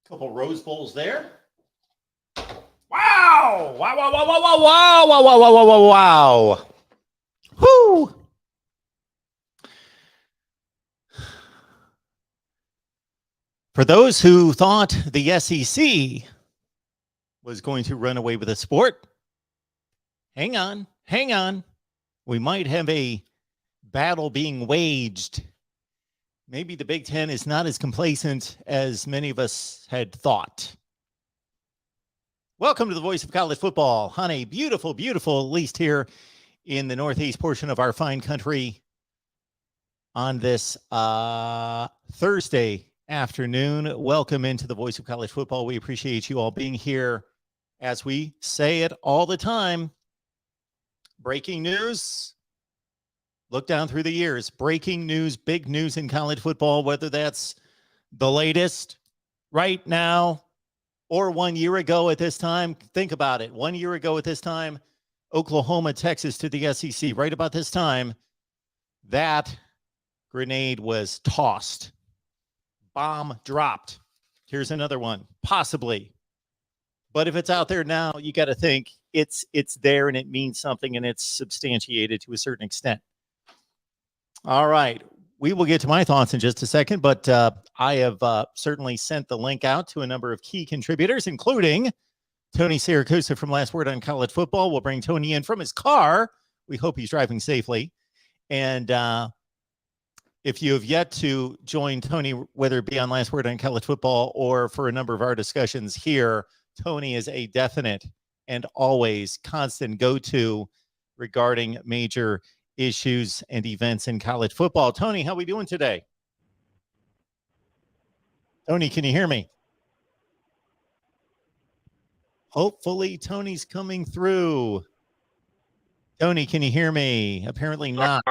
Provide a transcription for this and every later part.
Couple Rose Bowls there. Wow! Wow, wow, wow, wow, wow, wow, wow, wow, wow, wow, wow. Whoo! For those who thought the SEC was going to run away with the sport, hang on. We might have a battle being waged. Maybe the Big Ten is not as complacent as many of us had thought. Welcome to the Voice of College Football on a beautiful, beautiful, at least here in the northeast portion of our fine country on this Thursday afternoon. Welcome into the Voice of College Football. We appreciate you all being here. As we say it all the time, breaking news. Look down through the years. Breaking news, big news in college football, whether that's the latest right now or 1 year ago at this time. Think about it. 1 year ago at this time, Oklahoma, Texas to the SEC. Right about this time, that grenade was tossed. Bomb dropped. Here's another one, possibly. But if it's out there now, you got to think it's there and it means something and it's substantiated to a certain extent. All right. We will get to my thoughts in just a second, but I have certainly sent the link out to a number of key contributors, including Tony Siracusa from Last Word on College Football. We'll bring Tony in from his car. We hope he's driving safely. And if you have yet to join Tony, whether it be on Last Word on College Football or for a number of our discussions here, Tony is a definite and always constant go-to regarding major issues and events in college football. Tony, how are we doing today? Tony, can you hear me? Hopefully Tony's coming through. Tony, can you hear me? Apparently not.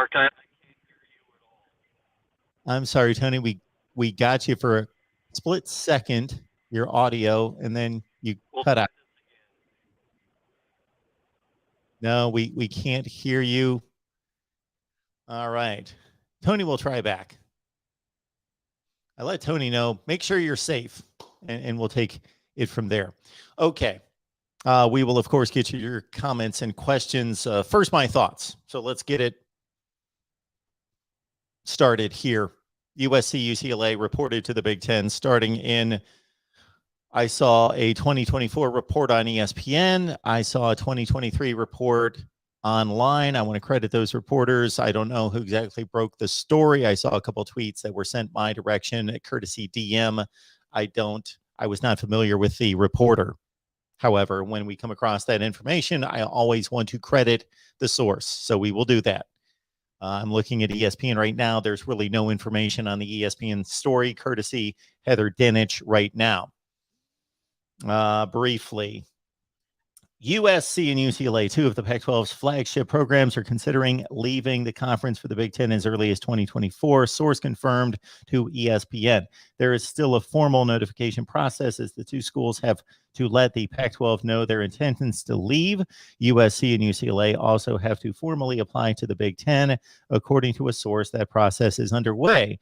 I'm sorry, Tony. We got you for a split second, your audio, and then you cut out. No, we can't hear you. All right. Tony will try back. I let Tony know. Make sure you're safe, and we'll take it from there. Okay. We will, of course, get you your comments and questions. First, my thoughts. So let's get it started here. USC, UCLA reported to the Big Ten starting in, I saw a 2024 report on ESPN. I saw a 2023 report online. I want to credit those reporters. I don't know who exactly broke the story. I saw a couple of tweets that were sent my direction, courtesy DM. I was not familiar with the reporter. However, when we come across that information, I always want to credit the source. So we will do that. I'm looking at ESPN right now. There's really no information on the ESPN story, courtesy Heather Dinich right now. Briefly, USC and UCLA, two of the Pac-12's flagship programs, are considering leaving the conference for the Big Ten as early as 2024. Source confirmed to ESPN. There is still a formal notification process as the two schools have to let the Pac-12 know their intentions to leave. USC and UCLA also have to formally apply to the Big Ten. According to a source, that process is underway.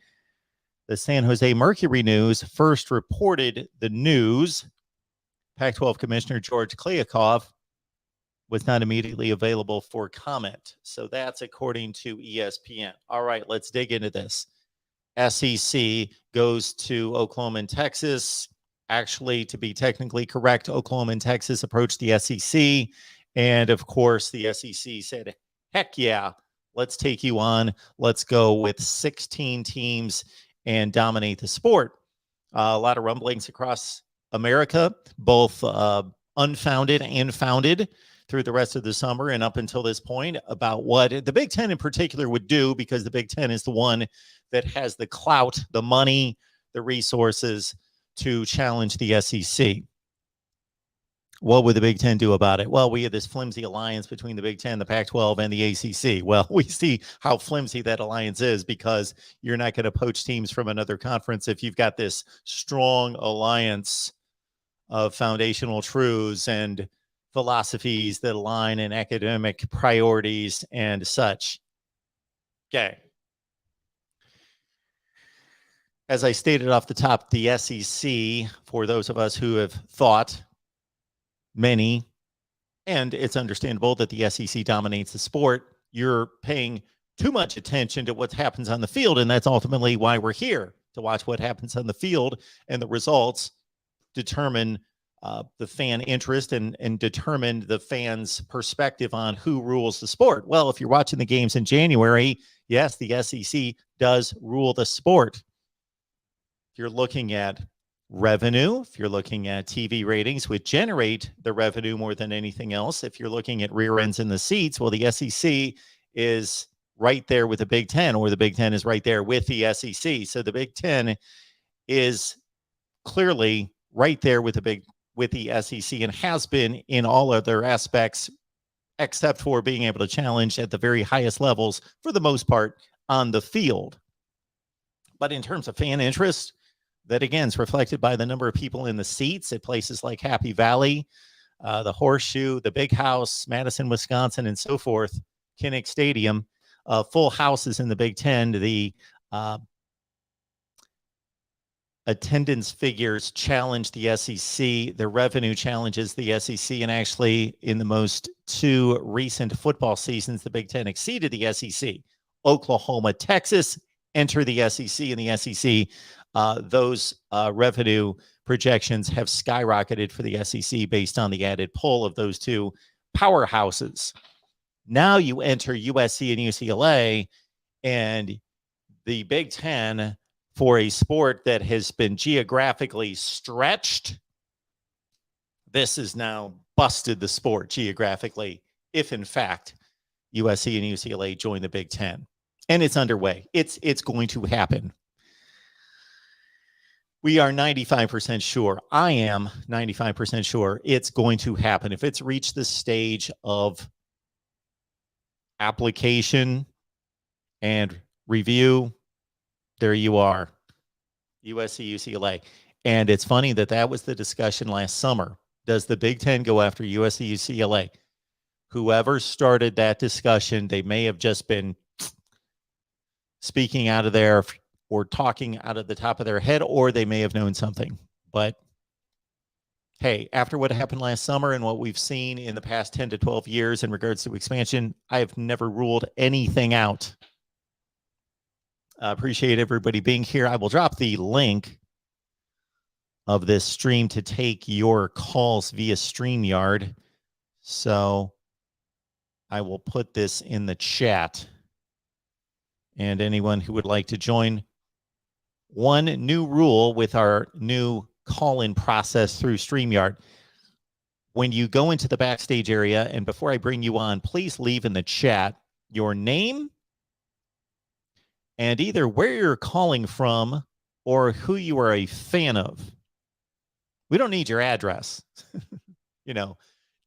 The San Jose Mercury News first reported the news. Pac-12 Commissioner George Kliavkoff was not immediately available for comment. So that's according to ESPN. All right, let's dig into this. SEC goes to Oklahoma and Texas. Actually, to be technically correct, Oklahoma and Texas approached the SEC. And of course, the SEC said, heck yeah, let's take you on. Let's go with 16 teams and dominate the sport. A lot of rumblings across America, both unfounded and founded through the rest of the summer and up until this point about what the Big Ten in particular would do, because the Big Ten is the one that has the clout, the money, the resources to challenge the SEC. What would the Big Ten do about it? Well, we had this flimsy alliance between the Big Ten, the Pac-12, and the ACC. Well, we see how flimsy that alliance is, because you're not going to poach teams from another conference if you've got this strong alliance of foundational truths and philosophies that align in academic priorities and such. Okay. As I stated off the top, the SEC, for those of us who have thought, many, and it's understandable that the SEC dominates the sport, you're paying too much attention to what happens on the field, and that's ultimately why we're here, to watch what happens on the field, and the results determine the fan interest and determine the fans' perspective on who rules the sport. Well, if you're watching the games in January, yes, the SEC does rule the sport. If you're looking at revenue, if you're looking at TV ratings, which generate the revenue more than anything else, if you're looking at rear ends in the seats, well, the SEC is right there with the Big Ten, or the Big Ten is right there with the SEC. So the Big Ten is clearly right there with the SEC, and has been in all other aspects, except for being able to challenge at the very highest levels for the most part on the field. But in terms of fan interest, that again is reflected by the number of people in the seats at places like Happy Valley, the Horseshoe, the Big House, Madison, Wisconsin, and so forth, Kinnick Stadium, full houses in the Big Ten. The attendance figures challenge the SEC. The revenue challenges the SEC. And actually, in the most two recent football seasons, the Big Ten exceeded the SEC. Oklahoma, Texas enter the SEC, and the SEC, those revenue projections have skyrocketed for the SEC based on the added pull of those two powerhouses. Now you enter USC and UCLA, and the Big Ten, for a sport that has been geographically stretched, this has now busted the sport geographically, if in fact USC and UCLA join the Big Ten. And it's underway. It's going to happen. We are 95% sure. I am 95% sure it's going to happen. If it's reached the stage of application and review, there you are, USC, UCLA. And it's funny that was the discussion last summer. Does the Big Ten go after USC, UCLA? Whoever started that discussion, they may have just been speaking out of there or talking out of the top of their head, or they may have known something. But hey, after what happened last summer and what we've seen in the past 10 to 12 years in regards to expansion, I have never ruled anything out. I appreciate everybody being here. I will drop the link of this stream to take your calls via StreamYard. So I will put this in the chat. And anyone who would like to join, one new rule with our new call-in process through StreamYard. When you go into the backstage area, and before I bring you on, please leave in the chat your name and either where you're calling from or who you are a fan of. We don't need your address.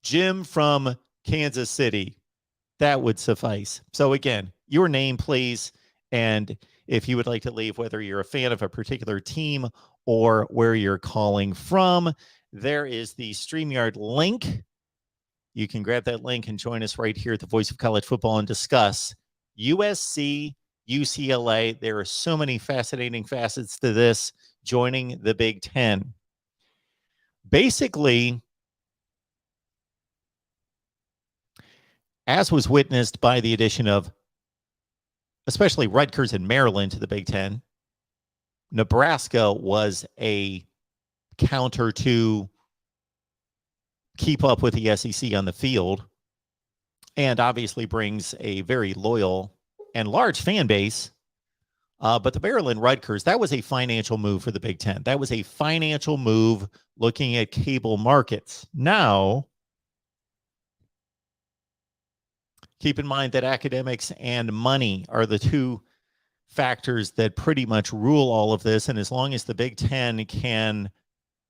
Jim from Kansas City, that would suffice. So again, your name, please. And if you would like to leave, whether you're a fan of a particular team or where you're calling from, there is the StreamYard link. You can grab that link and join us right here at the Voice of College Football and discuss USC, UCLA. There are so many fascinating facets to this, joining the Big Ten. Basically, as was witnessed by the addition of especially Rutgers and Maryland to the Big Ten, Nebraska was a counter to keep up with the SEC on the field, and obviously brings a very loyal and large fan base. But the Maryland Rutgers, that was a financial move for the Big Ten. That was a financial move looking at cable markets. Now, keep in mind that academics and money are the two factors that pretty much rule all of this. And as long as the Big Ten can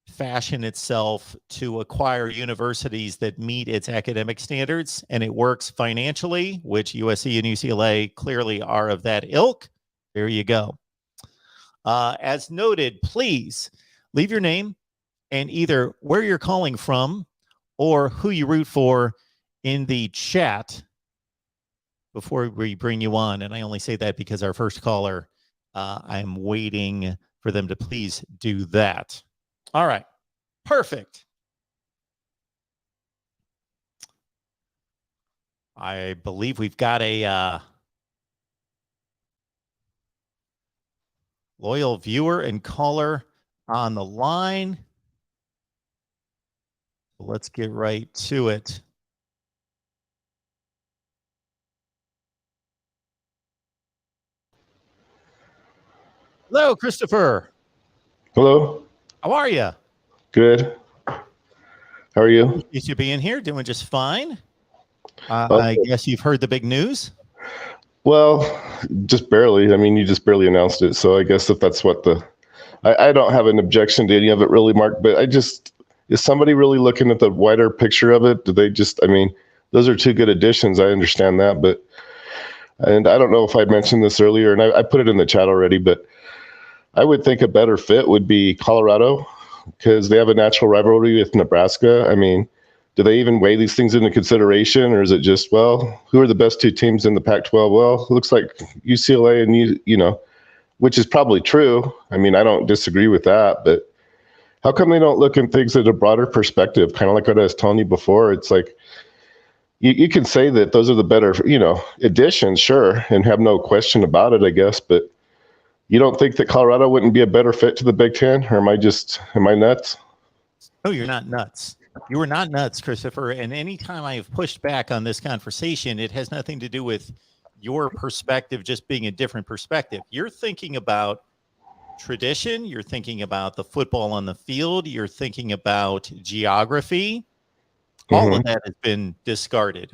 fashion itself to acquire universities that meet its academic standards, and it works financially, which USC and UCLA clearly are of that ilk, there you go. As noted, please leave your name and either where you're calling from or who you root for in the chat before we bring you on. And I only say that because our first caller, I'm waiting for them to please do that. All right. Perfect. I believe we've got a loyal viewer and caller on the line. Let's get right to it. Hello, Christopher. Hello. How are you? Good. How are you? Appreciate you being here. Doing just fine. Okay. I guess you've heard the big news. Well, just barely. I mean, you just barely announced it. So I guess if that's what I don't have an objection to any of it really, Mark, but is somebody really looking at the wider picture of it? Do they I mean, those are two good additions. I understand that, and I don't know if I mentioned this earlier, and I put it in the chat already, but I would think a better fit would be Colorado because they have a natural rivalry with Nebraska. I mean, do they even weigh these things into consideration, or is it just, well, who are the best two teams in the Pac-12? Well, it looks like UCLA and you know, which is probably true. I mean, I don't disagree with that, but how come they don't look at things at a broader perspective? Kind of like what I was telling you before. It's like you can say that those are the better, additions, sure, and have no question about it, I guess, but you don't think that Colorado wouldn't be a better fit to the Big Ten, or am I nuts? No, you're not nuts. You are not nuts, Christopher. And anytime I have pushed back on this conversation, it has nothing to do with your perspective just being a different perspective. You're thinking about tradition. You're thinking about the football on the field. You're thinking about geography. All of that has been discarded.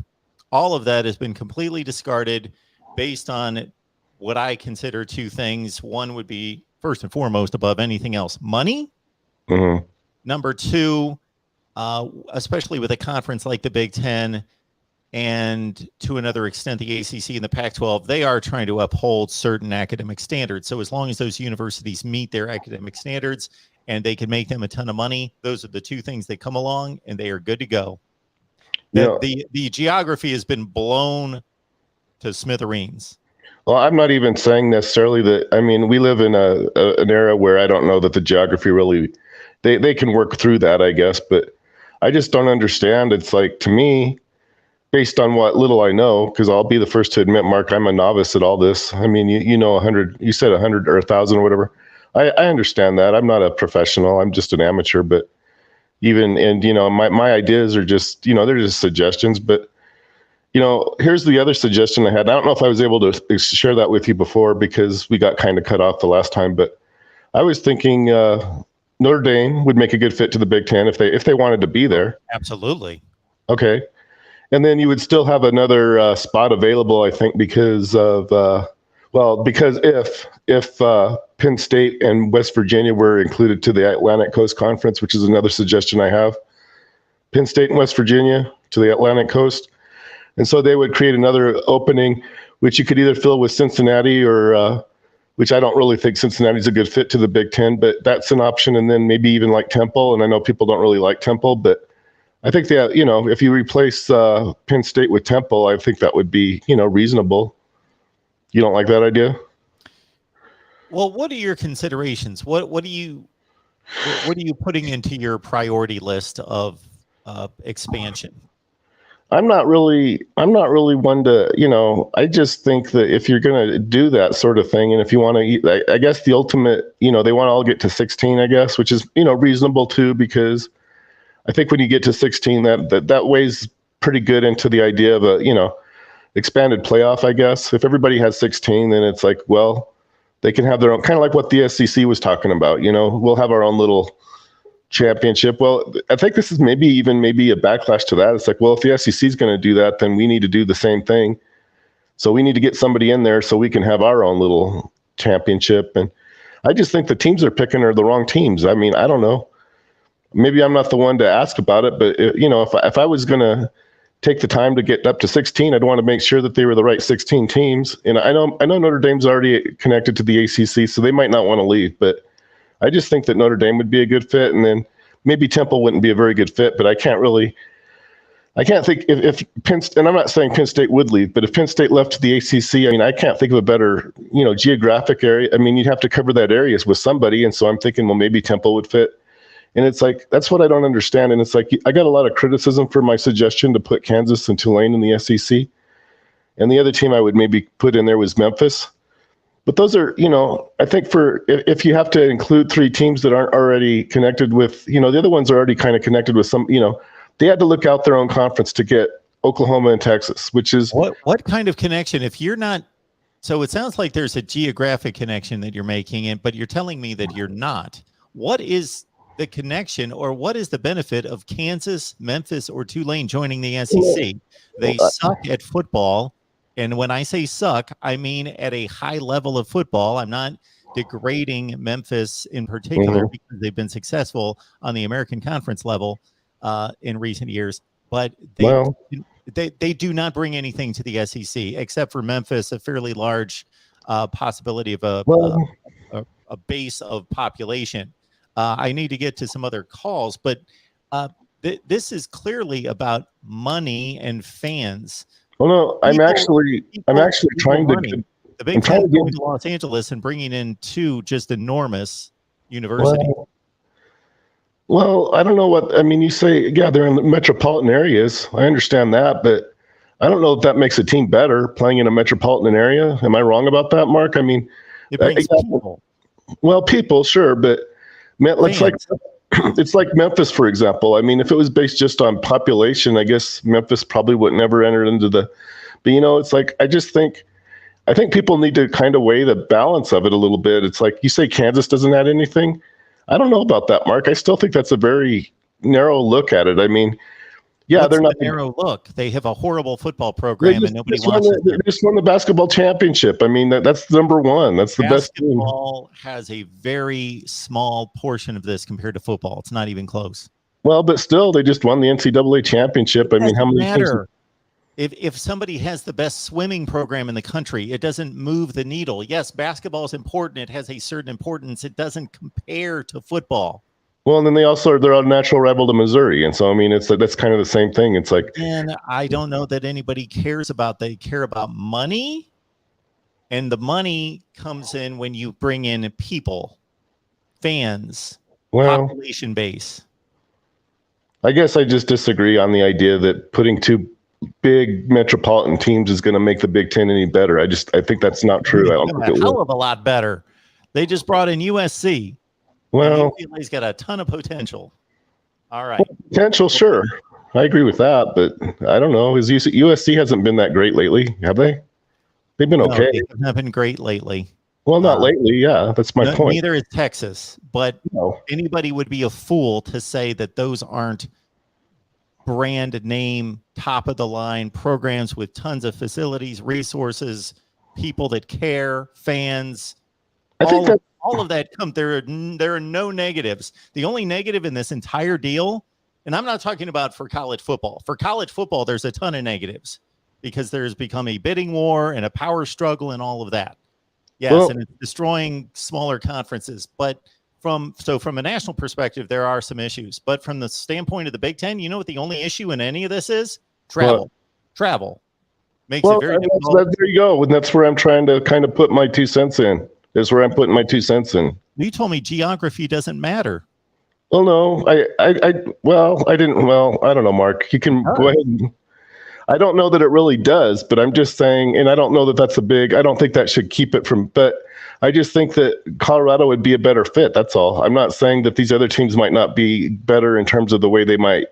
All of that has been completely discarded based on what I consider two things. One would be, first and foremost, above anything else, money. Number two, especially with a conference like the Big Ten and to another extent the ACC and the Pac-12, they are trying to uphold certain academic standards. So as long as those universities meet their academic standards and they can make them a ton of money, those are the two things that come along and they are good to go. The geography has been blown to smithereens. Well, I'm not even saying necessarily that. I mean, we live in an era where I don't know that the geography really, they can work through that, I guess, but I just don't understand. It's like, to me, based on what little I know, because I'll be the first to admit, Mark, I'm a novice at all this. I mean, you know, 100, you said 100 or 1,000 or whatever. I understand that. I'm not a professional. I'm just an amateur, but my ideas are just, they're just suggestions, but here's the other suggestion I had. I don't know if I was able to share that with you before because we got kind of cut off the last time, but I was thinking Notre Dame would make a good fit to the Big Ten if they wanted to be there. Absolutely. Okay. And then you would still have another spot available, I think, because if Penn State and West Virginia were included to the Atlantic Coast Conference, which is another suggestion I have, Penn State and West Virginia to the Atlantic Coast. And so they would create another opening, which you could either fill with Cincinnati or, which I don't really think Cincinnati is a good fit to the Big Ten, but that's an option. And then maybe even like Temple. And I know people don't really like Temple, but I think that, if you replace Penn State with Temple, I think that would be, reasonable. You don't like that idea? Well, what are your considerations? What are you putting into your priority list of expansion? I'm not really one to, I just think that if you're going to do that sort of thing, and if you want to, I guess the ultimate, they want to all get to 16, I guess, which is, reasonable too, because I think when you get to 16, that weighs pretty good into the idea of a, expanded playoff, I guess. If everybody has 16, then it's like, well, they can have their own, kind of like what the SEC was talking about, we'll have our own little championship. Well, I think this is maybe a backlash to that. It's like, well, if the SEC is going to do that, then we need to do the same thing. So we need to get somebody in there so we can have our own little championship. And I just think the teams they're picking are the wrong teams. I mean, I don't know. Maybe I'm not the one to ask about it, but if I was going to take the time to get up to 16, I'd want to make sure that they were the right 16 teams. And I know Notre Dame's already connected to the ACC, so they might not want to leave, but I just think that Notre Dame would be a good fit, and then maybe Temple wouldn't be a very good fit, but I I can't think if Penn State, and I'm not saying Penn State would leave, but if Penn State left to the ACC, I mean, I can't think of a better, geographic area. I mean, you'd have to cover that areas with somebody. And so I'm thinking, well, maybe Temple would fit. And it's like, that's what I don't understand. And it's like, I got a lot of criticism for my suggestion to put Kansas and Tulane in the SEC. And the other team I would maybe put in there was Memphis. But those are, I think if you have to include 3 teams that aren't already connected with, the other ones are already kind of connected with some, they had to look out their own conference to get Oklahoma and Texas, which is what kind of connection? If you're not, so it sounds like there's a geographic connection that you're making, but you're telling me that you're not. What is the connection, or what is the benefit of Kansas, Memphis, or Tulane joining the SEC? They suck at football. And when I say suck, I mean at a high level of football. I'm not degrading Memphis in particular because they've been successful on the American Conference level in recent years, but they do not bring anything to the SEC except for Memphis, a fairly large possibility of a base of population. I need to get to some other calls, but this is clearly about money and fans. Well, no, I'm actually trying to. The Big Ten going to Los Angeles and bringing in 2 just enormous universities. Well, I don't know what I mean. You say, yeah, they're in the metropolitan areas. I understand that, but I don't know if that makes a team better playing in a metropolitan area. Am I wrong about that, Mark? I mean, it brings people. Well, people, sure, but it's like Memphis, for example. I mean, if it was based just on population, I guess Memphis probably would never enter into the. But it's like I think people need to kind of weigh the balance of it a little bit. It's like you say Kansas doesn't add anything. I don't know about that, Mark. I still think that's a very narrow look at it. I mean, they're not a narrow look. They have a horrible football program, and nobody wants it. They just won the basketball championship. I mean, that's number one. That's the best team. Basketball has a very small portion of this compared to football. It's not even close. Well, but still, they just won the NCAA championship. I mean, how many teams? If somebody has the best swimming program in the country, it doesn't move the needle. Yes, basketball is important. It has a certain importance. It doesn't compare to football. Well, and then they're a natural rival to Missouri. And so, I mean, that's kind of the same thing. It's like, and I don't know that anybody cares about, they care about money. And the money comes in when you bring in people, fans, population base. I guess I just disagree on the idea that putting 2 big metropolitan teams is going to make the Big Ten any better. I think that's not true. I don't think it hell of a lot better. They just brought in USC. Well, UCLA's got a ton of potential. All right. Potential, sure. I agree with that, but I don't know. USC hasn't been that great lately, have they? They've been okay. They have not been great lately. Well, not lately. Yeah, that's my point. Neither is Texas, but anybody would be a fool to say that those aren't brand name, top of the line programs with tons of facilities, resources, people that care, fans. All of that come there. There are no negatives. The only negative in this entire deal, and I'm not talking about for college football. For college football, there's a ton of negatives because there's become a bidding war and a power struggle and all of that. Yes, and it's destroying smaller conferences. But from a national perspective, there are some issues. But from the standpoint of the Big Ten, you know what the only issue in any of this is? Travel. Travel makes it very difficult. There you go. And that's where I'm trying to kind of put my 2 cents in. Is where I'm putting my 2 cents in. You told me geography doesn't matter. Well, no, I didn't. Well, I don't know, Mark. You can go ahead. I don't know that it really does, but I'm just saying, and I don't know that that's I don't think that should keep it from, but I just think that Colorado would be a better fit. That's all. I'm not saying that these other teams might not be better in terms of the way they might.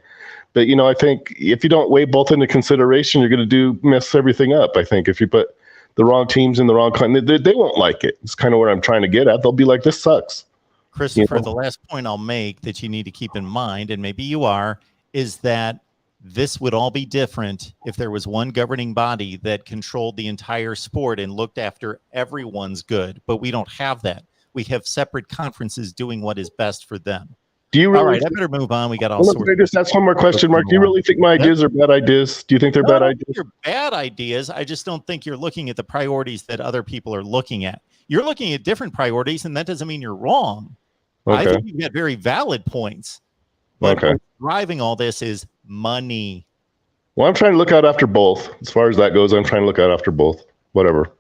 But, I think if you don't weigh both into consideration, you're going to mess everything up. I think if you put the wrong teams in the wrong country, they won't like it. It's kind of what I'm trying to get at. They'll be like, this sucks. Christopher, the last point I'll make that you need to keep in mind, and maybe you are, is that this would all be different if there was one governing body that controlled the entire sport and looked after everyone's good. But we don't have that. We have separate conferences doing what is best for them. Do you really? All right, I better move on. We got all sorts. Just that's one more question, Mark. Do you really think my ideas are bad ideas? Do you think they're bad ideas? They're bad ideas. I just don't think you're looking at the priorities that other people are looking at. You're looking at different priorities, and that doesn't mean you're wrong. Okay. I think you've got very valid points. But what's driving all this is money. Well, I'm trying to look out after both. As far as that goes, I'm trying to look out after both. Whatever.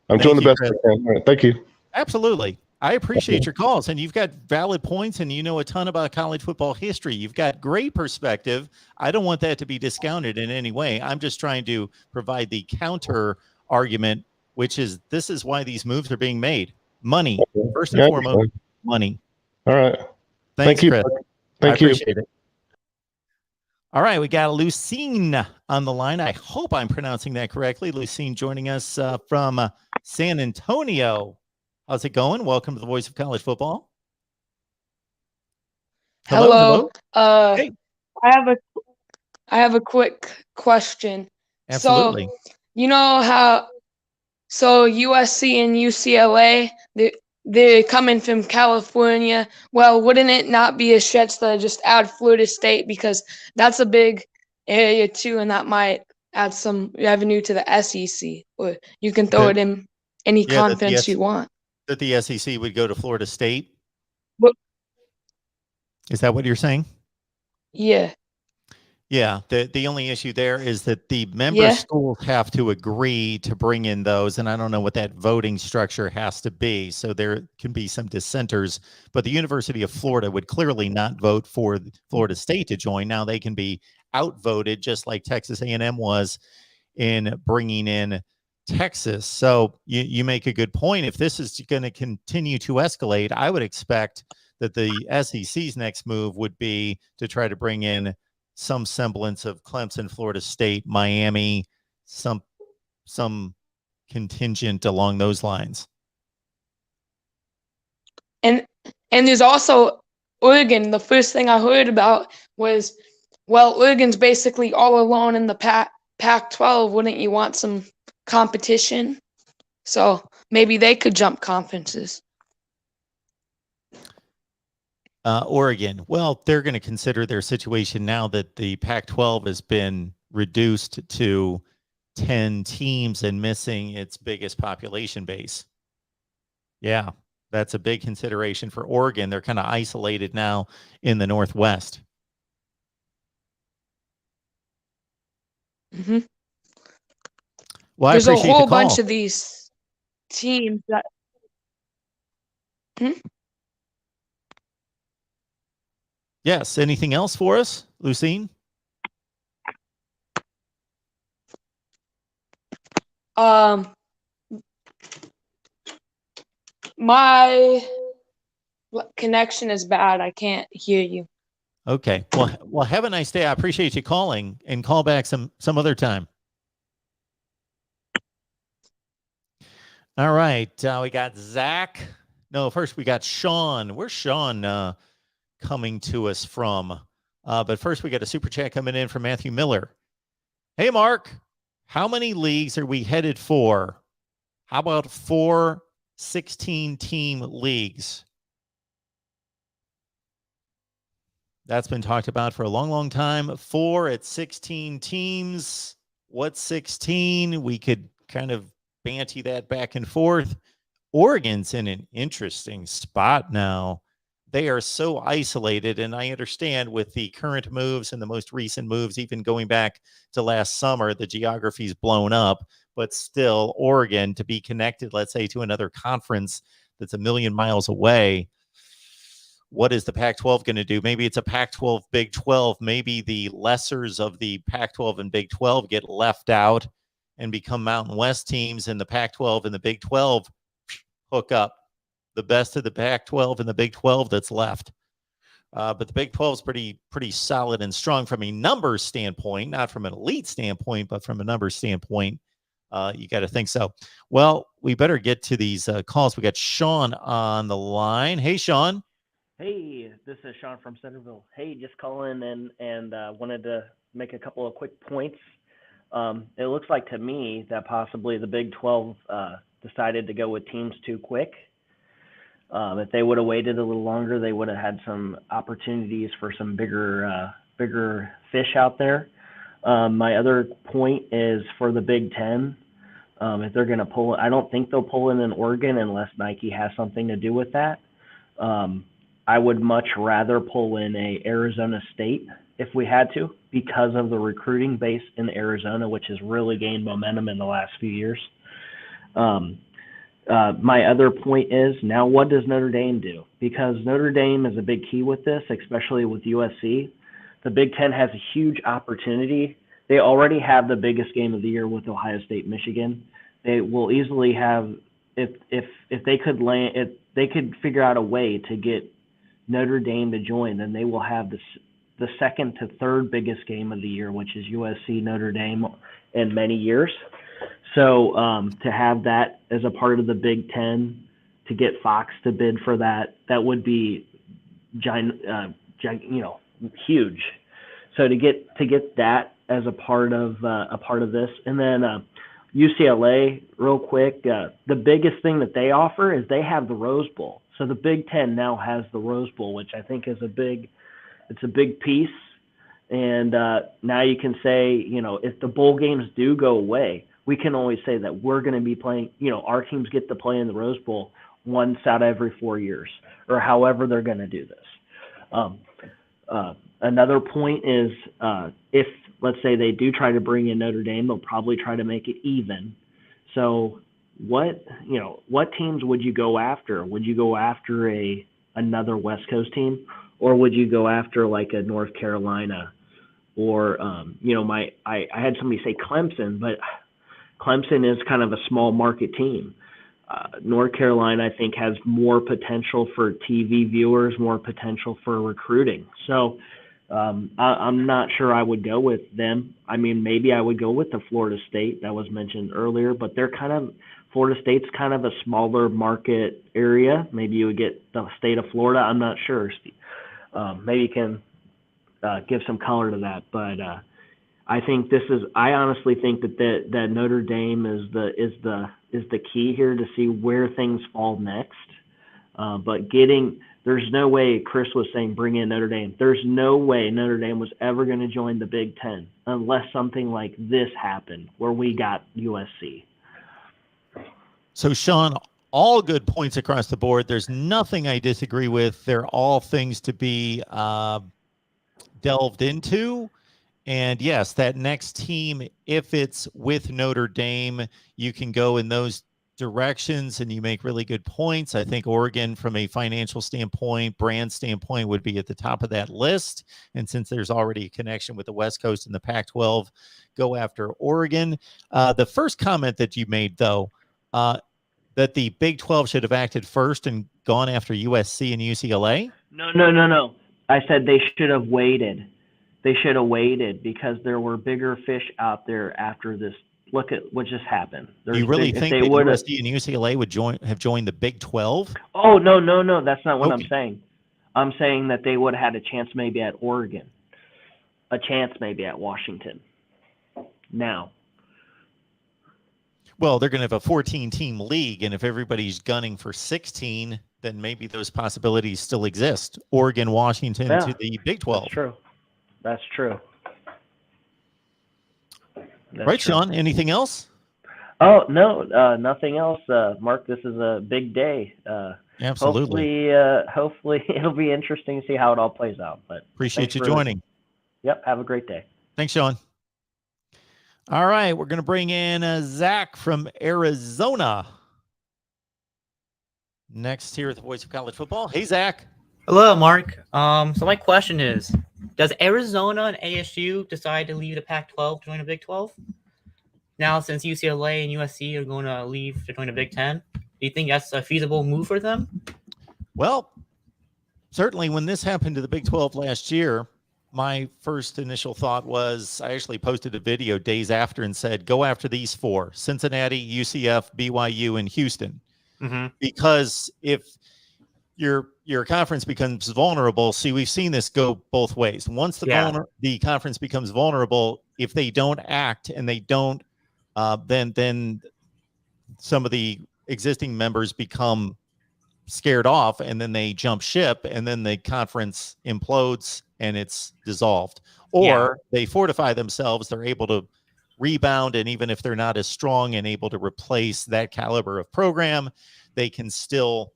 I'm doing the best I can. All right, thank you. Absolutely. I appreciate your calls, and you've got valid points, and you know a ton about college football history. You've got great perspective. I don't want that to be discounted in any way. I'm just trying to provide the counter argument, which is this is why these moves are being made. Money, first and foremost, money. All right. Thanks, Thank you. Chris. Thank you. Appreciate it. All right, we got Lucine on the line. I hope I'm pronouncing that correctly. Lucine joining us from San Antonio. How's it going? Welcome to the Voice of College Football. Hello. Hey. I have a quick question. Absolutely. So, you know how USC and UCLA, they're coming from California. Well, wouldn't it not be a stretch to just add Florida State, because that's a big area too, and that might add some revenue to the SEC, or you can throw it in any conference you want. That the SEC would go to Florida State? What? Is that what you're saying? Yeah. Yeah. The only issue there is that the member schools have to agree to bring in those, and I don't know what that voting structure has to be. So there can be some dissenters, but the University of Florida would clearly not vote for Florida State to join. Now they can be outvoted, just like Texas A&M was in bringing in Texas. So you make a good point. If this is going to continue to escalate, I would expect that the SEC's next move would be to try to bring in some semblance of Clemson, Florida State, Miami, some contingent along those lines. And there's also Oregon. The first thing I heard about was, well, Oregon's basically all alone in the Pac-12. Wouldn't you want some competition? So maybe they could jump conferences. Oregon, well, they're going to consider their situation now that the Pac-12 has been reduced to 10 teams and missing its biggest population base. Yeah, that's a big consideration for Oregon. They're kind of isolated now in the Northwest. Mm-hmm. Well, there's a whole bunch of these teams that. Yes. Anything else for us, Lucine? My connection is bad. I can't hear you. Okay. Well, have a nice day. I appreciate you calling, and call back some other time. All right. We got Zach. No, first we got Sean. Where's Sean coming to us from? But first we got a super chat coming in from Matthew Miller. Hey, Mark, how many leagues are we headed for? How about 4 16-team leagues? That's been talked about for a long, long time. 4 at 16 teams. What's 16? We could kind of banty that back and forth. Oregon's in an interesting spot now. They are so isolated, and I understand with the current moves and the most recent moves, even going back to last summer, the geography's blown up, but still Oregon to be connected, let's say, to another conference that's a million miles away. What is the Pac-12 going to do? Maybe it's a Pac-12, Big 12. Maybe the lessers of the Pac-12 and Big 12 get left out and become Mountain West teams, and the Pac-12 and the Big 12 hook up. The best of the Pac-12 and the Big 12 that's left. But the Big 12 is pretty solid and strong from a numbers standpoint, not from an elite standpoint, but from a numbers standpoint. You got to think so. Well, we better get to these calls. We got Sean on the line. Hey, Sean. Hey, this is Sean from Centerville. Hey, just calling and wanted to make a couple of quick points. It looks like to me that possibly the Big 12 decided to go with teams too quick. If they would have waited a little longer, they would have had some opportunities for some bigger fish out there. My other point is for the Big 10. If they're going to pull, I don't think they'll pull in an Oregon unless Nike has something to do with that. I would much rather pull in a Arizona State if we had to, because of the recruiting base in Arizona, which has really gained momentum in the last few years. My other point is, now what does Notre Dame do? Because Notre Dame is a big key with this, especially with USC. The Big Ten has a huge opportunity. They already have the biggest game of the year with Ohio State, Michigan. They will easily have, if they could land, if they could figure out a way to get Notre Dame to join, then they will have the second to third biggest game of the year, which is USC Notre Dame in many years. So to have that as a part of the Big Ten, to get Fox to bid for that, that would be huge. So to get that as a part of this, and then UCLA, real quick, the biggest thing that they offer is they have the Rose Bowl. So the Big Ten now has the Rose Bowl, which I think is a big piece. And now you can say, if the bowl games do go away, we can always say that we're going to be playing, our teams get to play in the Rose Bowl once out of every 4 years, or however they're going to do this. Another point is, if, let's say, they do try to bring in Notre Dame, they'll probably try to make it even. So what teams would you go after? Would you go after another West Coast team, or would you go after like a North Carolina, or I had somebody say Clemson, but Clemson is kind of a small market team. North Carolina, I think, has more potential for TV viewers, more potential for recruiting. So I'm not sure I would go with them. I mean, maybe I would go with the Florida State that was mentioned earlier, but Florida State's kind of a smaller market area. Maybe you would get the state of Florida. I'm not sure. Maybe you can give some color to that, but I think I honestly think that Notre Dame is the key here to see where things fall next. But there's no way, Chris was saying, bring in Notre Dame. There's no way Notre Dame was ever going to join the Big Ten unless something like this happened, where we got USC. So, Sean, all good points across the board. There's nothing I disagree with. They're all things to be delved into. And yes, that next team, if it's with Notre Dame, you can go in those directions and you make really good points. I think Oregon, from a financial standpoint, brand standpoint, would be at the top of that list. And since there's already a connection with the West Coast and the Pac-12, go after Oregon. The first comment that you made, though, that the Big 12 should have acted first and gone after USC and UCLA? No. I said they should have waited. They should have waited because there were bigger fish out there after this. Look at what just happened. Do you really think that USC and UCLA would have joined the Big 12? Oh, no. That's not what I'm saying. I'm saying that they would have had a chance maybe at Oregon, a chance maybe at Washington. Now. Well, they're going to have a 14-team league, and if everybody's gunning for 16, then maybe those possibilities still exist. Oregon, Washington to the Big 12. That's true. Right, true. Sean, anything else? Oh, no, nothing else. Mark, this is a big day. Absolutely. Hopefully it'll be interesting to see how it all plays out. But appreciate you joining. Yep, have a great day. Thanks, Sean. All right, we're going to bring in Zach from Arizona next here at the Voice of College Football. Hey, Zach. Hello, Mark. So my question is, does Arizona and ASU decide to leave the Pac-12 to join the Big 12? Now, since UCLA and USC are going to leave to join the Big 10, do you think that's a feasible move for them? Well, certainly when this happened to the Big 12 last year, my first initial thought was, I actually posted a video days after and said, go after these four: Cincinnati, UCF, BYU, and Houston. Mm-hmm. Because if your conference becomes vulnerable, see, we've seen this go both ways. Once the conference becomes vulnerable, if they don't act and they don't, then some of the existing members become scared off, and then they jump ship, and then the conference implodes and it's dissolved. Or they fortify themselves, they're able to rebound, and even if they're not as strong and able to replace that caliber of program, they can still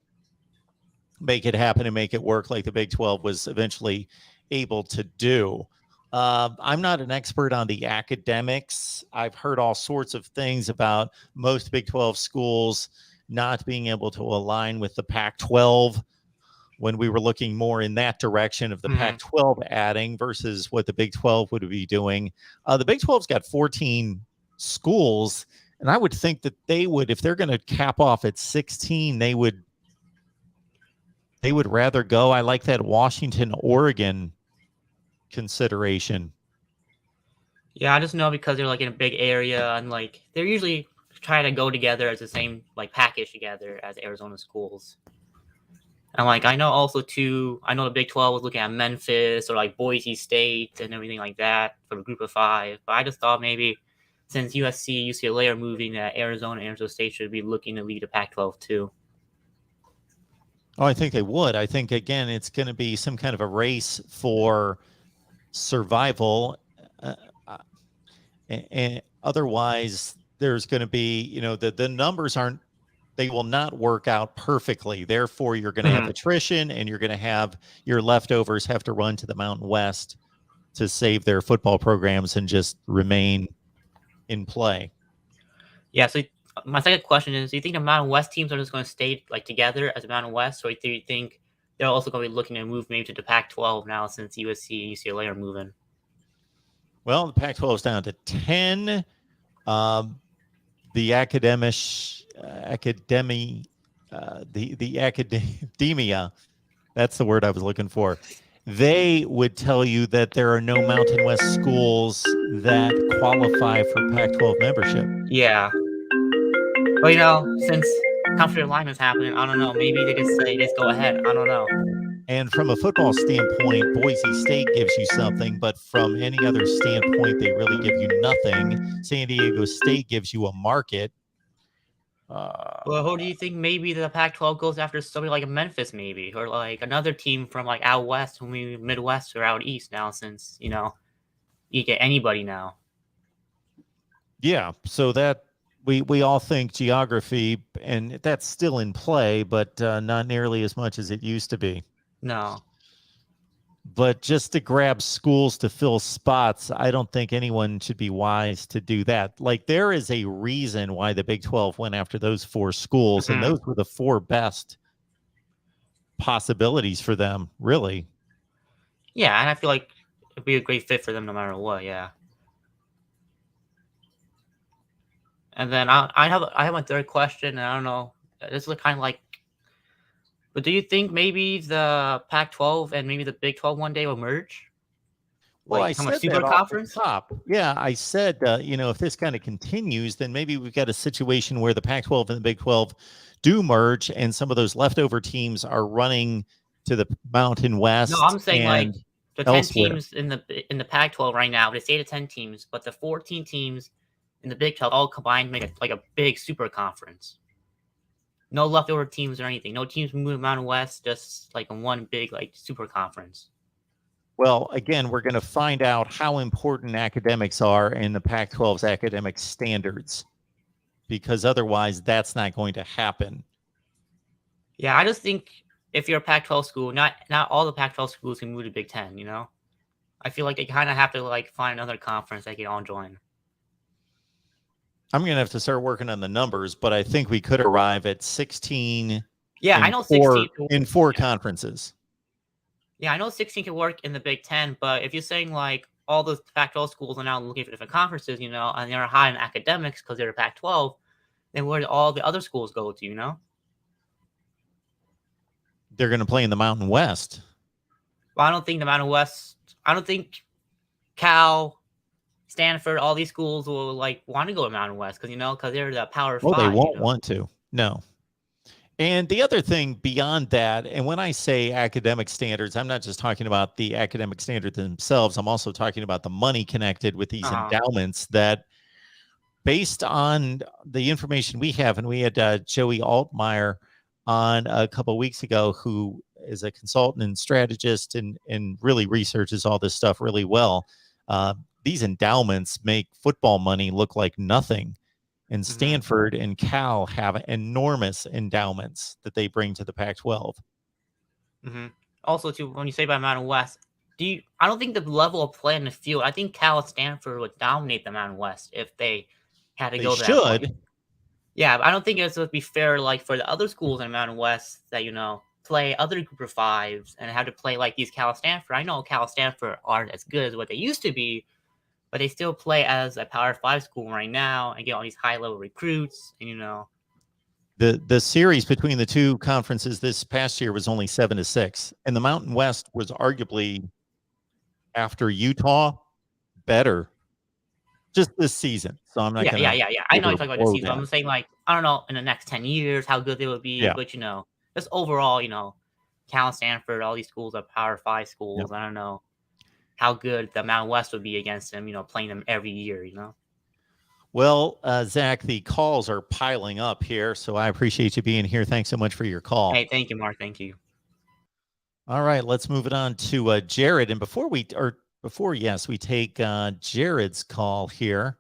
make it happen and make it work, like the Big 12 was eventually able to do. I'm not an expert on the academics. I've heard all sorts of things about most Big 12 schools not being able to align with the Pac-12 when we were looking more in that direction of the Pac-12 adding versus what the Big 12 would be doing. The Big 12's got 14 schools, and I would think that they would, if they're going to cap off at 16, they would rather go. I like that Washington, Oregon consideration. Yeah, I just know because they're like in a big area and like they're usually trying to go together as the same like package together as Arizona schools. And like I know also too, I know the Big 12 was looking at Memphis or like Boise State and everything like that for the group of 5. But I just thought maybe since USC, UCLA are moving, that Arizona and Arizona State should be looking to lead the Pac-12 too. Oh, I think they would. I think again, it's going to be some kind of a race for survival, and otherwise there's going to be, you know, the numbers aren't, they will not work out perfectly. Therefore, you're going to have attrition, and you're going to have your leftovers have to run to the Mountain West to save their football programs and just remain in play. Yeah. So my second question is: do you think the Mountain West teams are just going to stay like together as a Mountain West, or do you think they're also going to be looking to move maybe to the Pac-12 now since USC and UCLA are moving? Well, the Pac-12 is down to 10. The academia, that's the word I was looking for. They would tell you that there are no Mountain West schools that qualify for Pac-12 membership. Yeah. But, you know, since conference alignment is happening, I don't know. Maybe they just say, let's go ahead. I don't know. And from a football standpoint, Boise State gives you something, but from any other standpoint, they really give you nothing. San Diego State gives you a market. Well, who do you think maybe the Pac-12 goes after somebody like a Memphis maybe, or like another team from like out west, maybe Midwest or out east now, since, you know, you get anybody now. Yeah, so that we all think geography, and that's still in play, but not nearly as much as it used to be. No. But just to grab schools to fill spots, I don't think anyone should be wise to do that. Like, there is a reason why the Big 12 went after those 4 schools, and those were the 4 best possibilities for them, really. Yeah, and I feel like it'd be a great fit for them no matter what, yeah. And then I have a third question, and I don't know. This is kind of like, but do you think maybe the Pac-12 and maybe the Big 12 one day will merge? Well, like, I become said a super that off conference? the top. Yeah, I said, you know, if this kind of continues, then maybe we've got a situation where the Pac-12 and the Big 12 do merge, and some of those leftover teams are running to the Mountain West. No, I'm saying like the 10 elsewhere. teams in the Pac-12 right now. They say the 10 teams, but the 14 teams in the Big 12 all combined make like a big super conference. No leftover teams or anything. No teams moving Mountain West, just like in one big like super conference. Well, again, we're going to find out how important academics are in the Pac-12's academic standards, because otherwise that's not going to happen. Yeah, I just think if you're a Pac-12 school, not all the Pac-12 schools can move to Big 10, you know? I feel like they kind of have to like find another conference they can all join. I'm going to have to start working on the numbers, but I think we could arrive at 16. Yeah, I know 16 in 4 conferences. Yeah, I know 16 can work in the Big 10, but if you're saying like all the Pac-12 schools are now looking for different conferences, you know, and they're high in academics because they're Pac-12, then where do all the other schools go to, you know? They're going to play in the Mountain West. Well, I don't think the Mountain West, I don't think Cal, Stanford, all these schools will like want to go to Mountain West because, you know, because they're the Power 5. Well, they won't you know? want to. No. And the other thing beyond that, and when I say academic standards, I'm not just talking about the academic standards themselves. I'm also talking about the money connected with these endowments that, based on the information we have, and we had Joey Altmaier on a couple of weeks ago, who is a consultant and strategist and really researches all this stuff really well. These endowments make football money look like nothing. And Stanford and Cal have enormous endowments that they bring to the Pac-12. Also, too, when you say by Mountain West, I don't think the level of play in the field. I think Cal and Stanford would dominate the Mountain West if they had to They go to that point. should. Yeah, but I don't think it would be fair, like for the other schools in the Mountain West that play other Group of Fives and have to play like these Cal and Stanford. I know Cal and Stanford aren't as good as what they used to be, but they still play as a Power 5 school right now and get all these high level recruits. And The series between the two conferences this past year was only 7-6, and the Mountain West was arguably, after Utah, better just this season. So I'm not yeah. I know you're talking about the season. I'm saying, like, I don't know in the next 10 years how good they would be, Yeah. but just overall, Cal and Stanford, all these schools are Power 5 schools. Yep. I don't know how good the Mountain West would be against them, playing them every year, Well, Zach, the calls are piling up here, so I appreciate you being here. Thanks so much for your call. Hey, thank you, Mark. Thank you. All right, let's move it on to Jared. And before we take Jared's call here,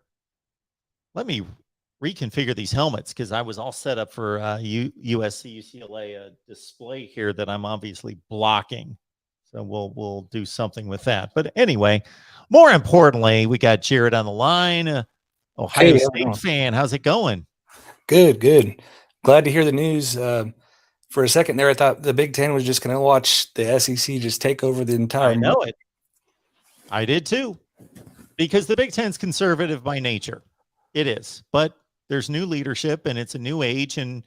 let me reconfigure these helmets because I was all set up for USC UCLA display here that I'm obviously blocking. So we'll do something with that. But anyway, more importantly, we got Jared on the line. Ohio State fan. How's it going? Good. Glad to hear the news. For a second there, I thought the Big Ten was just going to watch the SEC just take over the entire. I know it. I did too, because the Big Ten's conservative by nature. It is, but there's new leadership and it's a new age, and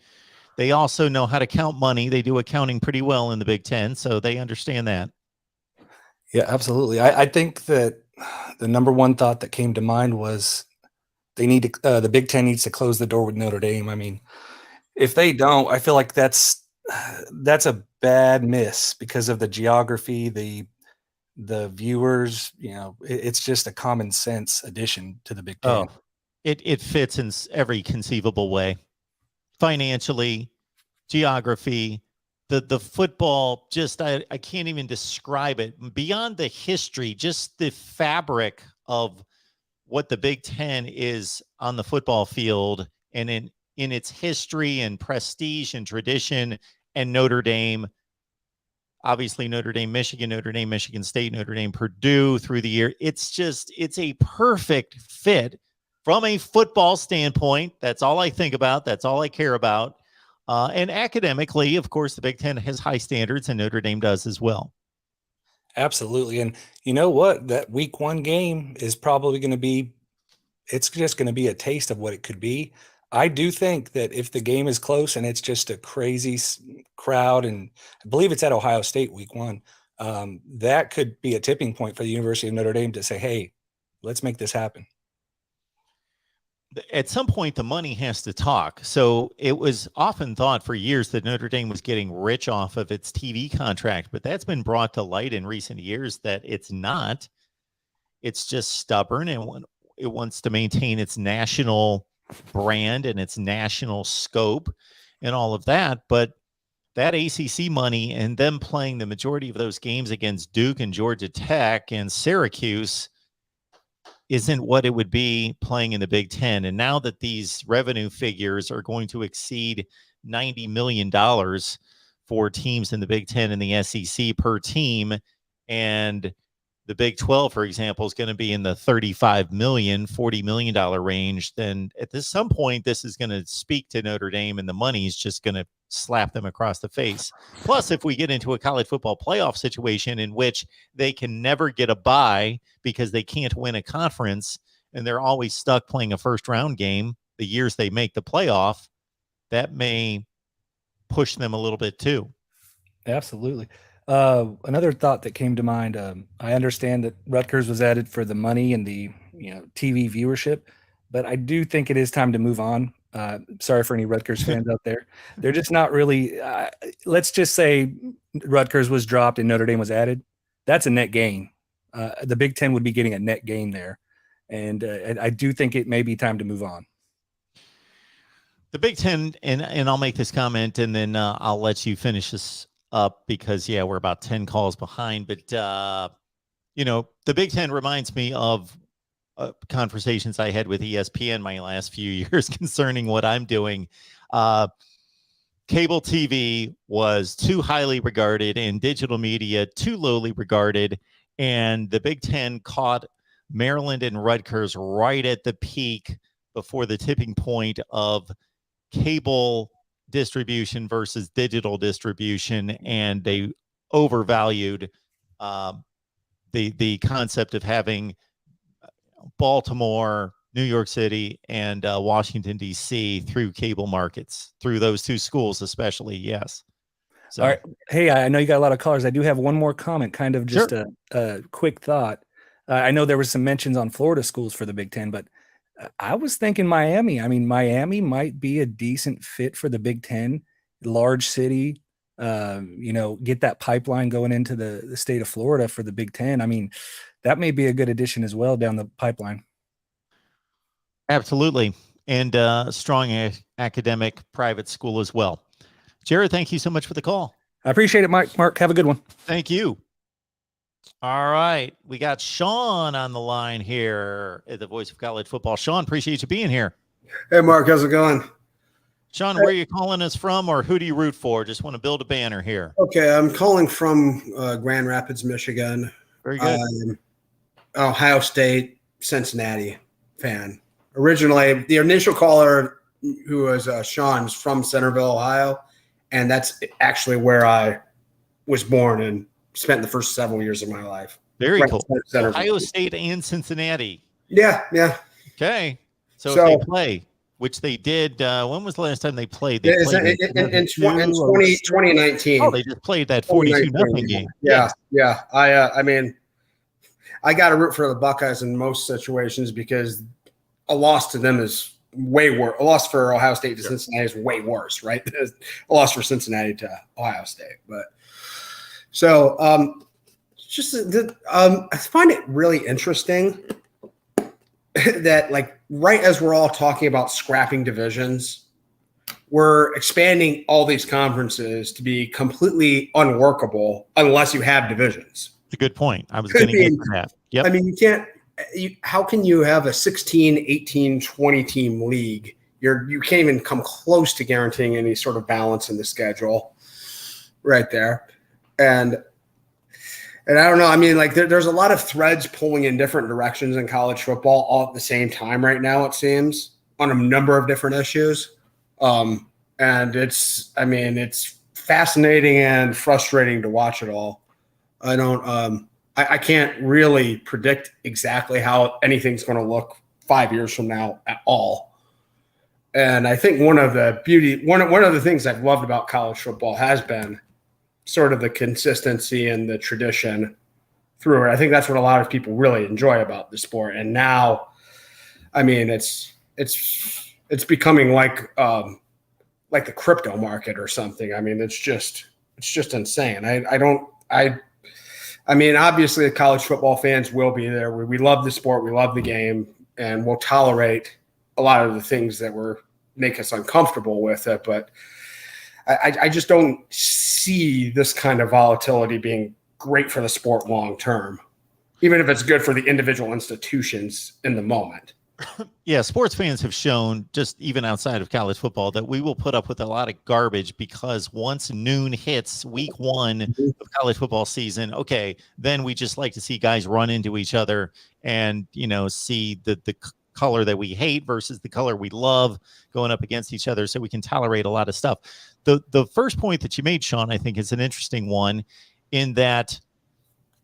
they also know how to count money. They do accounting pretty well in the Big Ten, so they understand that. Yeah, absolutely. I think that the number one thought that came to mind was they need to. The Big Ten needs to close the door with Notre Dame. I mean, if they don't, I feel like that's a bad miss because of the geography, the viewers. It's just a common sense addition to the Big Ten. Oh, it fits in every conceivable way, financially, geography, the football. Just I can't even describe it beyond the history. Just the fabric of what the Big Ten is on the football field and in its history and prestige and tradition, and Notre Dame, obviously Notre Dame, Michigan State, Notre Dame, Purdue through the year. It's a perfect fit from a football standpoint. That's all I think about. That's all I care about. And academically, of course, the Big Ten has high standards and Notre Dame does as well. Absolutely. And you know what? That week 1 game is probably going to be, it's just going to be a taste of what it could be. I do think that if the game is close and it's just a crazy crowd, and I believe it's at Ohio State week 1, that could be a tipping point for the University of Notre Dame to say, hey, let's make this happen. At some point, the money has to talk. So it was often thought for years that Notre Dame was getting rich off of its TV contract, but that's been brought to light in recent years that it's not. It's just stubborn, and it wants to maintain its national brand and its national scope and all of that. But that ACC money and them playing the majority of those games against Duke and Georgia Tech and Syracuse isn't what it would be playing in the Big Ten. And now that these revenue figures are going to exceed $90 million for teams in the Big Ten and the SEC per team, and the Big 12, for example, is going to be in the $35 million, $40 million range, then at some point, this is going to speak to Notre Dame, and the money is just going to slap them across the face. Plus, if we get into a college football playoff situation in which they can never get a bye because they can't win a conference and they're always stuck playing a first-round game the years they make the playoff, that may push them a little bit too. Absolutely. Another thought that came to mind, I understand that Rutgers was added for the money and the TV viewership, but I do think it is time to move on. Sorry for any Rutgers fans out there. They're just not really, let's just say Rutgers was dropped and Notre Dame was added. That's a net gain. The Big Ten would be getting a net gain there. And I do think it may be time to move on. The Big Ten, and I'll make this comment and then I'll let you finish this up because, we're about 10 calls behind. But, the Big Ten reminds me of conversations I had with ESPN my last few years concerning what I'm doing. Cable TV was too highly regarded and digital media too lowly regarded. And the Big Ten caught Maryland and Rutgers right at the peak before the tipping point of cable distribution versus digital distribution, and they overvalued the concept of having Baltimore, New York City, and Washington, D.C. through cable markets, through those two schools especially. Yes. So, All right. Hey, I know you got a lot of callers. I do have one more comment, kind of just Sure. a quick thought. I know there was some mentions on Florida schools for the Big Ten, but I was thinking Miami. I mean, Miami might be a decent fit for the Big Ten, large city, get that pipeline going into the state of Florida for the Big Ten. I mean, that may be a good addition as well down the pipeline. Absolutely. And strong academic private school as well. Jared, thank you so much for the call. I appreciate it, Mike. Mark, have a good one. Thank you. All right. We got Sean on the line here at the Voice of College Football. Sean, appreciate you being here. Hey, Mark, how's it going? Sean, where are you calling us from, or who do you root for? Just want to build a banner here. Okay, I'm calling from Grand Rapids, Michigan. Very good. Ohio State, Cincinnati fan. Originally, the initial caller, who was Sean, is from Centerville, Ohio, and that's actually where I was born and spent the first several years of my life. Very Right, cool. Centerville. Ohio State and Cincinnati. Yeah. Okay. So if So- they play, which they did, when was the last time they played? They It's played in 2019. Oh, they just played that 42-0 game. Yeah. I mean, I got to root for the Buckeyes in most situations because a loss to them is way worse. A loss for Ohio State to Cincinnati is way worse, right? A loss for Cincinnati to Ohio State. But so I find it really interesting that, like, right as we're all talking about scrapping divisions, we're expanding all these conferences to be completely unworkable unless you have divisions. It's a good point. I was going to get to that. Yep. I mean, you can't. How can you have a 16, 18, 20 team league? You can't even come close to guaranteeing any sort of balance in the schedule, right there. And I don't know. I mean, like there's a lot of threads pulling in different directions in college football all at the same time right now, it seems, on a number of different issues. And it's fascinating and frustrating to watch it all. I can't really predict exactly how anything's going to look 5 years from now at all. And I think one of the things I've loved about college football has been sort of the consistency and the tradition through it. I think that's what a lot of people really enjoy about the sport. And now, I mean, it's becoming like the crypto market or something. I mean, it's just insane. I mean, obviously the college football fans will be there. We love the sport. We love the game, and we'll tolerate a lot of the things that make us uncomfortable with it. But I just don't see this kind of volatility being great for the sport long term, even if it's good for the individual institutions in the moment. Yeah, sports fans have shown, just even outside of college football, that we will put up with a lot of garbage because once noon hits week one of college football season, okay, then we just like to see guys run into each other and, see the color that we hate versus the color we love going up against each other, so we can tolerate a lot of stuff. The first point that you made, Sean, I think is an interesting one, in that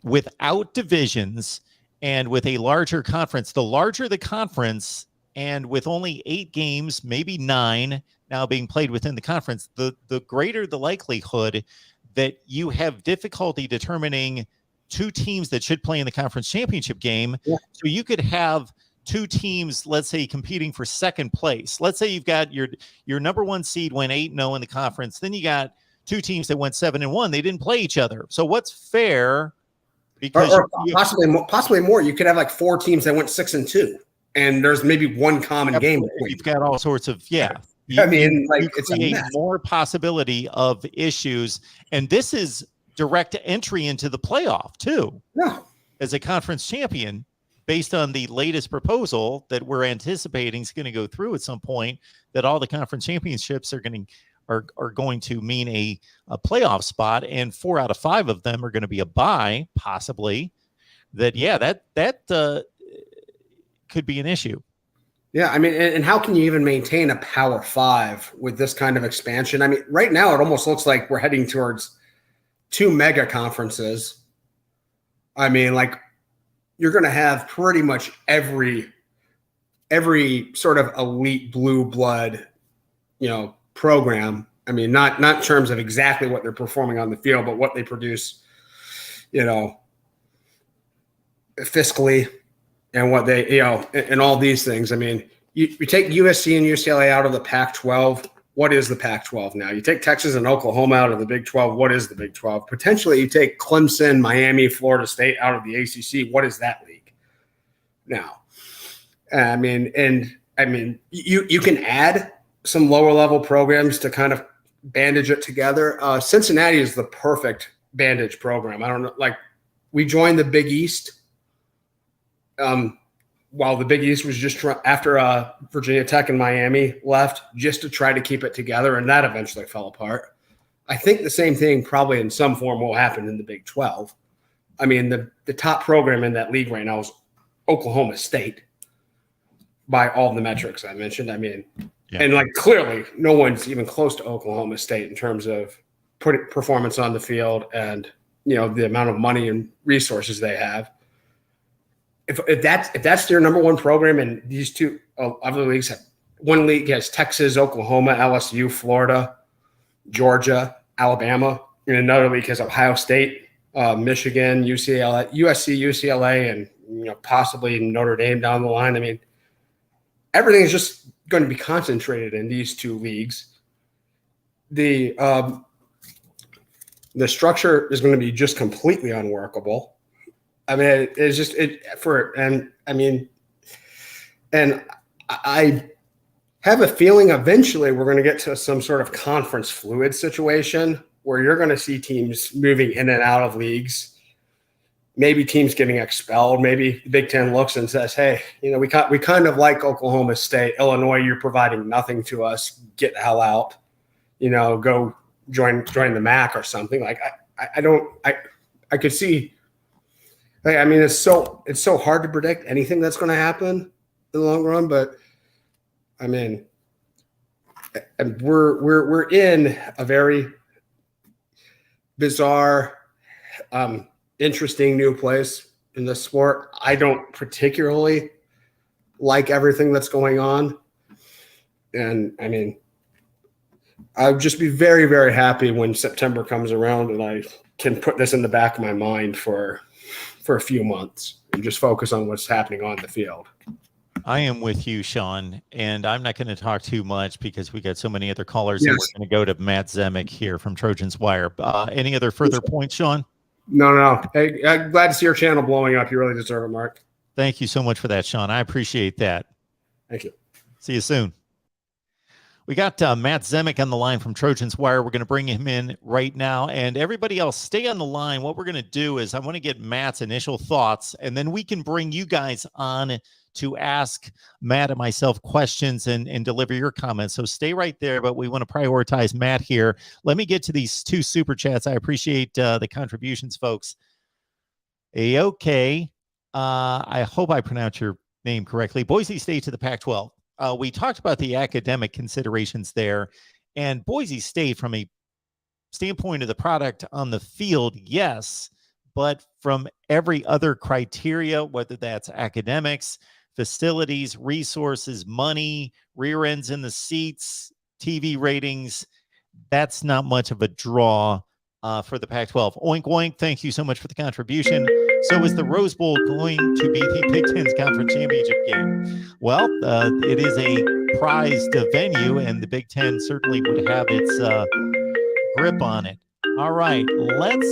without divisions and with a larger conference, the larger the conference, and with only 8 games, maybe 9 now being played within the conference, the greater the likelihood that you have difficulty determining 2 teams that should play in the conference championship game. Yeah. So you could have 2 teams, let's say, competing for second place. Let's say you've got your number 1 seed went 8-0 in the conference. Then you got 2 teams that went 7-1. They didn't play each other. So what's fair? Because or possibly more. You could have like 4 teams that went 6-2, and there's maybe 1 common game. You've got all sorts of I mean, like, it's create a mess. More possibility of issues, and this is direct entry into the playoff too. Yeah, as a conference champion, based on the latest proposal that we're anticipating is going to go through at some point, that all the conference championships are going to mean a playoff spot, and 4 out of 5 of them are going to be a bye, possibly. that that could be an issue. Yeah, I mean, and how can you even maintain a Power 5 with this kind of expansion? I mean, right now it almost looks like we're heading towards 2 mega conferences. I mean, like you're going to have pretty much every sort of elite blue blood, program. I mean, not in terms of exactly what they're performing on the field, but what they produce, fiscally. And what they, and all these things. I mean, you take USC and UCLA out of the Pac-12. What is the Pac-12 now? You take Texas and Oklahoma out of the Big 12. What is the Big 12? Potentially, you take Clemson, Miami, Florida State out of the ACC. What is that league now? You can add some lower level programs to kind of bandage it together. Cincinnati is the perfect bandage program. I don't know, like we joined the Big East. While the Big East was just after Virginia Tech and Miami left, just to try to keep it together, and that eventually fell apart. I think the same thing probably in some form will happen in the Big 12. I mean, the top program in that league right now is Oklahoma State by all the metrics I mentioned. I mean, and like clearly no one's even close to Oklahoma State in terms of putting performance on the field and, the amount of money and resources they have. If that's their number one program, and these two other leagues have, one league has Texas, Oklahoma, LSU, Florida, Georgia, Alabama, and another league has Ohio State, Michigan, UCLA, USC, UCLA, and possibly Notre Dame down the line. I mean, everything is just going to be concentrated in these two leagues. The structure is going to be just completely unworkable. I mean, it's just and I have a feeling eventually we're going to get to some sort of conference fluid situation where you're going to see teams moving in and out of leagues, maybe teams getting expelled. Maybe the Big Ten looks and says, hey, we kind of like Oklahoma State, Illinois, you're providing nothing to us. Get the hell out, go join the MAC or something. Like I could see. I mean, it's so hard to predict anything that's going to happen in the long run, but I mean, we're in a very bizarre, interesting new place in this sport. I don't particularly like everything that's going on, and I mean, I'd just be very, very happy when September comes around and I can put this in the back of my mind for a few months and just focus on what's happening on the field. I am with you, Sean, and I'm not going to talk too much because we got so many other callers. Yes. So we're going to go to Matt Zemek here from Trojans Wire. Any other further points, Sean? No. Hey, I'm glad to see your channel blowing up. You really deserve it, Mark. Thank you so much for that, Sean. I appreciate that. Thank you. See you soon. We got Matt Zemek on the line from Trojans Wire. We're going to bring him in right now. And everybody else, stay on the line. What we're going to do is I want to get Matt's initial thoughts, and then we can bring you guys on to ask Matt and myself questions and deliver your comments. So stay right there, but we want to prioritize Matt here. Let me get to these two super chats. I appreciate the contributions, folks. Okay. I hope I pronounced your name correctly. Boise State to the Pac-12. We talked about the academic considerations there, and Boise State from a standpoint of the product on the field, yes, but from every other criteria, whether that's academics, facilities, resources, money, rear ends in the seats, TV ratings, that's not much of a draw for the Pac-12. Oink, oink, thank you so much for the contribution. So is the Rose Bowl going to be the Big Ten's conference championship game? Well, it is a prized venue, and the Big Ten certainly would have its grip on it. All right, let's.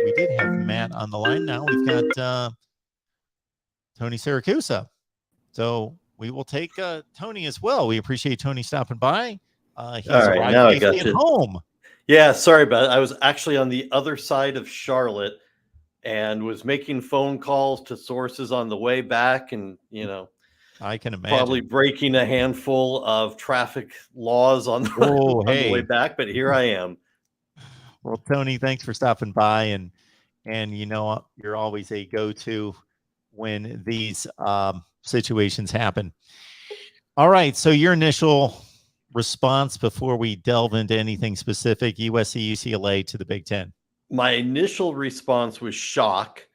We did have Matt on the line. Now we've got Tony Siracusa. So we will take Tony as well. We appreciate Tony stopping by. He's all right, now I got you. Home. Yeah, sorry about it. I was actually on the other side of Charlotte and was making phone calls to sources on the way back, and I can imagine probably breaking a handful of traffic laws on the, on the way back, but here I am. Well, Tony, thanks for stopping by, and you're always a go-to when these situations happen. All right, so your initial response before we delve into anything specific, USC, UCLA to the Big Ten. My initial response was shock.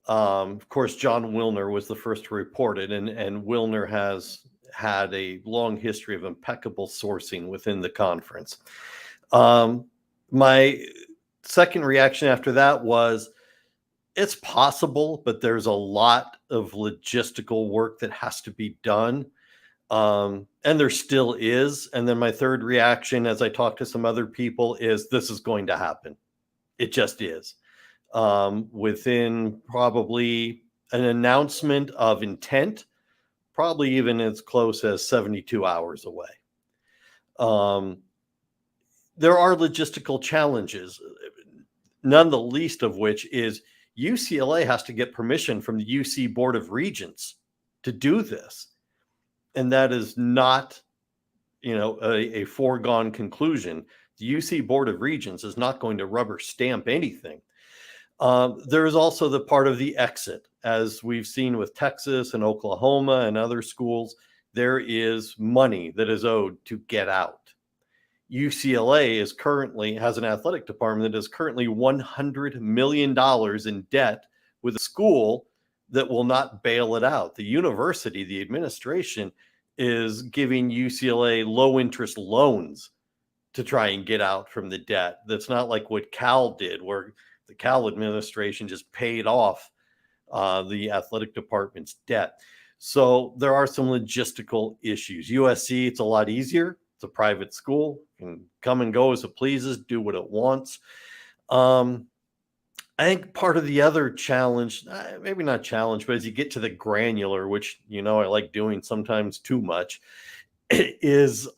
Of course, John Wilner was the first to report it, and Wilner has had a long history of impeccable sourcing within the conference. My second reaction after that was, it's possible, but there's a lot of logistical work that has to be done. And there still is. And then my third reaction, as I talk to some other people, is this is going to happen. It just is. Within probably an announcement of intent, probably even as close as 72 hours away. There are logistical challenges, none the least of which is UCLA has to get permission from the UC Board of Regents to do this. And that is not, a foregone conclusion. The UC Board of Regents is not going to rubber stamp anything. There is also the part of the exit. As we've seen with Texas and Oklahoma and other schools, there is money that is owed to get out. UCLA has an athletic department that is currently $100 million in debt with a school that will not bail it out. The university, the administration, is giving UCLA low interest loans to try and get out from the debt. That's not like what Cal did, where the Cal administration just paid off the athletic department's debt. So there are some logistical issues. USC, it's a lot easier. It's a private school, can come and go as it pleases, do what it wants. I think part of the other challenge, maybe not challenge, but as you get to the granular, which, I like doing sometimes too much, is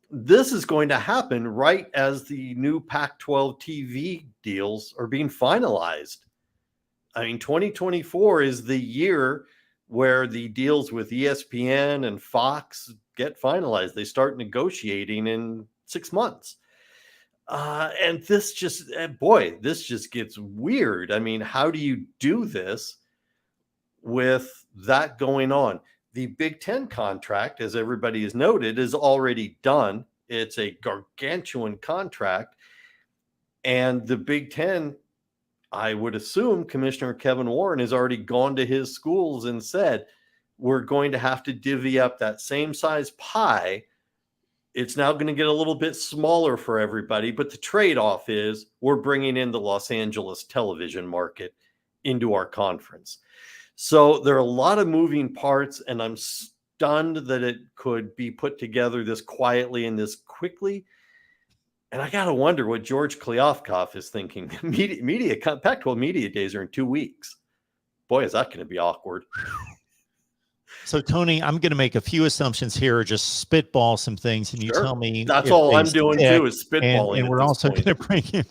this is going to happen right as the new Pac-12 TV deals are being finalized. I mean, 2024 is the year where the deals with ESPN and Fox get finalized. They start negotiating in 6 months. And this just gets weird. I mean, how do you do this with that going on? The Big Ten contract, as everybody has noted, is already done. It's a gargantuan contract. And the Big Ten, I would assume Commissioner Kevin Warren has already gone to his schools and said, we're going to have to divvy up that same size pie. It's now going to get a little bit smaller for everybody, but the trade-off is we're bringing in the Los Angeles television market into our conference. So there are a lot of moving parts, and I'm stunned that it could be put together this quietly and this quickly. And I got to wonder what George Kliavkoff is thinking. Pac-12 media days are in 2 weeks. Boy, is that going to be awkward. So, Tony, I'm going to make a few assumptions here, or just spitball some things, and you tell me. That's all I'm doing too, is spitballing. And we're also going to bring in,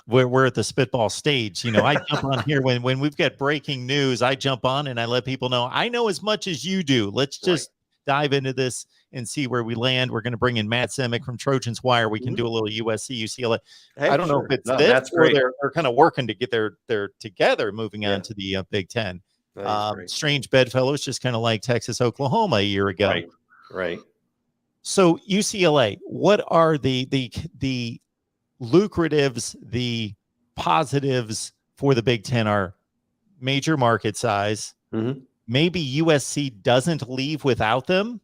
we're at the spitball stage. I jump on here when we've got breaking news. I jump on and I let people know I know as much as you do. Let's just dive into this and see where we land. We're going to bring in Matt Semick from Trojans Wire. We can do a little USC, UCLA. Hey, I don't know if it's this or they're kind of working to get their together, moving on to the Big Ten. Strange bedfellows, just kind of like Texas, Oklahoma a year ago. Right. So UCLA, what are the lucratives, the positives for the Big Ten? Are major market size. Mm-hmm. Maybe USC doesn't leave without them.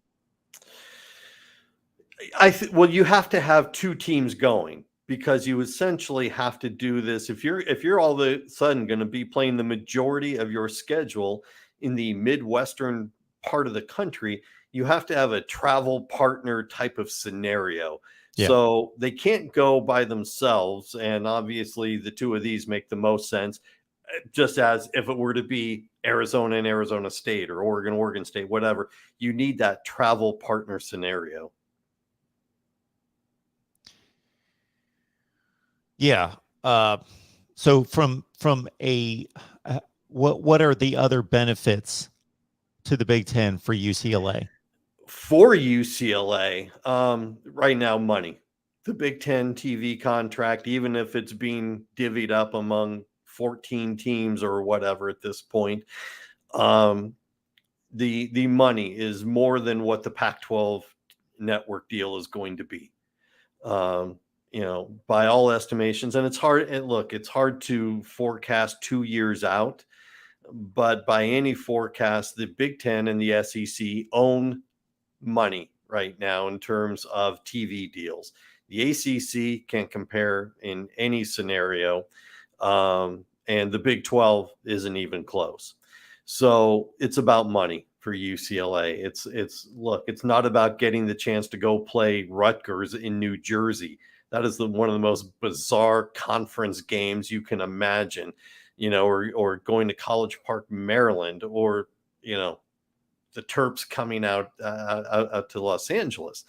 Well, you have to have two teams going, because you essentially have to do this. If you're all of a sudden going to be playing the majority of your schedule in the Midwestern part of the country, you have to have a travel partner type of scenario. Yeah. So they can't go by themselves. And obviously the two of these make the most sense, just as if it were to be Arizona and Arizona State, or Oregon State, whatever. You need that travel partner scenario. Yeah. So from a what are the other benefits to the Big Ten for UCLA? For UCLA, right now, money. the Big Ten TV contract, even if it's being divvied up among 14 teams or whatever at this point, the money is more than what the Pac-12 network deal is going to be. By all estimations, and it's hard. And look, it's hard to forecast 2 years out, but by any forecast, the Big Ten and the SEC own money right now in terms of TV deals. The ACC can't compare in any scenario, and the Big 12 isn't even close. So it's about money for UCLA. It's not about getting the chance to go play Rutgers in New Jersey. That is one of the most bizarre conference games you can imagine, or going to College Park, Maryland, or, the Terps coming out to Los Angeles.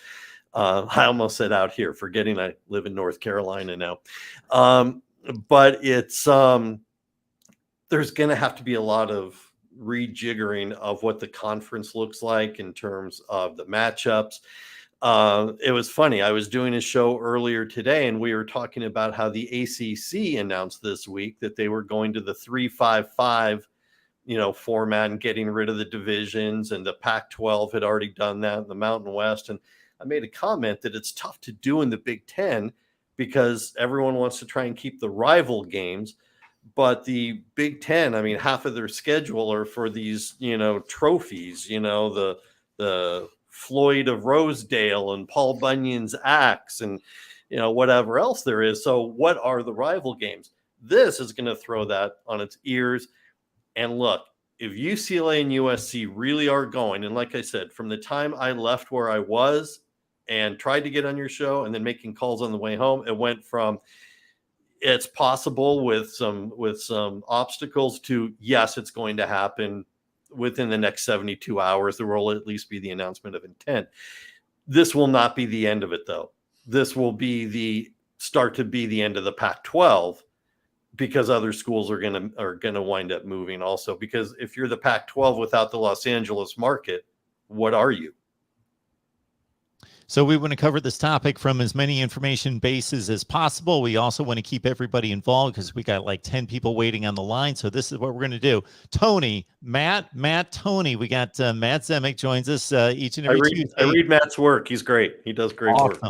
I almost said out here, forgetting I live in North Carolina now. But it's there's going to have to be a lot of rejiggering of what the conference looks like in terms of the matchups. It was funny. I was doing a show earlier today, and we were talking about how the ACC announced this week that they were going to the 3-5-5 format and getting rid of the divisions, and the Pac-12 had already done that in the Mountain West. And I made a comment that it's tough to do in the Big Ten because everyone wants to try and keep the rival games. But the Big Ten, I mean, half of their schedule are for these, trophies, the Floyd of Rosedale and Paul Bunyan's axe and, whatever else there is. So what are the rival games? This is going to throw that on its ears. And look, if UCLA and USC really are going, and like I said, from the time I left where I was and tried to get on your show and then making calls on the way home, it went from it's possible with some obstacles to yes, it's going to happen within the next 72 hours. There will at least be the announcement of intent. This will not be the end of it, though. This will be the end of the Pac-12, because other schools are gonna wind up moving also. Because if you're the Pac-12 without the Los Angeles market, what are you? So we want to cover this topic from as many information bases as possible. We also want to keep everybody involved because we got like 10 people waiting on the line. So this is what we're going to do. Tony, Matt, Tony. We got Matt Zemek joins us each and every Tuesday. I read Matt's work. He's great. He does great work.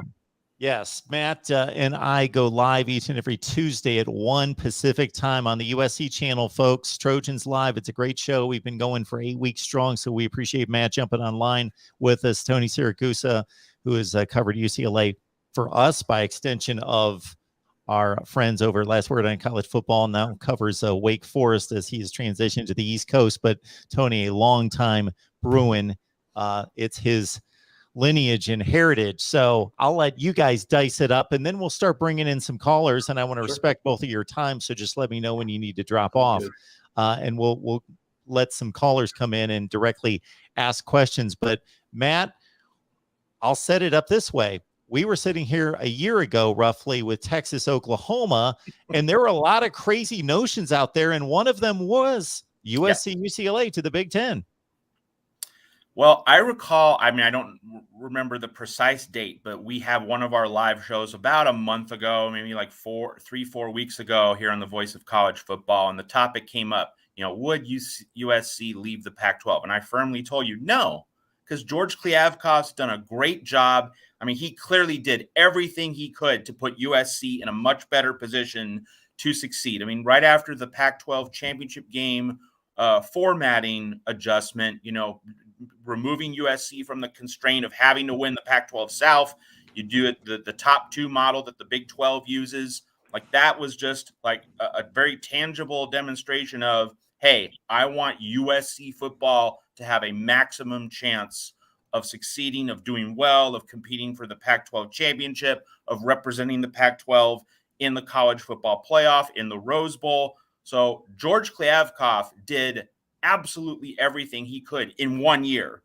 Yes, Matt and I go live each and every Tuesday at 1 Pacific time on the USC channel, folks. Trojans Live. It's a great show. We've been going for 8 weeks strong, so we appreciate Matt jumping online with us. Tony Siragusa, who has covered UCLA for us by extension of our friends over at Last Word on College Football, now covers Wake Forest as he has transitioned to the East Coast. But Tony, a longtime Bruin, it's his lineage and heritage. So I'll let you guys dice it up, and then we'll start bringing in some callers. And I want to respect both of your time, so just let me know when you need to drop off, and we'll let some callers come in and directly ask questions. But Matt, I'll set it up this way. We were sitting here a year ago, roughly, with Texas, Oklahoma, and there were a lot of crazy notions out there, and one of them was USC, UCLA to the Big Ten. Well, I recall, I don't remember the precise date, but we have one of our live shows about a month ago, maybe like 4 weeks ago here on the Voice of College Football, and the topic came up, would USC leave the Pac-12? And I firmly told you no, because George Kliavkoff's done a great job. He clearly did everything he could to put USC in a much better position to succeed. Right after the Pac-12 championship game formatting adjustment, removing USC from the constraint of having to win the Pac-12 South, you do it the top 2 model that the Big 12 uses. Like, that was just like a very tangible demonstration of, hey, I want USC football to have a maximum chance of succeeding, of doing well, of competing for the Pac-12 championship, of representing the Pac-12 in the college football playoff, in the Rose Bowl. So George Kliavkoff did absolutely everything he could in 1 year.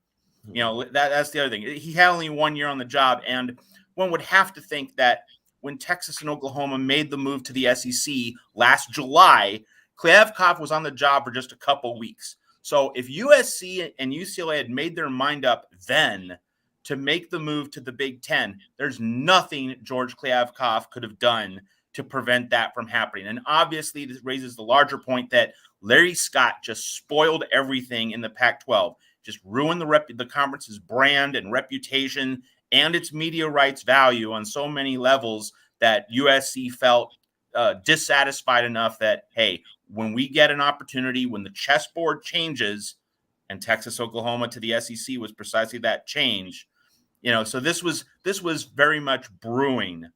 That's the other thing. He had only 1 year on the job, and one would have to think that when Texas and Oklahoma made the move to the SEC last July, Kliavkoff was on the job for just a couple weeks. So if USC and UCLA had made their mind up then to make the move to the Big Ten. There's nothing George Kliavkoff could have done to prevent that from happening. And obviously, this raises the larger point that Larry Scott just spoiled everything in the Pac-12, just ruined the conference's brand and reputation and its media rights value on so many levels that USC felt dissatisfied enough that, hey, when we get an opportunity, when the chessboard changes, and Texas, Oklahoma to the SEC was precisely that change, so this was very much brewing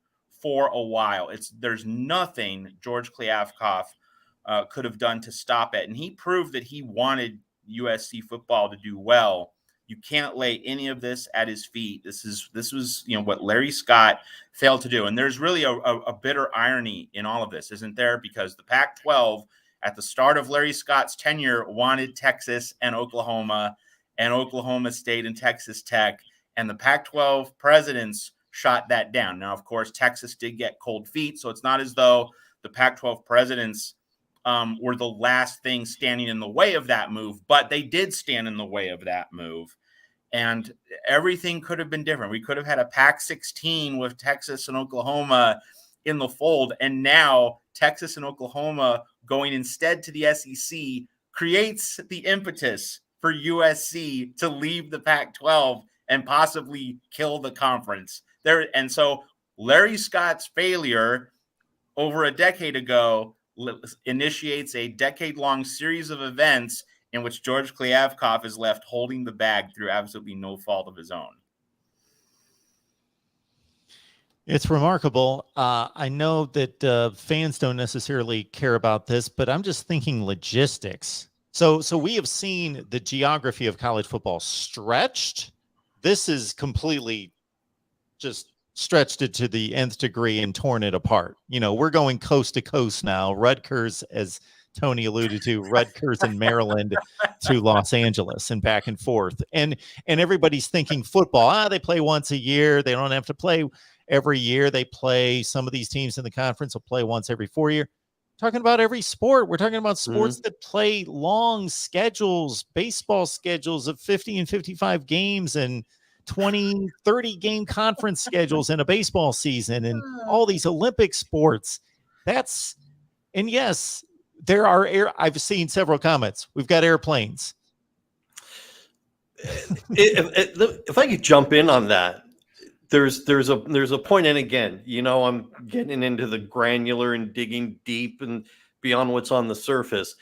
for a while. There's nothing George Kliavkoff could have done to stop it. And he proved that he wanted USC football to do well. You can't lay any of this at his feet. This was what Larry Scott failed to do. And there's really a bitter irony in all of this, isn't there? Because the Pac-12 at the start of Larry Scott's tenure wanted Texas and Oklahoma State and Texas Tech, and the Pac-12 presidents shot that down. Now, of course, Texas did get cold feet, so it's not as though the Pac-12 presidents were the last thing standing in the way of that move, but they did stand in the way of that move. And everything could have been different. We could have had a Pac-16 with Texas and Oklahoma in the fold, and now Texas and Oklahoma going instead to the SEC creates the impetus for USC to leave the Pac-12 and possibly kill the conference. And so Larry Scott's failure over a decade ago initiates a decade-long series of events in which George Kliavkoff is left holding the bag through absolutely no fault of his own. It's remarkable. I know that fans don't necessarily care about this, but I'm just thinking logistics. So we have seen the geography of college football stretched. This is completely just stretched it to the nth degree and torn it apart. We're going coast to coast now. Rutgers, as Tony alluded to, Rutgers in Maryland to Los Angeles and back and forth. And everybody's thinking football. They play once a year. They don't have to play every year. They play, some of these teams in the conference will play once every 4 years. Talking about every sport. We're talking about sports that play long schedules, baseball schedules of 50 and 55 games and 20, 30 game conference schedules in a baseball season, and all these Olympic sports. And yes, there are I've seen several comments. We've got airplanes. If I could jump in on that, there's a point, and again, I'm getting into the granular and digging deep and beyond what's on the surface.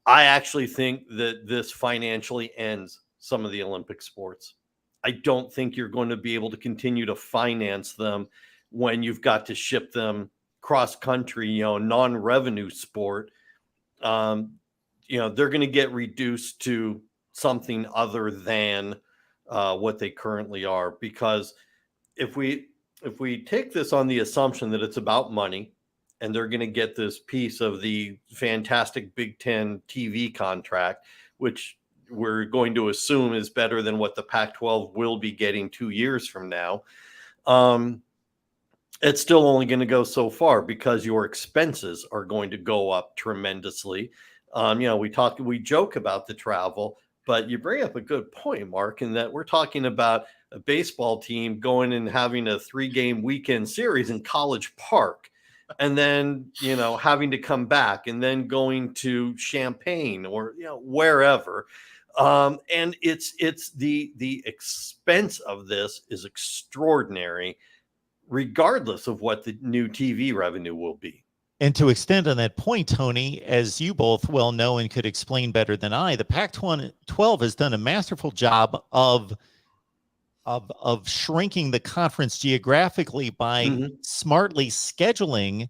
I actually think that this financially ends some of the Olympic sports. I don't think you're going to be able to continue to finance them when you've got to ship them cross country, non-revenue sport. They're going to get reduced to something other than what they currently are. Because if we take this on the assumption that it's about money and they're going to get this piece of the fantastic Big Ten TV contract, which we're going to assume is better than what the Pac-12 will be getting 2 years from now, it's still only going to go so far because your expenses are going to go up tremendously. We joke about the travel, but you bring up a good point, Mark, in that we're talking about a baseball team going and having a 3-game weekend series in College Park, and then, having to come back and then going to Champaign or, wherever. And it's the expense of this is extraordinary, regardless of what the new TV revenue will be. And to extend on that point, Tony, as you both well know and could explain better than I, the Pac-12 has done a masterful job of shrinking the conference geographically by smartly scheduling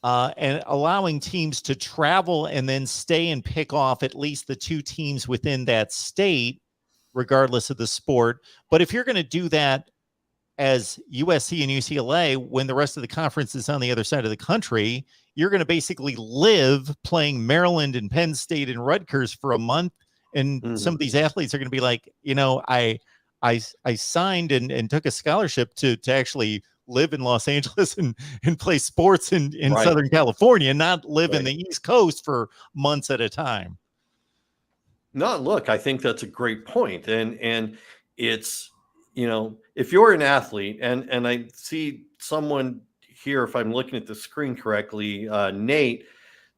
and allowing teams to travel and then stay and pick off at least the 2 teams within that state, regardless of the sport. But if you're going to do that as USC and UCLA, when the rest of the conference is on the other side of the country, you're going to basically live playing Maryland and Penn State and Rutgers for a month. And some of these athletes are going to be like, I signed and took a scholarship to actually live in Los Angeles and play sports in Right. Southern California, not live in Right. the East Coast for months at a time. No, look, I think that's a great point. And it's, if you're an athlete, and I see someone here, if I'm looking at the screen correctly, Nate,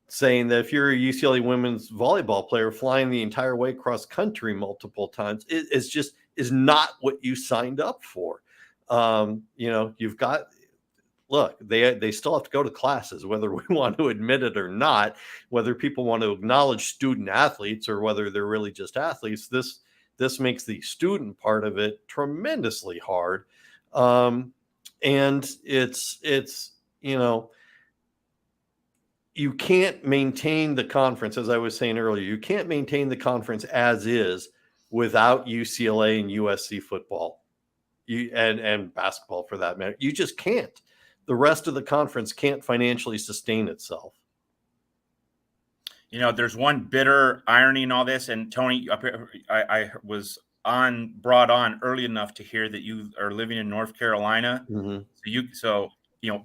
saying that if you're a UCLA women's volleyball player, flying the entire way cross country multiple times is not what you signed up for. You've got, look, they still have to go to classes, whether we want to admit it or not, whether people want to acknowledge student athletes or whether they're really just athletes. This makes the student part of it tremendously hard. And it's you can't maintain the conference, as I was saying earlier, you can't maintain the conference as is without UCLA and USC football, and basketball for that matter. You just can't. The rest of the conference can't financially sustain itself. There's one bitter irony in all this. And Tony, I was brought on early enough to hear that you are living in North Carolina. So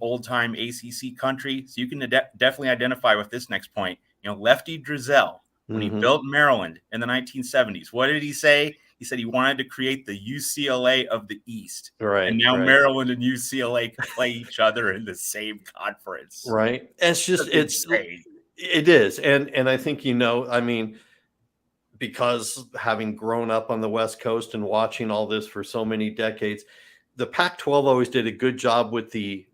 old time ACC country. So you can definitely identify with this next point. Lefty Drizel, when he built Maryland in the 1970s, what did he say? He said he wanted to create the UCLA of the East. Right. And now Maryland and UCLA can play each other in the same conference. Right. It's just, insane. It is. And I think, because having grown up on the West Coast and watching all this for so many decades, the Pac-12 always did a good job with the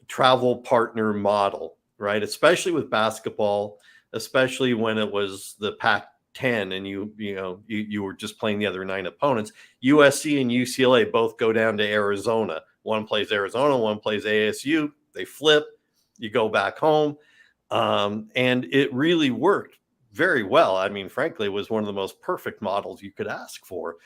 travel partner model, right? Especially with basketball, especially when it was the Pac-10 and you were just playing the other 9 opponents. USC and UCLA both go down to Arizona. One plays Arizona, one plays ASU. They flip. You go back home. And it really worked very well. I mean, frankly, it was one of the most perfect models you could ask for.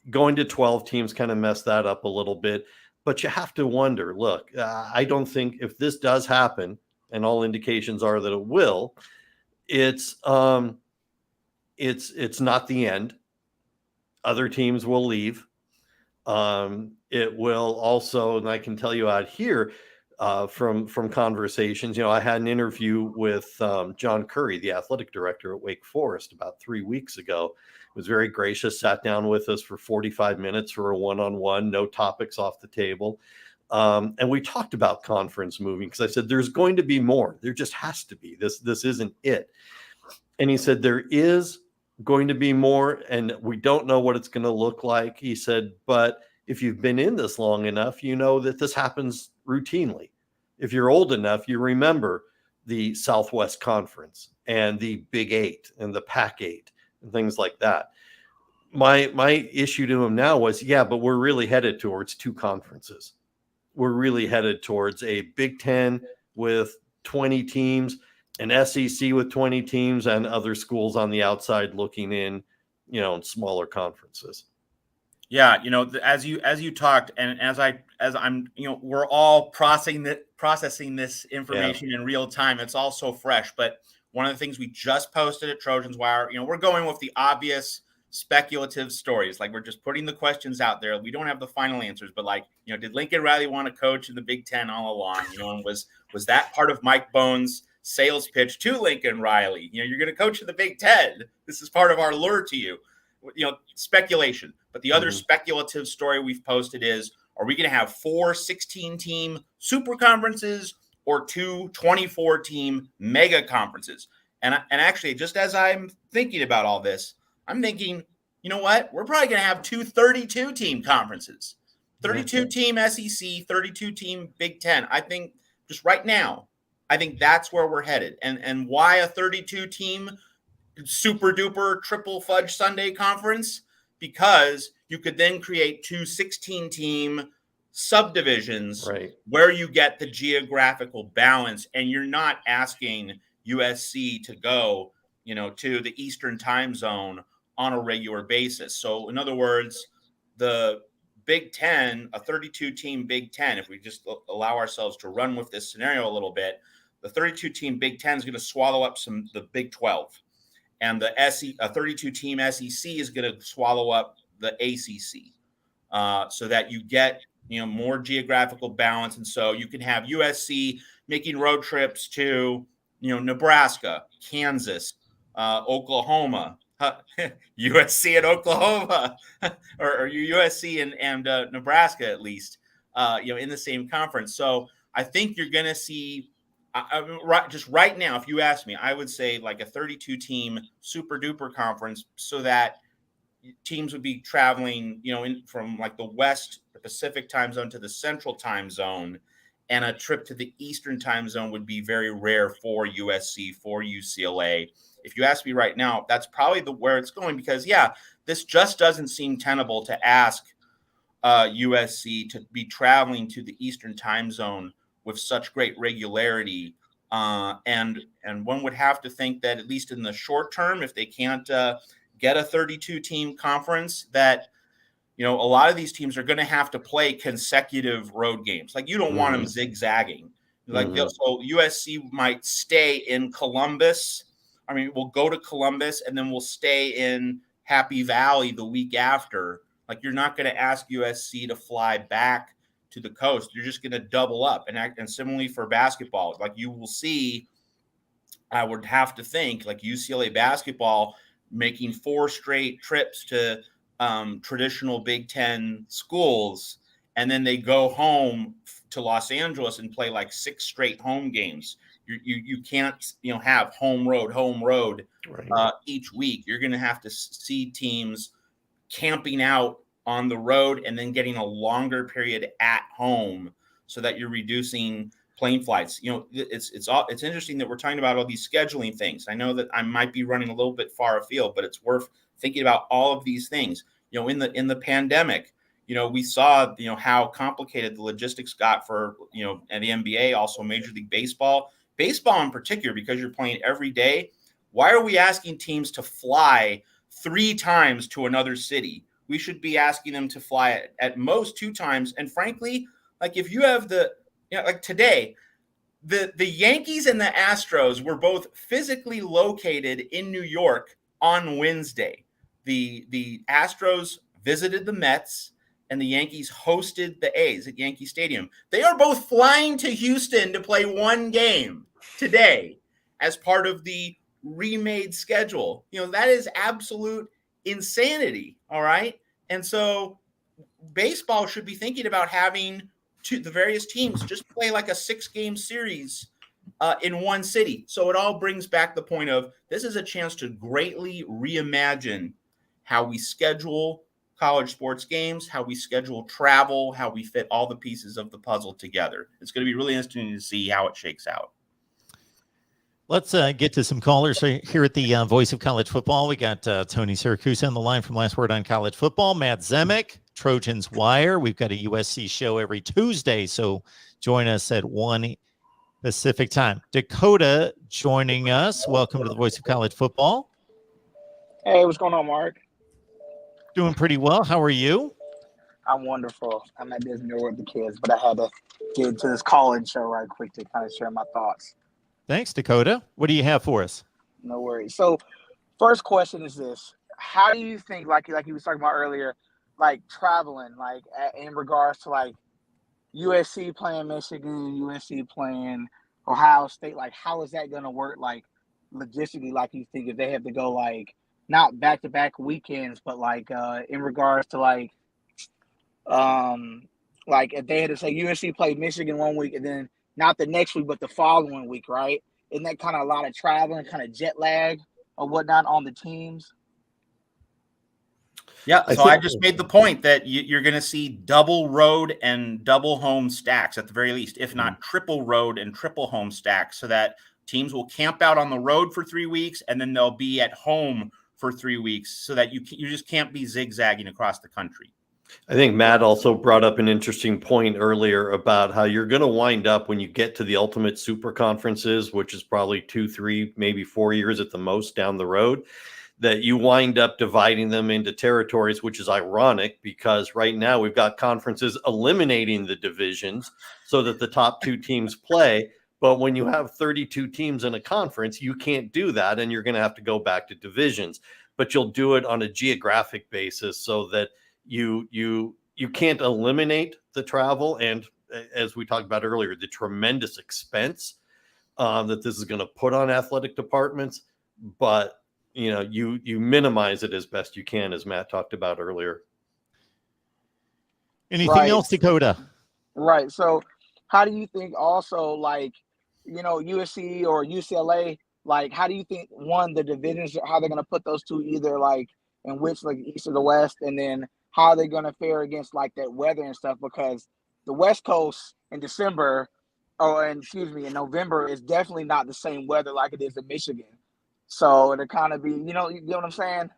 Going to 12 teams kind of messed that up a little bit, but you have to wonder, look, I don't think if this does happen, and all indications are that it will, it's not the end. Other teams will leave. It will also, and I can tell you out here, from conversations, I had an interview with John Curry, the athletic director at Wake Forest, about 3 weeks ago. Was very gracious, sat down with us for 45 minutes for a one-on-one, no topics off the table. And we talked about conference moving, because I said, there's going to be more. There just has to be. This isn't it. And he said, there is going to be more, and we don't know what it's going to look like. He said, but if you've been in this long enough, you know that this happens routinely. If you're old enough, you remember the Southwest Conference and the Big 8 and the Pac-8 and things like that. My issue to him now was, but we're really headed towards 2 conferences. We're really headed towards a Big 10 with 20 teams, an SEC with 20 teams, and other schools on the outside looking in, in smaller conferences. Yeah, as you talked, and as I'm, we're all processing this information in real time. It's all so fresh. But one of the things we just posted at Trojans Wire, we're going with the obvious speculative stories. Like, we're just putting the questions out there. We don't have the final answers, but did Lincoln Riley want to coach in the Big Ten all along? And was that part of Mike Bohn's sales pitch to Lincoln Riley? You're going to coach in the Big Ten. This is part of our lure to you. Speculation. But the other speculative story we've posted is, are we going to have 4 16-team super conferences or 2 24-team mega conferences? And actually, just as I'm thinking about all this, I'm thinking, you know what? We're probably going to have 2 32-team conferences, 32-team SEC, 32-team Big Ten. I think just right now, I think that's where we're headed. And why a 32-team super duper triple fudge Sunday conference? Because you could then create 2 16-team subdivisions, right, where you get the geographical balance, and you're not asking USC to go, to the Eastern time zone on a regular basis. So in other words, the Big Ten, a 32-team Big Ten, if we just allow ourselves to run with this scenario a little bit, the 32-team Big Ten is going to swallow up the Big 12. And the a 32-team SEC is going to swallow up the ACC, so that you get more geographical balance. And so you can have USC making road trips to Nebraska, Kansas, Oklahoma, USC and Oklahoma, or USC and Nebraska at least, in the same conference. So I think you're going to see, right now, if you ask me, I would say like a 32 team super duper conference, so that teams would be traveling, from like the Pacific time zone to the Central time zone, and a trip to the Eastern time zone would be very rare for USC, for UCLA. If you ask me right now, that's probably where it's going, because this just doesn't seem tenable to ask USC to be traveling to the Eastern time zone with such great regularity. And one would have to think that, at least in the short term, if they can't get a 32 team conference, that a lot of these teams are going to have to play consecutive road games. Like, you don't want them zigzagging. So USC might stay in Columbus. I mean, we'll go to Columbus and then we'll stay in Happy Valley the week after. Like, you're not going to ask USC to fly back to the coast. You're just going to double up. And similarly for basketball, like, you will see, I would have to think, like, UCLA basketball making 4 straight trips to traditional Big Ten schools, and then they go home to Los Angeles and play like 6 straight home games. You can't have home road right. Each week. You're going to have to see teams camping out on the road and then getting a longer period at home, so that you're reducing plane flights. It's interesting that we're talking about all these scheduling things. I know that I might be running a little bit far afield, but it's worth thinking about all of these things. In the pandemic, we saw how complicated the logistics got for and the NBA, also Major League Baseball in particular, because you're playing every day. Why are we asking teams to fly 3 times to another city? We should be asking them to fly at most 2 times. And frankly, like, if you have like today, the Yankees and the Astros were both physically located in New York on Wednesday. The Astros visited the Mets, and the Yankees hosted the A's at Yankee Stadium. They are both flying to Houston to play 1 game today as part of the remade schedule. That is absolute insanity. All right. And so baseball should be thinking about having the various teams just play like a 6-game series in one city. So it all brings back the point of, this is a chance to greatly reimagine how we schedule college sports games, how we schedule travel, how we fit all the pieces of the puzzle together. It's going to be really interesting to see how it shakes out. Let's get to some callers here at the Voice of College Football. We got Tony Syracuse on the line from Last Word on College Football, Matt Zemek, Trojans Wire. We've got a USC show every Tuesday, so join us at 1 Pacific time. Dakota joining us. Welcome to the Voice of College Football. Hey, what's going on, Mark? Doing pretty well. How are you? I'm wonderful. I'm at Disney World with the kids, but I had to get into this call-in show right quick to kind of share my thoughts. Thanks, Dakota. What do you have for us? No worries. So, first question is this: how do you think, like you was talking about earlier, like traveling, like in regards to like USC playing Michigan, USC playing Ohio State, like how is that going to work, like logistically? Like, you think if they have to go like not back-to-back weekends, but like in regards to like if they had to say USC played Michigan 1 week and then not the next week, but the following week, right? Isn't that kind of a lot of traveling, kind of jet lag or whatnot on the teams? Yeah, so I just made the point that you're going to see double road and double home stacks at the very least, if not triple road and triple home stacks, so that teams will camp out on the road for 3 weeks and then they'll be at home for 3 weeks, so that you just can't be zigzagging across the country. I think Matt also brought up an interesting point earlier about how you're going to wind up when you get to the ultimate super conferences, which is probably 2, 3, maybe 4 years at the most down the road, that you wind up dividing them into territories, which is ironic because right now we've got conferences eliminating the divisions so that the top 2 teams play. But when you have 32 teams in a conference, you can't do that, and you're going to have to go back to divisions. But you'll do it on a geographic basis so that you can't eliminate the travel and, as we talked about earlier, the tremendous expense that this is going to put on athletic departments. But you minimize it as best you can, as Matt talked about earlier. Anything Right. else, Dakota? Right. So, how do you think also, like, USC or UCLA, like, how do you think, one, the divisions, how they're going to put those two either, like, in which, like, east or the west, and then how they're going to fare against, like, that weather and stuff? Because the West Coast in December, in November, is definitely not the same weather like it is in Michigan. So it'll kind of be, you know what I'm saying?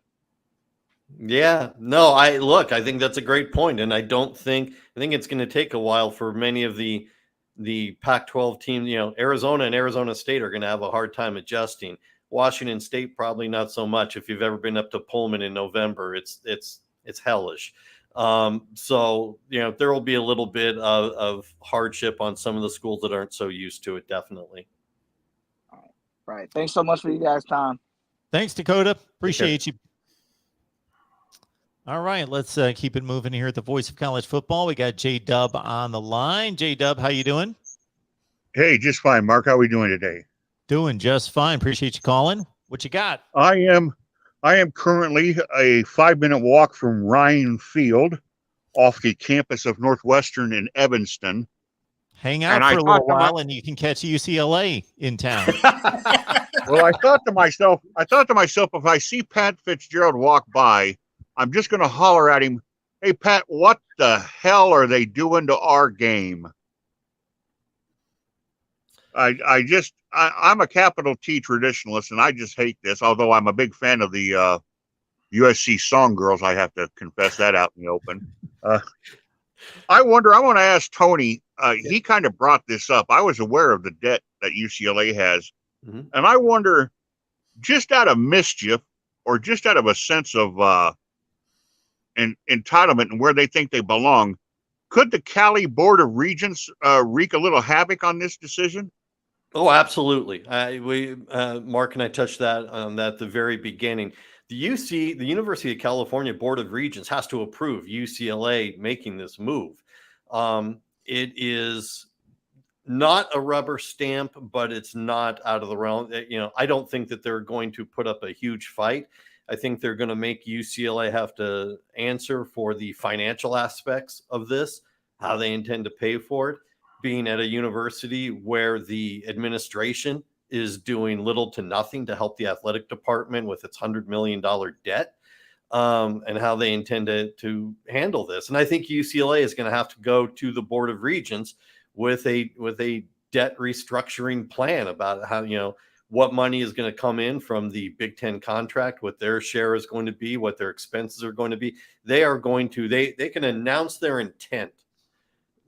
Yeah, no, I think that's a great point. And I think it's going to take a while for many of the Pac-12 teams. Arizona and Arizona State are going to have a hard time adjusting. Washington State, probably not so much. If you've ever been up to Pullman in November, it's hellish. So, there will be a little bit of hardship on some of the schools that aren't so used to it. Definitely. Right. Thanks so much for you guys' time. Thanks, Dakota. Appreciate you. All right, let's keep it moving here at the Voice of College Football. We got J-Dub on the line. J-Dub, how you doing? Hey, just fine, Mark. How are we doing today? Doing just fine. Appreciate you calling. What you got? I am currently a 5-minute walk from Ryan Field off the campus of Northwestern in Evanston. Hang out for a little while and you can catch UCLA in town. Well, I thought to myself, if I see Pat Fitzgerald walk by, I'm just going to holler at him, "Hey, Pat, what the hell are they doing to our game?" I'm a capital T traditionalist, and I just hate this, although I'm a big fan of the USC Song Girls. I have to confess that out in the open. I want to ask Tony, he kind of brought this up. I was aware of the debt that UCLA has. Mm-hmm. And I wonder, just out of mischief or just out of a sense of entitlement and where they think they belong, could the Cali Board of Regents wreak a little havoc on this decision? Oh, absolutely. Mark and I touched on that at the very beginning. The University of California Board of Regents has to approve UCLA making this move. It is not a rubber stamp, but it's not out of the realm. I don't think that they're going to put up a huge fight. I think they're going to make UCLA have to answer for the financial aspects of this, how they intend to pay for it, being at a university where the administration is doing little to nothing to help the athletic department with its $100 million debt, and how they intend to handle this. And I think UCLA is going to have to go to the Board of Regents with a debt restructuring plan about how, what money is going to come in from the Big Ten contract, what their share is going to be, what their expenses are going to be. They can announce their intent.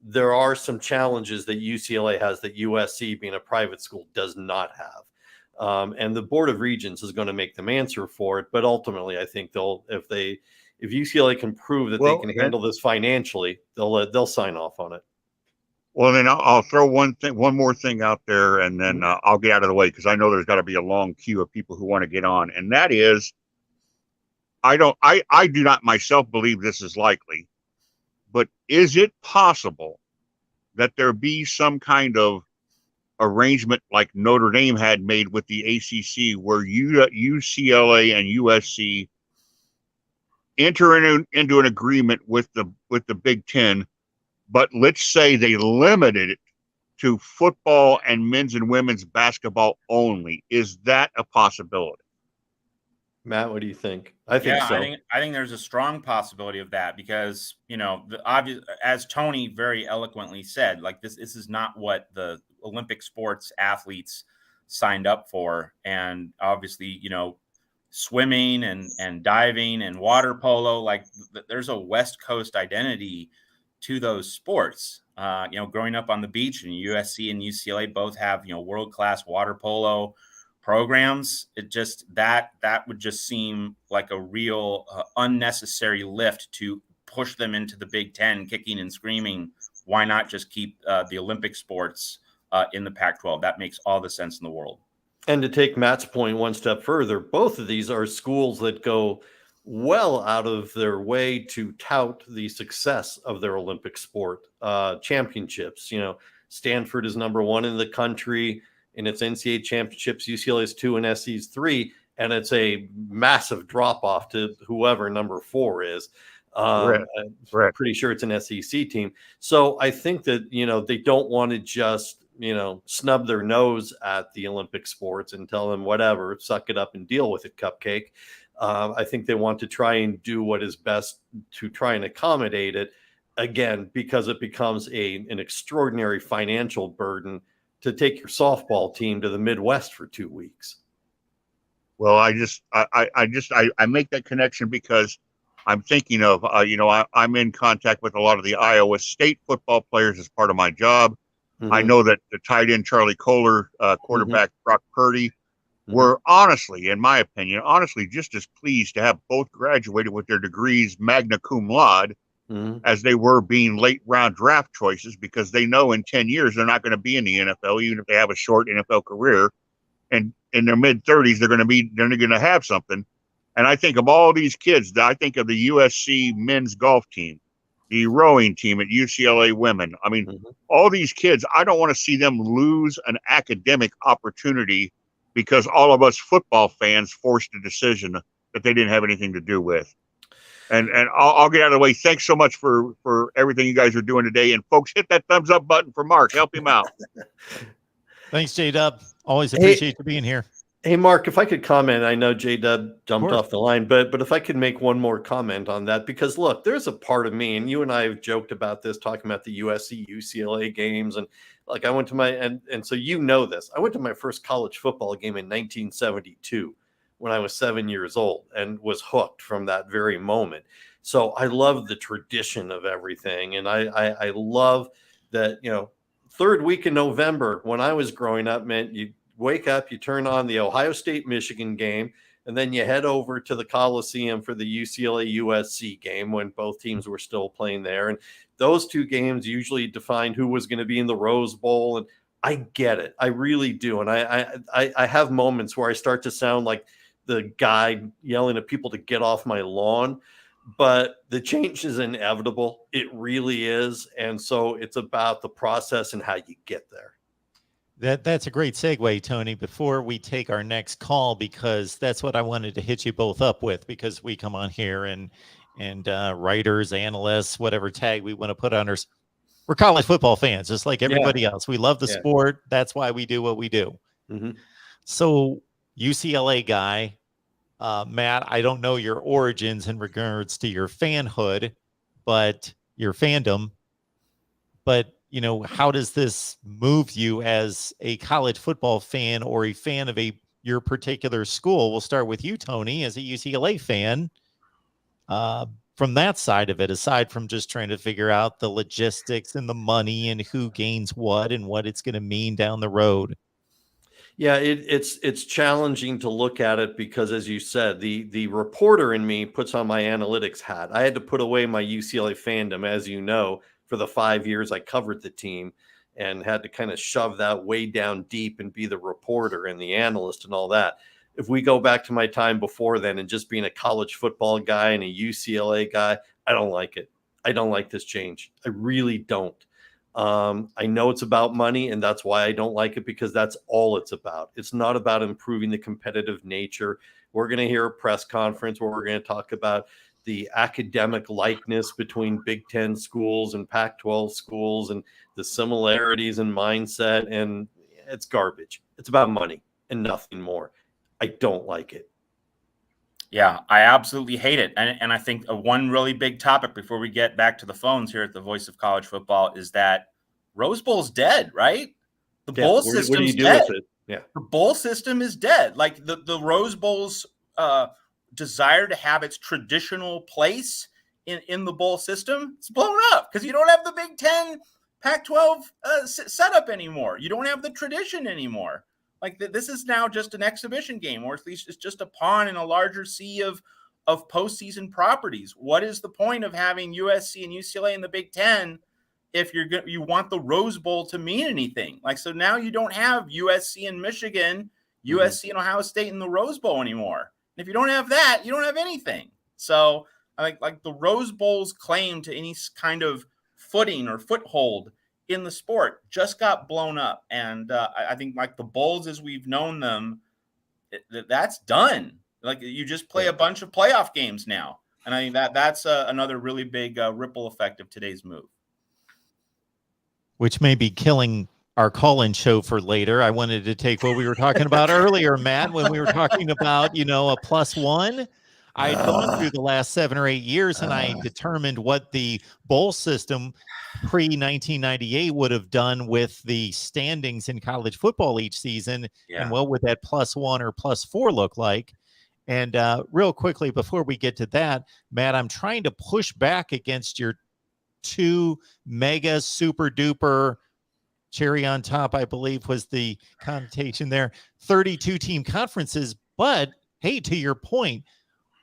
There are some challenges that UCLA has that USC, being a private school, does not have. And the Board of Regents is going to make them answer for it. But ultimately, I think if UCLA can prove that they can handle this financially, they'll sign off on it. Well, then I'll throw one more thing out there, and then I'll get out of the way, because I know there's got to be a long queue of people who want to get on. And that is, I do not myself believe this is likely, but is it possible that there be some kind of arrangement like Notre Dame had made with the ACC, where UCLA and USC enter into an agreement with the Big Ten, but let's say they limited it to football and men's and women's basketball only? Is that a possibility? Matt, what do you think? I think so. I think there's a strong possibility of that, because, the obvious, as Tony very eloquently said, like this is not what the Olympic sports athletes signed up for. And obviously, swimming and diving and water polo, like there's a West Coast identity to those sports. Growing up on the beach, and USC and UCLA both have, world-class water polo programs. It just that would just seem like a real unnecessary lift to push them into the Big Ten, kicking and screaming. Why not just keep the Olympic sports in the Pac-12? That makes all the sense in the world. And to take Matt's point one step further, both of these are schools that go well out of their way to tout the success of their Olympic sport championships. Stanford is #1 in the country in its NCAA championships. UCLA is 2 and SC is 3. and it's a massive drop off to whoever number 4 is. Correct. I'm pretty sure it's an SEC team. So I think that, they don't want to just, snub their nose at the Olympic sports and tell them whatever, suck it up and deal with it, cupcake. I think they want to try and do what is best to try and accommodate it, again, because it becomes an extraordinary financial burden to take your softball team to the Midwest for 2 weeks. Well, I make that connection because I'm thinking of, I'm in contact with a lot of the Iowa State football players as part of my job. I know that the tight end Charlie Kohler, quarterback Brock Purdy, were honestly, in my opinion, just as pleased to have both graduated with their degrees magna cum laude as they were being late round draft choices, because they know in 10 years they're not going to be in the NFL, even if they have a short NFL career. And in their mid 30s, they're going to have something. And I think of all these kids, I think of the USC men's golf team, the rowing team at UCLA women. I mean, all these kids, I don't want to see them lose an academic opportunity because all of us football fans forced a decision that they didn't have anything to do with. And I'll get out of the way. Thanks so much for everything you guys are doing today. And folks, hit that thumbs up button for Mark. Help him out. Thanks, J-Dub. Always appreciate you being here. Hey, Mark, if I could comment, I know J-Dub jumped off the line, but if I could make one more comment on that, because look, there's a part of me, and you and I have joked about this, talking about the USC UCLA games, and like I went to and so this, I went to my first college football game in 1972 when I was 7 years old and was hooked from that very moment. So I love the tradition of everything, and I love that, third week in November when I was growing up meant you wake up, you turn on the Ohio State-Michigan game, and then you head over to the Coliseum for the UCLA-USC game when both teams were still playing there. And those two games usually defined who was going to be in the Rose Bowl. And I get it. I really do. And I have moments where I start to sound like the guy yelling at people to get off my lawn. But the change is inevitable. It really is. And so it's about the process and how you get there. That's a great segue, Tony, before we take our next call, because that's what I wanted to hit you both up with, because we come on here and writers, analysts, whatever tag we want to put on us. We're college football fans, just like everybody else. We love the sport. That's why we do what we do. So UCLA guy, Matt, I don't know your origins in regards to your fanhood, but your fandom, but how does this move you as a college football fan or a fan of your particular school? We'll start with you, Tony, as a UCLA fan. From that side of it, aside from just trying to figure out the logistics and the money and who gains what and what it's going to mean down the road. Yeah, it's challenging to look at it because, as you said, the reporter in me puts on my analytics hat. I had to put away my UCLA fandom, as you know, for the 5 years I covered the team, and had to kind of shove that way down deep and be the reporter and the analyst and all that. If we go back to my time before then and just being a college football guy and a UCLA guy, I don't like it. I don't like this change. I really don't. I know it's about money, and that's why I don't like it, because that's all it's about. It's not about improving the competitive nature. We're going to hear a press conference where we're going to talk about the academic likeness between Big Ten schools and Pac-12 schools and the similarities in mindset, and it's garbage. It's about money and nothing more. I don't like it. Yeah, I absolutely hate it. And I think one really big topic before we get back to the phones here at the Voice of College Football is that Rose Bowl's dead, right? The bowl system's what do you do dead. with it? Yeah. The bowl system is dead. Like the Rose Bowl's desire to have its traditional place in the bowl system, it's blown up because you don't have the Big Ten, Pac-12 setup anymore. You don't have the tradition anymore. Like this is now just an exhibition game, or at least it's just a pawn in a larger sea of postseason properties. What is the point of having USC and UCLA in the Big Ten if you want the Rose Bowl to mean anything? Like, so now you don't have USC and Michigan, USC and Ohio State in the Rose Bowl anymore. And if you don't have that, you don't have anything. So I think like the Rose Bowl's claim to any kind of footing or foothold in the sport just got blown up. And I think like the bowls as we've known them, that's done. Like you just play a bunch of playoff games now. And I think that's another really big ripple effect of today's move. Which may be killing our call-in show for later. I wanted to take what we were talking about earlier, Matt, when we were talking about, a +1. I had gone through the last 7 or 8 years and I determined what the bowl system pre-1998 would have done with the standings in college football each season. Yeah. And what would that +1 or +4 look like? And real quickly, before we get to that, Matt, I'm trying to push back against your 2 mega super duper cherry on top, I believe was the connotation there, 32 team conferences. But hey, to your point,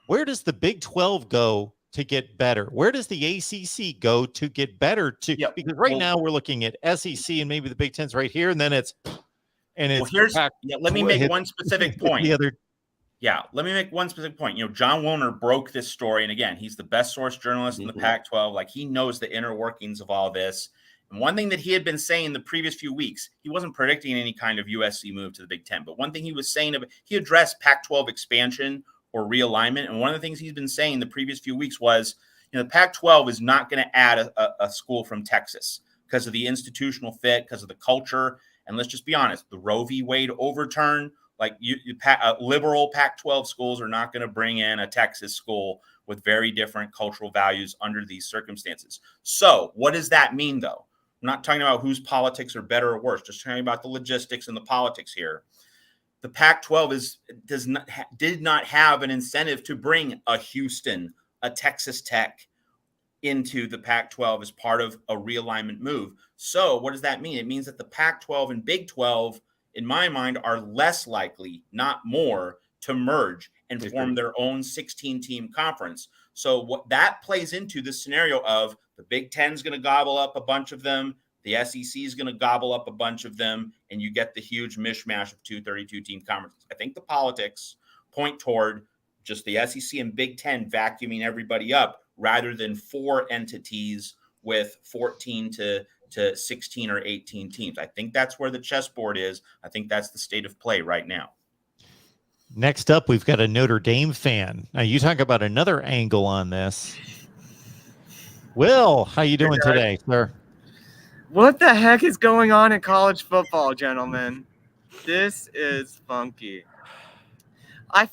where does the Big 12 go to get better? Where does the ACC go to get better? Because right now we're looking at SEC and maybe the Big 10's right here, and then it's let me make one specific point. Let me make one specific point. John Wilner broke this story, and again, he's the best source journalist in the Pac-12. Like, he knows the inner workings of all this. And one thing that he had been saying the previous few weeks, he wasn't predicting any kind of USC move to the Big Ten, but one thing he was saying, he addressed Pac-12 expansion or realignment, and one of the things he's been saying the previous few weeks was, the Pac-12 is not going to add a school from Texas because of the institutional fit, because of the culture, and let's just be honest, the Roe v. Wade overturn. Like liberal Pac-12 schools are not going to bring in a Texas school with very different cultural values under these circumstances. So what does that mean, though? I'm not talking about whose politics are better or worse, just talking about the logistics and the politics here. The Pac-12 did not have an incentive to bring a Houston, a Texas Tech into the Pac-12 as part of a realignment move. So what does that mean? It means that the Pac-12 and Big 12, in my mind, are less likely, not more, to merge and form their own 16-team conference. So what that plays into the scenario of the Big 10 is going to gobble up a bunch of them, the SEC is going to gobble up a bunch of them, and you get the huge mishmash of 2 32-team conferences. I think the politics point toward just the SEC and Big 10 vacuuming everybody up rather than 4 entities with 14 to 16 or 18 teams. I think that's where the chessboard is. I think that's the state of play right now. Next up, we've got a Notre Dame fan. Now, you talk about another angle on this. Will, how you doing today, sir? What the heck is going on in college football, gentlemen? This is funky. I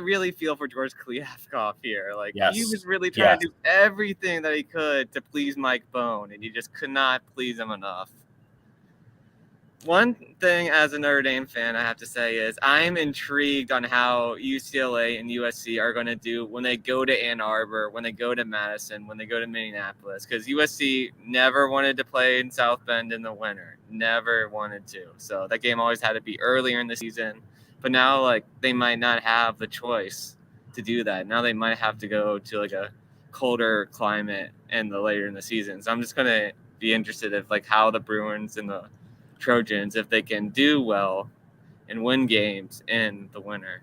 really feel for George Kliavkoff here. Like, he was really trying to do everything that he could to please Mike Bone, and he just could not please him enough. One thing as a Notre Dame fan I have to say is I'm intrigued on how UCLA and USC are going to do when they go to Ann Arbor, when they go to Madison, when they go to Minneapolis, because USC never wanted to play in South Bend in the winter, never wanted to. So that game always had to be earlier in the season. But now, like, they might not have the choice to do that. Now they might have to go to, like, a colder climate later in the season. So I'm just going to be interested in, like, how the Bruins and the Trojans, if they can do well and win games in the winter.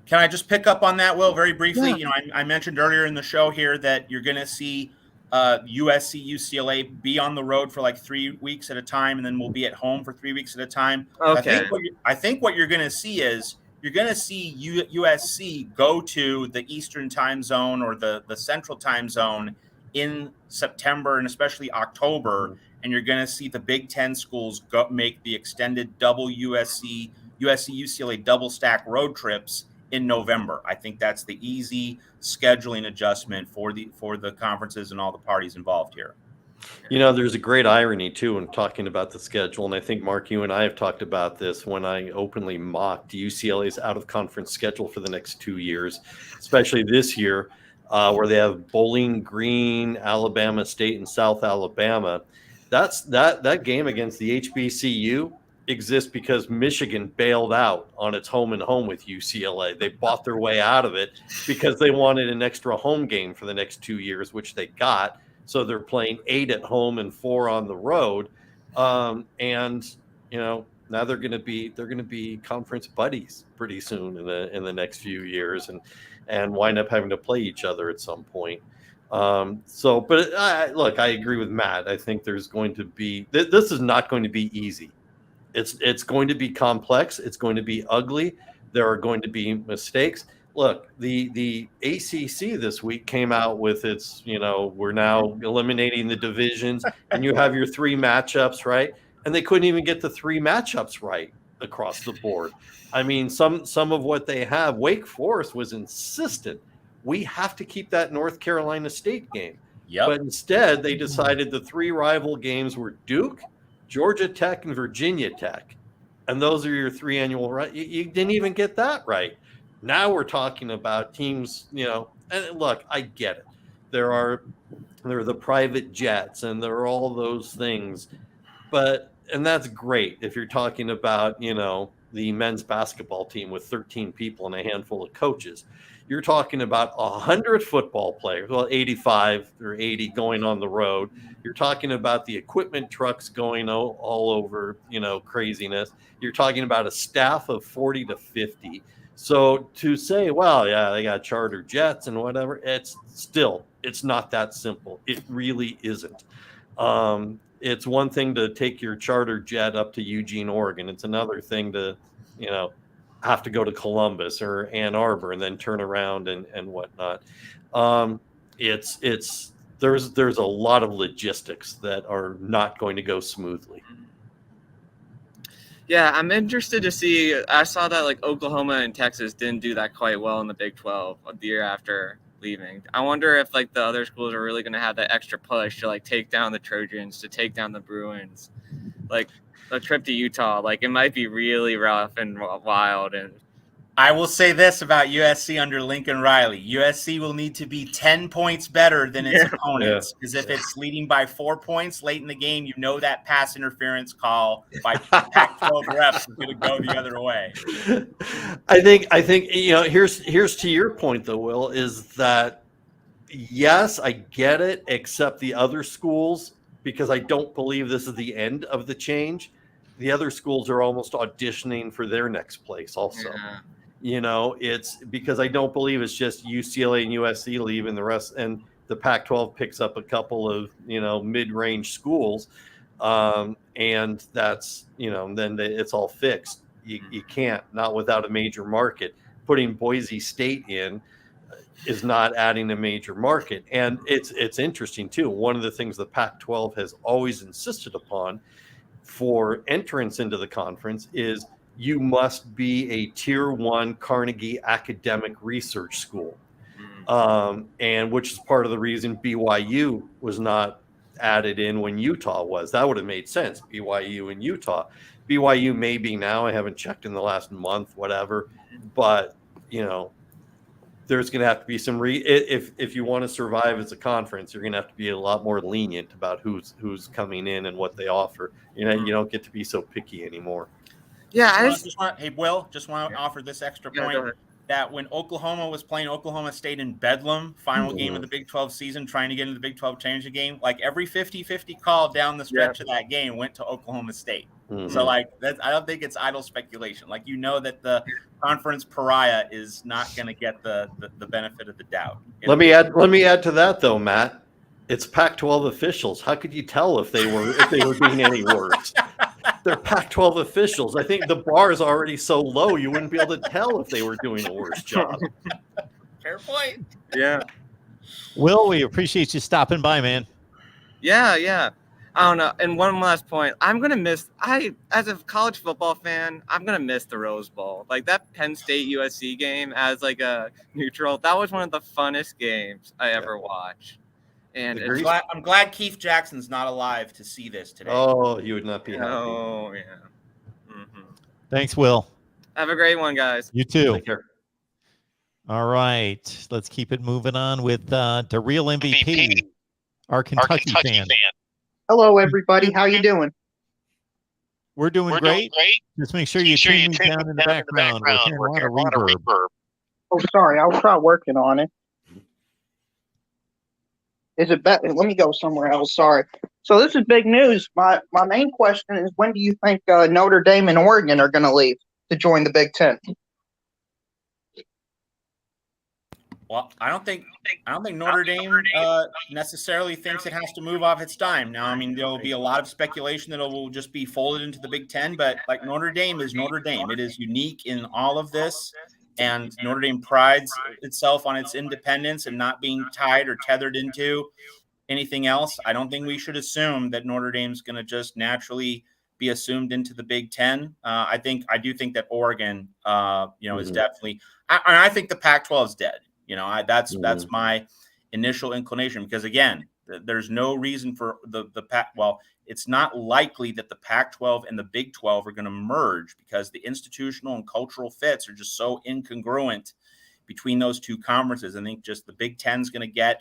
Can I just pick up on that, Will, very briefly? Yeah. I mentioned earlier in the show here that you're going to see USC, UCLA be on the road for like 3 weeks at a time, and then we'll be at home for 3 weeks at a time. Okay. I think what you're going to see is you're going to see USC go to the Eastern time zone or the Central time zone in September and especially October, and you're going to see the Big Ten schools make the extended double USC, UCLA double stack road trips in November. I think that's the easy scheduling adjustment for the conferences and all the parties involved here. There's a great irony too in talking about the schedule, and I think, Mark, you and I have talked about this when I openly mocked UCLA's out of conference schedule for the next 2 years, especially this year, where they have Bowling Green, Alabama State, and South Alabama. That game against the HBCU exists because Michigan bailed out on its home and home with UCLA. They bought their way out of it because they wanted an extra home game for the next 2 years, which they got. So they're playing 8 at home and 4 on the road. Now they're going to be conference buddies pretty soon in the next few years and wind up having to play each other at some point. Look, I agree with Matt. I think there's going to be this is not going to be easy. It's going to be complex. It's going to be ugly, There are going to be mistakes. Look, the ACC this week came out with its, we're now eliminating the divisions, and you have your 3 matchups, right? And they couldn't even get the 3 matchups right across the board. I mean, some of what they have, Wake Forest was insistent, we have to keep that North Carolina State game. Yep. But instead, they decided the 3 rival games were Duke, Georgia Tech, and Virginia Tech. And those are your 3 annual, right? You didn't even get that right. Now we're talking about teams, and look, I get it. There are the private jets and there are all those things. And that's great if you're talking about, the men's basketball team with 13 people and a handful of coaches. You're talking about 100 football players, 85 or 80 going on the road. You're talking about the equipment trucks going all over, craziness. You're talking about a staff of 40 to 50. So to say, well, yeah, they got charter jets and whatever, it's not that simple. It really isn't. It's one thing to take your charter jet up to Eugene, Oregon. It's another thing to, have to go to Columbus or Ann Arbor and then turn around and whatnot. There's a lot of logistics that are not going to go smoothly. Yeah, I'm interested to see. I saw that like Oklahoma and Texas didn't do that quite well in the Big 12 the year after leaving. I wonder if like the other schools are really going to have that extra push to like take down the Trojans, to take down the Bruins. Like a trip to Utah, like it might be really rough and wild. And I will say this about USC under Lincoln Riley. USC will need to be 10 points better than its opponents. Because if it's leading by 4 points late in the game, that pass interference call by Pac-12 refs is going to go the other way. I think here's to your point though, Will, is that yes, I get it, except the other schools, because I don't believe this is the end of the change. The other schools are almost auditioning for their next place also. Yeah. It's because I don't believe it's just UCLA and USC leaving, the rest, and the Pac-12 picks up a couple of, mid-range schools. And that's, then it's all fixed. You can't, not without a major market. Putting Boise State in is not adding a major market. And it's interesting too. One of the things the Pac-12 has always insisted upon for entrance into the conference is you must be a tier 1 Carnegie academic research school. And which is part of the reason BYU was not added in when Utah was. That would have made sense, BYU and Utah. BYU may be now, I haven't checked in the last month, whatever, but there's going to have to be some if you want to survive as a conference, you're going to have to be a lot more lenient about who's coming in and what they offer. You don't get to be so picky anymore. Yeah, hey, Will, just want to offer this extra point that when Oklahoma was playing Oklahoma State in Bedlam, final game of the Big 12 season, trying to get into the Big 12 championship game, like every 50-50 call down the stretch of that game went to Oklahoma State. So I don't think it's idle speculation. Like, that the conference pariah is not going to get the benefit of the doubt. Let me add to that though, Matt. It's Pac-12 officials. How could you tell if they were being any worse? They're Pac-12 officials. I think the bar is already so low you wouldn't be able to tell if they were doing a worse job. Fair point. Yeah. Will, we appreciate you stopping by, man. Yeah. I don't know. And one last point. I'm going to miss as a college football fan, I'm going to miss the Rose Bowl. Like that Penn State USC game as like a neutral, that was one of the funnest games I ever watched. And I'm glad Keith Jackson's not alive to see this today. Oh, you would not be happy. Oh, yeah. Thanks, Will. Have a great one, guys. You too. Take care. All right. Let's keep it moving on with the real MVP, our Kentucky fan. Hello, everybody. How you doing? We're doing great. Just make sure you tune me down in the background. We're hearing a lot of reverb. Oh, sorry. I'll try working on it. Is it better? Let me go somewhere else. Sorry. So this is big news. My main question is, when do you think Notre Dame and Oregon are going to leave to join the Big Ten? Well, I don't think Notre Dame necessarily thinks it has to move off its dime. Now, I mean, there will be a lot of speculation that it will just be folded into the Big Ten, but like Notre Dame is Notre Dame. It is unique in all of this, and Notre Dame prides itself on its independence and not being tied or tethered into anything else. I don't think we should assume that Notre Dame's going to just naturally be assumed into the Big Ten. I do think that Oregon, is definitely. I think the Pac-12 is dead. That's my initial inclination, because again, there's no reason for the Pac. Well, it's not likely that the Pac-12 and the Big 12 are going to merge, because the institutional and cultural fits are just so incongruent between those two conferences. I think just the Big 10 is going to get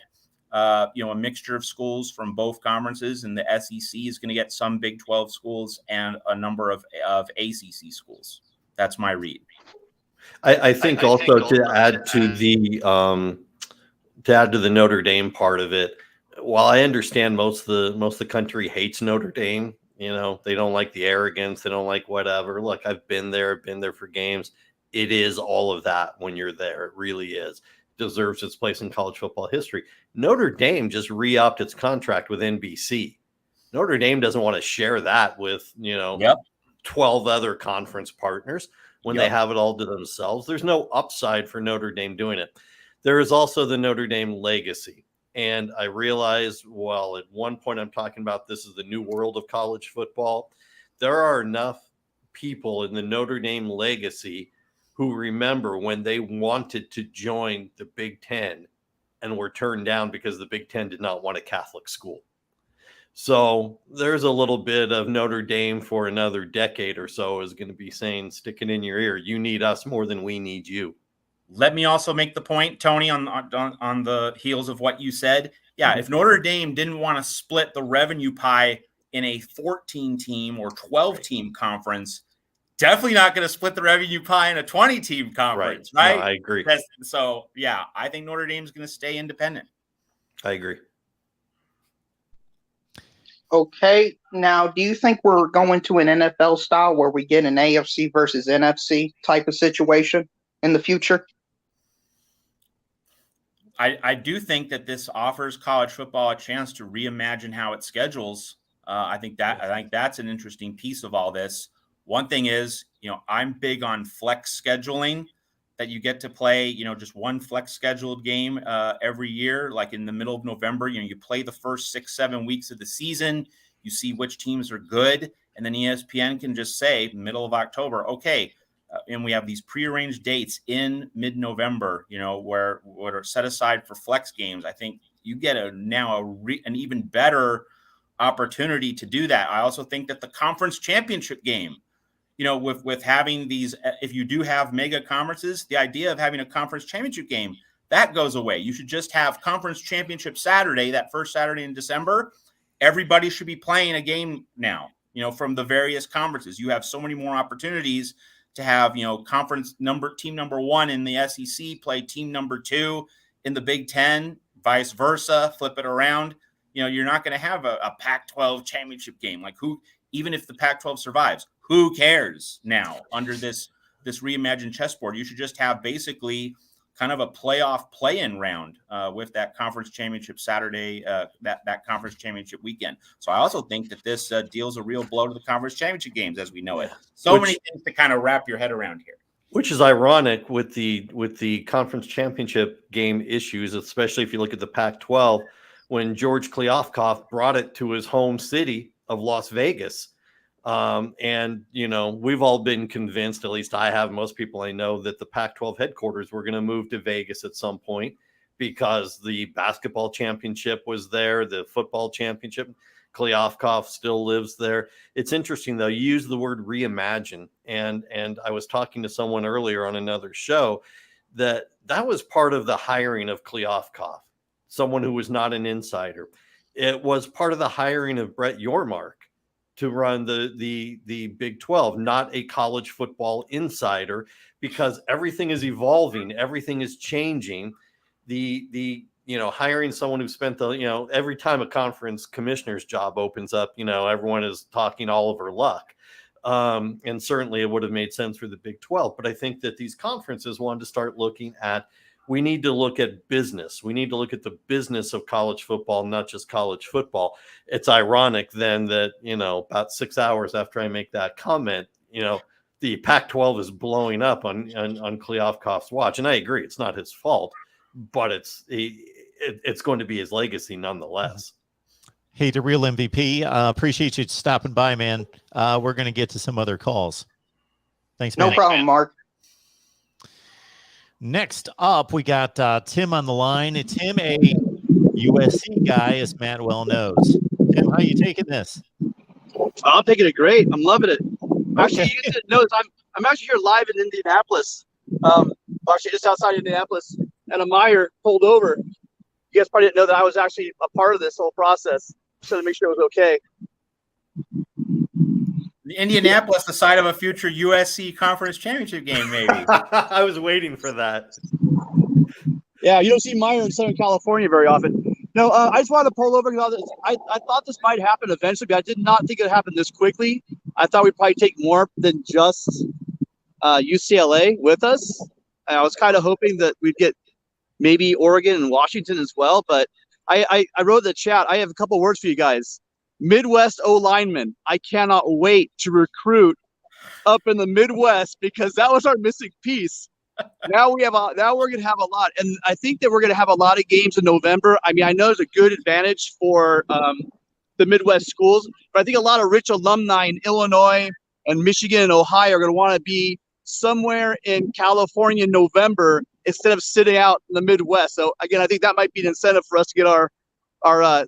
a mixture of schools from both conferences, and the SEC is going to get some Big 12 schools and a number of ACC schools. That's my read. I think also to add to the Notre Dame part of it, while I understand most of the country hates Notre Dame, they don't like the arrogance, they don't like whatever. Look, I've been there for games. It is all of that when you're there. It really is. Deserves its place in college football history. Notre Dame just re-upped its contract with NBC. Notre Dame doesn't want to share that with 12 other conference partners when they have it all to themselves. There's no upside for Notre Dame doing it. There is also the Notre Dame legacy. And I realize, well, at one point I'm talking about this is the new world of college football. There are enough people in the Notre Dame legacy who remember when they wanted to join the Big Ten and were turned down because the Big Ten did not want a Catholic school. So there's a little bit of Notre Dame for another decade or so is going to be saying, stick it in your ear, you need us more than we need you. Let me also make the point, Tony, on the heels of what you said. Yeah, if Notre Dame didn't want to split the revenue pie in a 14-team or 12-team conference, definitely not going to split the revenue pie in a 20-team conference, right? No, I agree. So, yeah, I think Notre Dame's going to stay independent. I agree. Okay, now do you think we're going to an NFL style where we get an AFC versus NFC type of situation in the future? I do think that this offers college football a chance to reimagine how it schedules. I think that's an interesting piece of all this. One thing is, I'm big on flex scheduling, that you get to play, just one flex scheduled game every year, like in the middle of November. You play the first 6-7 weeks of the season, you see which teams are good, and then ESPN can just say middle of October, okay, and we have these prearranged dates in mid-November, where what are set aside for flex games. I think you get an even better opportunity to do that. I also think that the conference championship game, with having these, if you do have mega conferences, the idea of having a conference championship game, that goes away. You should just have conference championship Saturday, that first Saturday in December. Everybody should be playing a game now, from the various conferences. You have so many more opportunities to have, team number 1 in the SEC play team number 2 in the Big Ten, vice versa, flip it around. You're not going to have a Pac-12 championship game. Like even if the Pac-12 survives, who cares now under this reimagined chessboard? You should just have basically kind of a playoff play-in round with that conference championship Saturday, that conference championship weekend. So I also think that this deals a real blow to the conference championship games as we know it. Many things to kind of wrap your head around here. Which is ironic with the conference championship game issues, especially if you look at the Pac-12, when George Kliavkoff brought it to his home city of Las Vegas. And we've all been convinced, at least I have, most people I know, that the Pac-12 headquarters were going to move to Vegas at some point because the basketball championship was there, the football championship. Kliavkoff still lives there. It's interesting, though. You use the word reimagine, and I was talking to someone earlier on another show that was part of the hiring of Kliavkoff, someone who was not an insider. It was part of the hiring of Brett Yormark to run the Big 12, not a college football insider, because everything is evolving, everything is changing. The hiring someone who spent every time a conference commissioner's job opens up, everyone is talking Oliver Luck. And certainly it would have made sense for the Big 12. But I think that these conferences wanted to start looking at We need to look at business. We need to look at the business of college football, not just college football. It's ironic then that, about 6 hours after I make that comment, the Pac-12 is blowing up on Kliavkoff's watch. And I agree, it's not his fault, but it's going to be his legacy nonetheless. Hey, the real MVP, appreciate you stopping by, man. We're going to get to some other calls. Thanks, man. No problem, Mark. Next up, we got Tim on the line. Tim, a USC guy, as Matt well knows. Tim, how you taking this? I'm taking it great. I'm loving it. Actually, you guys didn't notice I'm actually here live in Indianapolis. Actually just outside Indianapolis, and a Meyer pulled over. You guys probably didn't know that I was actually a part of this whole process. Just to make sure it was okay. The Indianapolis, the site of a future USC conference championship game, maybe. I was waiting for that. Yeah, you don't see Meyer in Southern California very often. No, I just wanted to pull over because I thought this might happen eventually, but I did not think it would happen this quickly. I thought we'd probably take more than just UCLA with us. And I was kind of hoping that we'd get maybe Oregon and Washington as well. But I wrote in the chat, I have a couple words for you guys. Midwest O-lineman. I cannot wait to recruit up in the Midwest because that was our missing piece. Now we're going to have a lot. And I think that we're going to have a lot of games in November. I mean, I know there's a good advantage for the Midwest schools, but I think a lot of rich alumni in Illinois and Michigan and Ohio are going to want to be somewhere in California in November instead of sitting out in the Midwest. So again, I think that might be an incentive for us to get our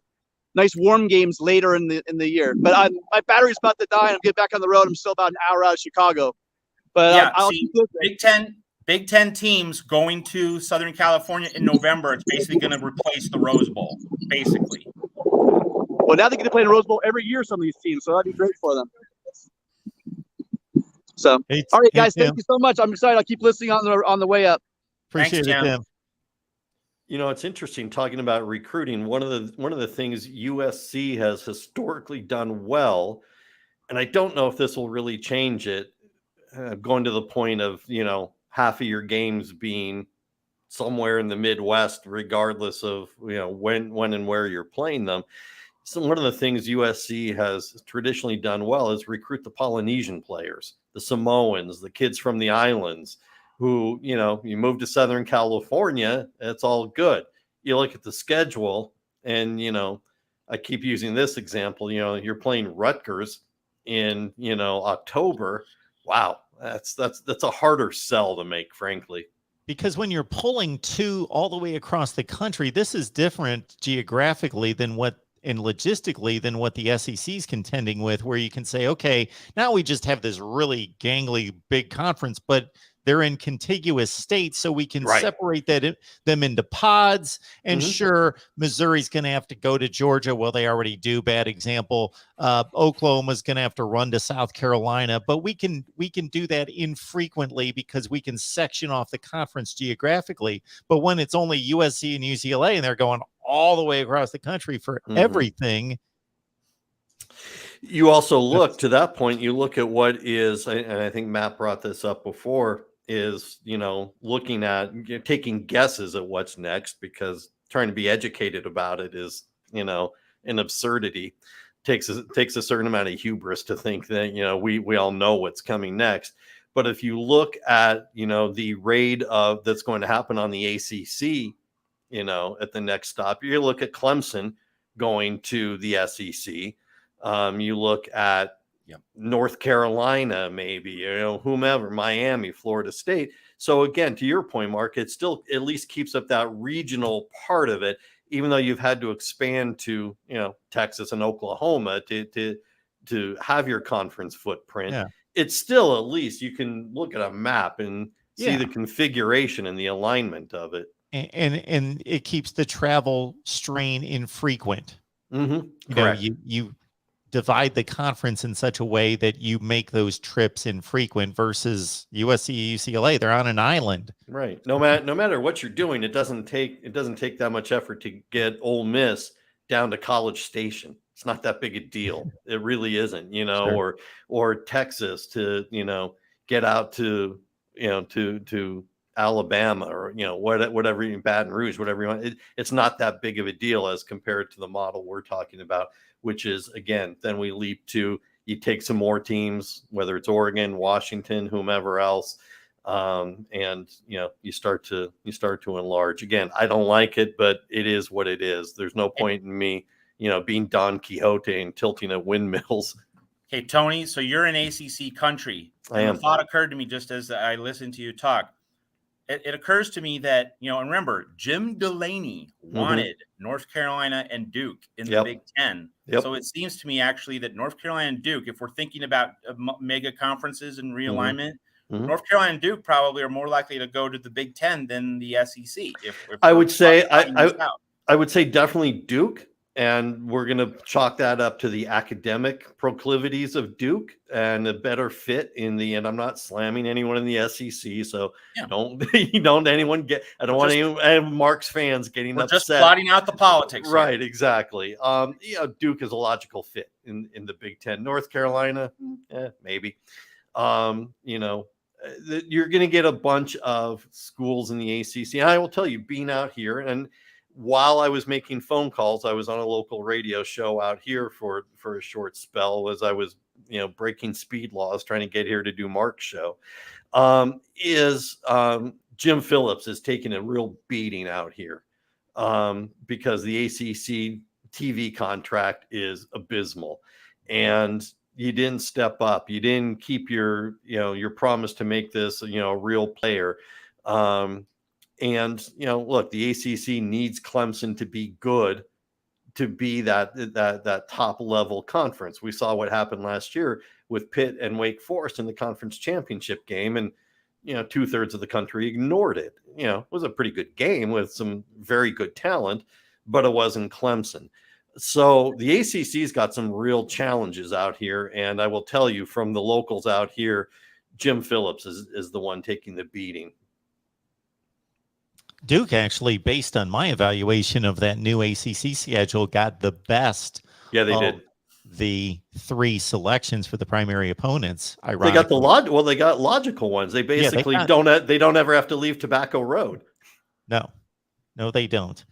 nice warm games later in the year. But my battery's about to die, and I'm getting back on the road. I'm still about an hour out of Chicago. But yeah, I'll see, Big Ten teams going to Southern California in November. It's basically going to replace the Rose Bowl, basically. Well, now they get to play in the Rose Bowl every year, some of these teams, so that'd be great for them. So, all right, guys, thank you so much. I'm excited. I'll keep listening on the way up. Appreciate it, Tim. It's interesting talking about recruiting. One of the things USC has historically done well, and I don't know if this will really change it, going to the point of, half of your games being somewhere in the Midwest, regardless of, when and where you're playing them. So one of the things USC has traditionally done well is recruit the Polynesian players, the Samoans, the kids from the islands, who, you move to Southern California, it's all good. You look at the schedule and, I keep using this example, you're playing Rutgers in, October. Wow. That's a harder sell to make, frankly. Because when you're pulling two all the way across the country, this is different geographically and logistically than what the SEC is contending with, where you can say, okay, now we just have this really gangly big conference, but they're in contiguous states, so we can separate them into pods. And sure, Missouri's going to have to go to Georgia. Well, they already do. Bad example. Oklahoma's going to have to run to South Carolina, but we can do that infrequently because we can section off the conference geographically. But when it's only USC and UCLA and they're going all the way across the country for everything. You also look to that point, you look at what is, and I think Matt brought this up before, is, looking at taking guesses at what's next, because trying to be educated about it is, an absurdity. Takes a certain amount of hubris to think that, we all know what's coming next. But if you look at, the raid that's going to happen on the ACC, at the next stop, you look at Clemson going to the SEC. You look at North Carolina, maybe, whomever, Miami, Florida State. So again, to your point, Mark, it still at least keeps up that regional part of it, even though you've had to expand to, Texas and Oklahoma to have your conference footprint. Yeah. It's still, at least you can look at a map and see the configuration and the alignment of it. And it keeps the travel strain infrequent. Correct. You divide the conference in such a way that you make those trips infrequent versus USC, UCLA. They're on an island. Right. No matter what you're doing, it doesn't take that much effort to get Ole Miss down to College Station. It's not that big a deal. It really isn't, or Texas to, get out to, to Alabama or, whatever, in Baton Rouge, whatever you want. It's not that big of a deal as compared to the model we're talking about, which is, again, then we leap to, you take some more teams, whether it's Oregon, Washington, whomever else, and you start to enlarge. Again, I don't like it, but it is what it is. There's no point in me, being Don Quixote and tilting at windmills. Okay, Tony, so you're in ACC country. I And am. the thought occurred to me just as I listened to you talk. It occurs to me that, and remember, Jim Delaney wanted North Carolina and Duke in the Big Ten. Yep. So it seems to me actually that North Carolina and Duke, if we're thinking about mega conferences and realignment, North Carolina and Duke probably are more likely to go to the Big Ten than the SEC. I would say definitely Duke. And we're going to chalk that up to the academic proclivities of Duke and a better fit in the end. I'm not slamming anyone in the SEC, so don't anyone get. I don't want any Mark's fans getting upset. Just plotting out the politics, right? Here. Exactly. Duke is a logical fit in the Big Ten. North Carolina, maybe. You're going to get a bunch of schools in the ACC. And I will tell you, being out here and. While I was making phone calls, I was on a local radio show out here for a short spell as I was, breaking speed laws, trying to get here to do Mark's show. Jim Phillips is taking a real beating out here because the ACC TV contract is abysmal, and you didn't step up. You didn't keep your promise to make this, a real player. And look, the ACC needs Clemson to be good, to be that top level conference. We saw what happened last year with Pitt and Wake Forest in the conference championship game, and 2/3 of the country ignored it. It was a pretty good game with some very good talent, but it wasn't Clemson. So the ACC's got some real challenges out here, and I will tell you from the locals out here, Jim Phillips is the one taking the beating. Duke actually, based on my evaluation of that new ACC schedule, got the best. Yeah, they did. The 3 selections for the primary opponents. They got they got logical ones. They basically don't ever have to leave Tobacco Road. No, they don't.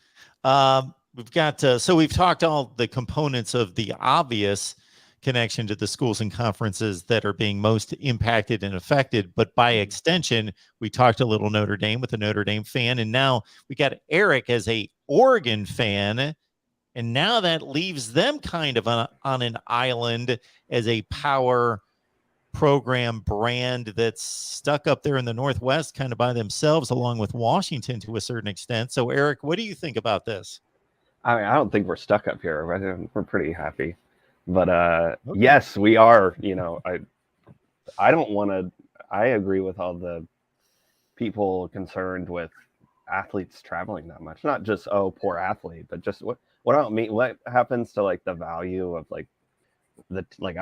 We've got so we've talked all the components of the obvious connection to the schools and conferences that are being most impacted and affected. But by extension, we talked a little Notre Dame with a Notre Dame fan. And now we got Eric as a Oregon fan. And now that leaves them kind of on an island as a power program brand that's stuck up there in the Northwest kind of by themselves, along with Washington to a certain extent. So, Eric, what do you think about this? I mean, I don't think we're stuck up here. We're pretty happy. But okay. Yes, we are. I don't want to. I agree with all the people concerned with athletes traveling that much. Not just poor athlete, but just what about me? What happens to like the value of I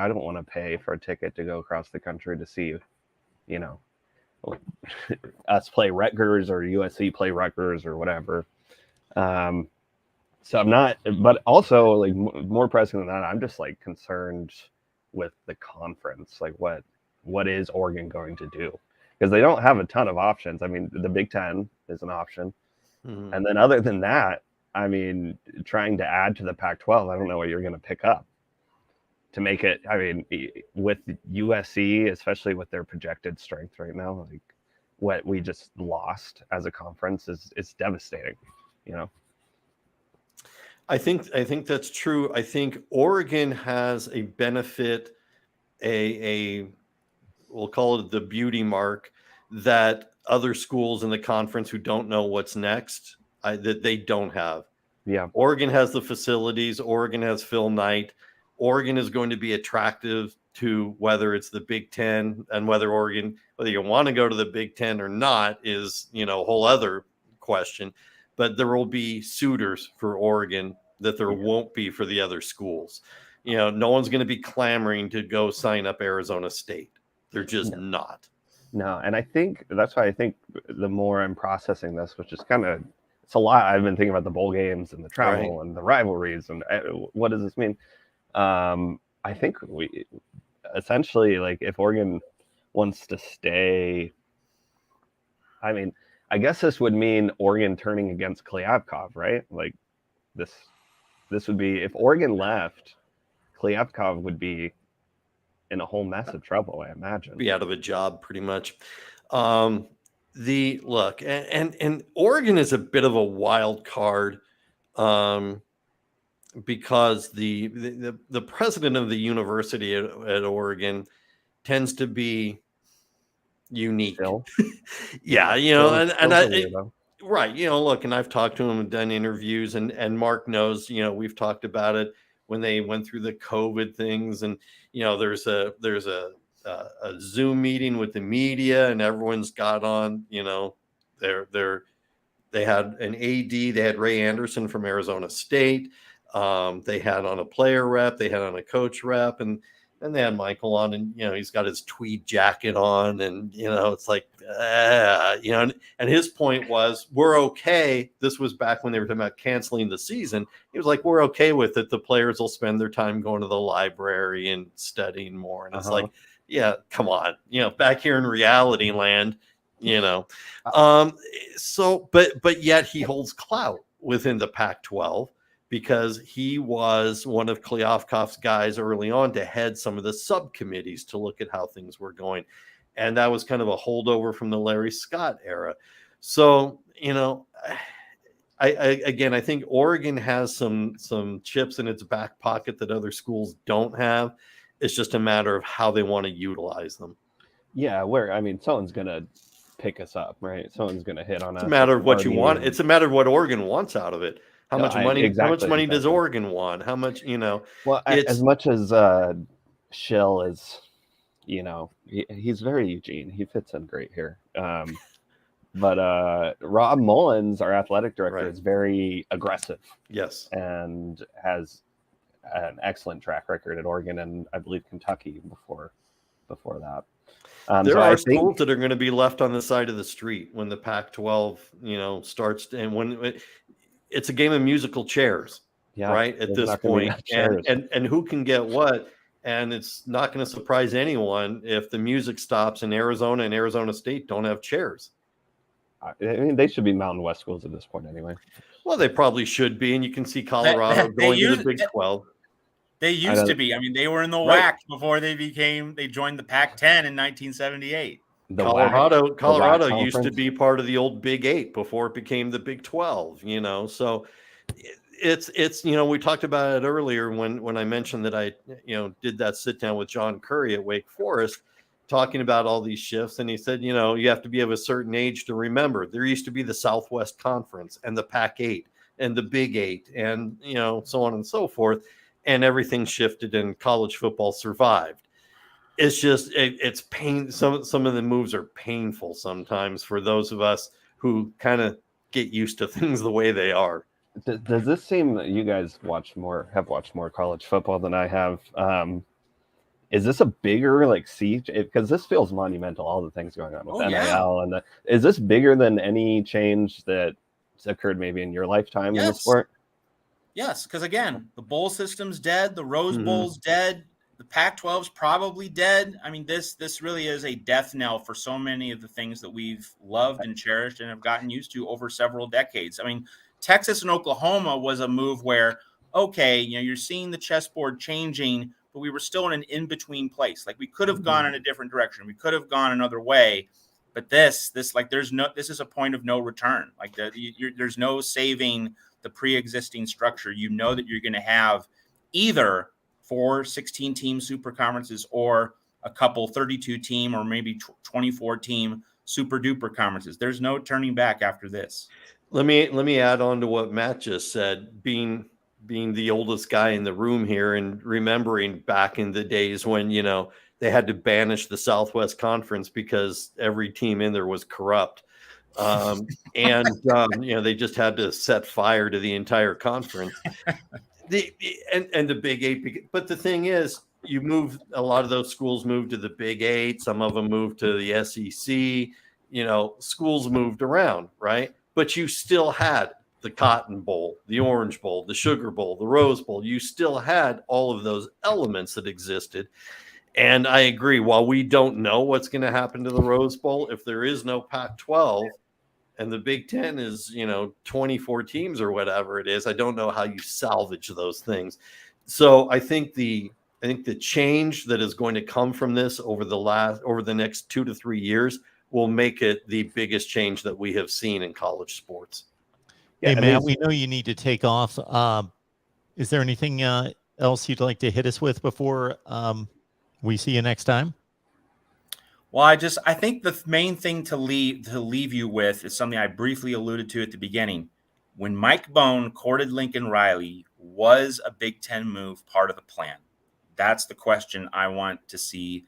don't want to pay for a ticket to go across the country to see, us play Rutgers or USC play Rutgers or whatever. So I'm not, but also more pressing than that, I'm just concerned with the conference. What is Oregon going to do? Because they don't have a ton of options. I mean, the Big Ten is an option. Mm-hmm. And then other than that, I mean, trying to add to the Pac-12, I don't know what you're going to pick up to make it. I mean, with USC, especially with their projected strength right now, what we just lost as a conference is devastating, I think that's true. I think Oregon has a benefit, we'll call it the beauty mark, that other schools in the conference who don't know what's next, that they don't have. Yeah. Oregon has the facilities. Oregon has Phil Knight. Oregon is going to be attractive to whether it's the Big Ten, and whether you want to go to the Big Ten or not is, a whole other question. But there will be suitors for Oregon that there won't be for the other schools. No one's going to be clamoring to go sign up Arizona State. They're just not. No, and I think that's why I think the more I'm processing this, which is it's a lot. I've been thinking about the bowl games and the travel and the rivalries and what does this mean? I think we essentially, if Oregon wants to stay, I mean, I guess this would mean Oregon turning against Klyavkov, right? Like this would be, if Oregon left, Klyavkov would be in a whole mess of trouble, I imagine. Be out of a job pretty much. And Oregon is a bit of a wild card, because the president of the university at Oregon tends to be unique. Yeah, right. Look, and I've talked to him and done interviews, and Mark knows, we've talked about it when they went through the COVID things, and there's a Zoom meeting with the media, and everyone's got on, they had an AD, they had Ray Anderson from Arizona State, they had on a player rep, they had on a coach rep, and they had Michael on, and he's got his tweed jacket on, and it's like, and his point was, we're okay. This was back when they were talking about canceling the season. He was like, we're okay with it. The players will spend their time going to the library and studying more, and it's like, yeah, come on, back here in reality land, but yet he holds clout within the Pac-12. Because he was one of Klyavkov's guys early on to head some of the subcommittees to look at how things were going. And that was kind of a holdover from the Larry Scott era. So, I think Oregon has some chips in its back pocket that other schools don't have. It's just a matter of how they want to utilize them. Yeah, someone's going to pick us up, right? Someone's going to hit on us. It's a matter of what you want. It's a matter of what Oregon wants out of it. How much money does Oregon want? How much, Well, as much as Schill is, he's very Eugene. He fits in great here. But Rob Mullins, our athletic director, is very aggressive. Yes. And has an excellent track record at Oregon and I believe Kentucky before that. There are schools that are going to be left on the side of the street when the Pac-12, starts, and when it's a game of musical chairs, right? At this point, and who can get what, and it's not going to surprise anyone if the music stops and Arizona State don't have chairs. They should be Mountain West schools at this point, anyway. Well, they probably should be, and you can see Colorado going to the Big 12. They used to be. They were in the WAC before they joined the Pac-10 in 1978. Colorado used to be part of the old Big 8 before it became the Big 12, so it's we talked about it earlier when I mentioned that I did that sit down with John Curry at Wake Forest talking about all these shifts, and he said you have to be of a certain age to remember there used to be the Southwest Conference and the Pac-8 and the Big 8 and so on and so forth, and everything shifted and college football survived. It's just it's pain. Some of the moves are painful sometimes for those of us who kind of get used to things the way they are. Does this seem that you guys have watched more college football than I have? Is this a bigger siege? Because this feels monumental. All the things going on with NIL and is this bigger than any change that's occurred maybe in your lifetime in the sport? Yes, because again, the bowl system's dead. The Rose Bowl's dead. The Pac-12's probably dead. This really is a death knell for so many of the things that we've loved and cherished and have gotten used to over several decades. Texas and Oklahoma was a move where, okay, you're seeing the chessboard changing, but we were still in an in-between place. We could have gone in a different direction. We could have gone another way, but this is a point of no return. There's no saving the pre-existing structure. That you're going to have either 4 16-team super conferences or a couple 32-team or maybe 24-team super duper conferences. There's no turning back after this. Let me add on to what Matt just said, being the oldest guy in the room here and remembering back in the days when, they had to banish the Southwest Conference because every team in there was corrupt. They just had to set fire to the entire conference. The Big 8, but the thing is, a lot of those schools moved to the Big 8. Some of them moved to the SEC. Schools moved around, right? But you still had the Cotton Bowl, the Orange Bowl, the Sugar Bowl, the Rose Bowl. You still had all of those elements that existed. And I agree, while we don't know what's going to happen to the Rose Bowl, if there is no Pac-12, and the Big Ten is, 24 teams or whatever it is. I don't know how you salvage those things. So I think the change that is going to come from this over the next 2 to 3 years will make it the biggest change that we have seen in college sports. Hey, Matt, we know you need to take off. Is there anything else you'd like to hit us with before we see you next time? Well, I think the main thing to leave you with is something I briefly alluded to at the beginning. When Mike Bone courted Lincoln Riley, was a Big Ten move part of the plan? That's the question I want to see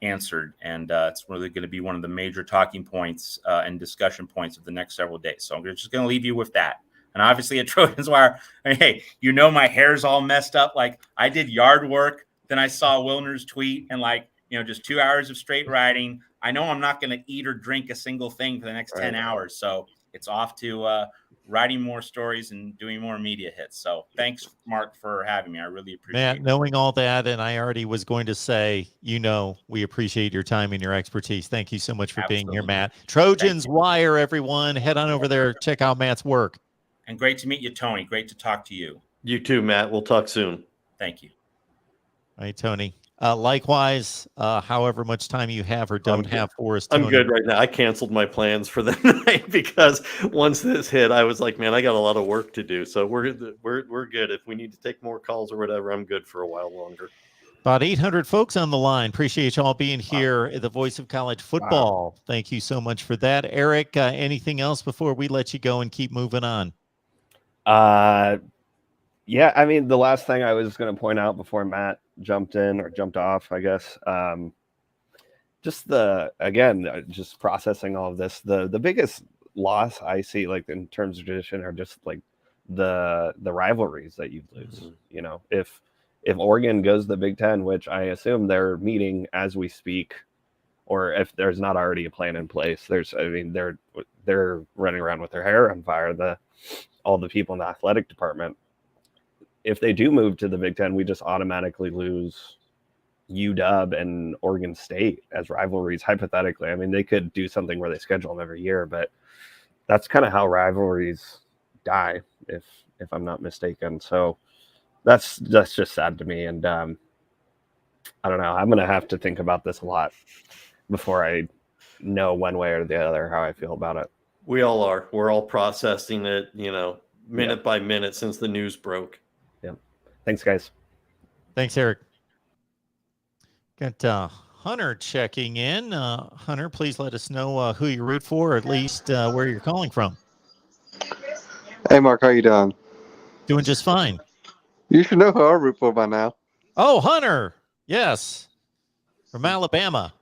answered, and it's really going to be one of the major talking points and discussion points of the next several days. So I'm just going to leave you with that. And obviously at Trojans Wire, hey, my hair's all messed up. Like, I did yard work, then I saw Wilner's tweet, and just 2 hours of straight writing. I know I'm not going to eat or drink a single thing for the next 10 hours. So it's off to writing more stories and doing more media hits. So thanks, Mark, for having me. I really appreciate it. Matt, knowing all that, and I already was going to say, we appreciate your time and your expertise. Thank you so much for being here, Matt. Trojans Wire, everyone. Head on over there. Check out Matt's work. And great to meet you, Tony. Great to talk to you. You too, Matt. We'll talk soon. Thank you. All right, Tony. Likewise, however much time you have or don't have for us, Tony. I'm good right now. I canceled my plans for the night because once this hit, I was like, man, I got a lot of work to do. So we're good. If we need to take more calls or whatever, I'm good for a while longer. About 800 folks on the line. Appreciate you all being here at the Voice of College Football. Wow. Thank you so much for that. Eric, anything else before we let you go and keep moving on? Yeah, I mean, the last thing I was going to point out before Matt jumped in or jumped off, I guess, just processing all of this. The biggest loss I see, like in terms of tradition, are just like the rivalries that you lose. Mm-hmm. If Oregon goes to the Big Ten, which I assume they're meeting as we speak, or if there's not already a plan in place, they're running around with their hair on fire. All the people in the athletic department. If they do move to the Big Ten, we just automatically lose UW and Oregon State as rivalries, hypothetically. I mean, they could do something where they schedule them every year, but that's kind of how rivalries die, if I'm not mistaken. So that's just sad to me. And I don't know. I'm going to have to think about this a lot before I know one way or the other how I feel about it. We all are. We're all processing it, minute by minute since the news broke. Yeah. Thanks, guys. Thanks, Eric. Got Hunter checking in. Hunter, please let us know who you root for, or at least where you're calling from. Hey, Mark, how you doing? Doing just fine. You should know who I root for by now. Oh, Hunter. Yes. From Alabama.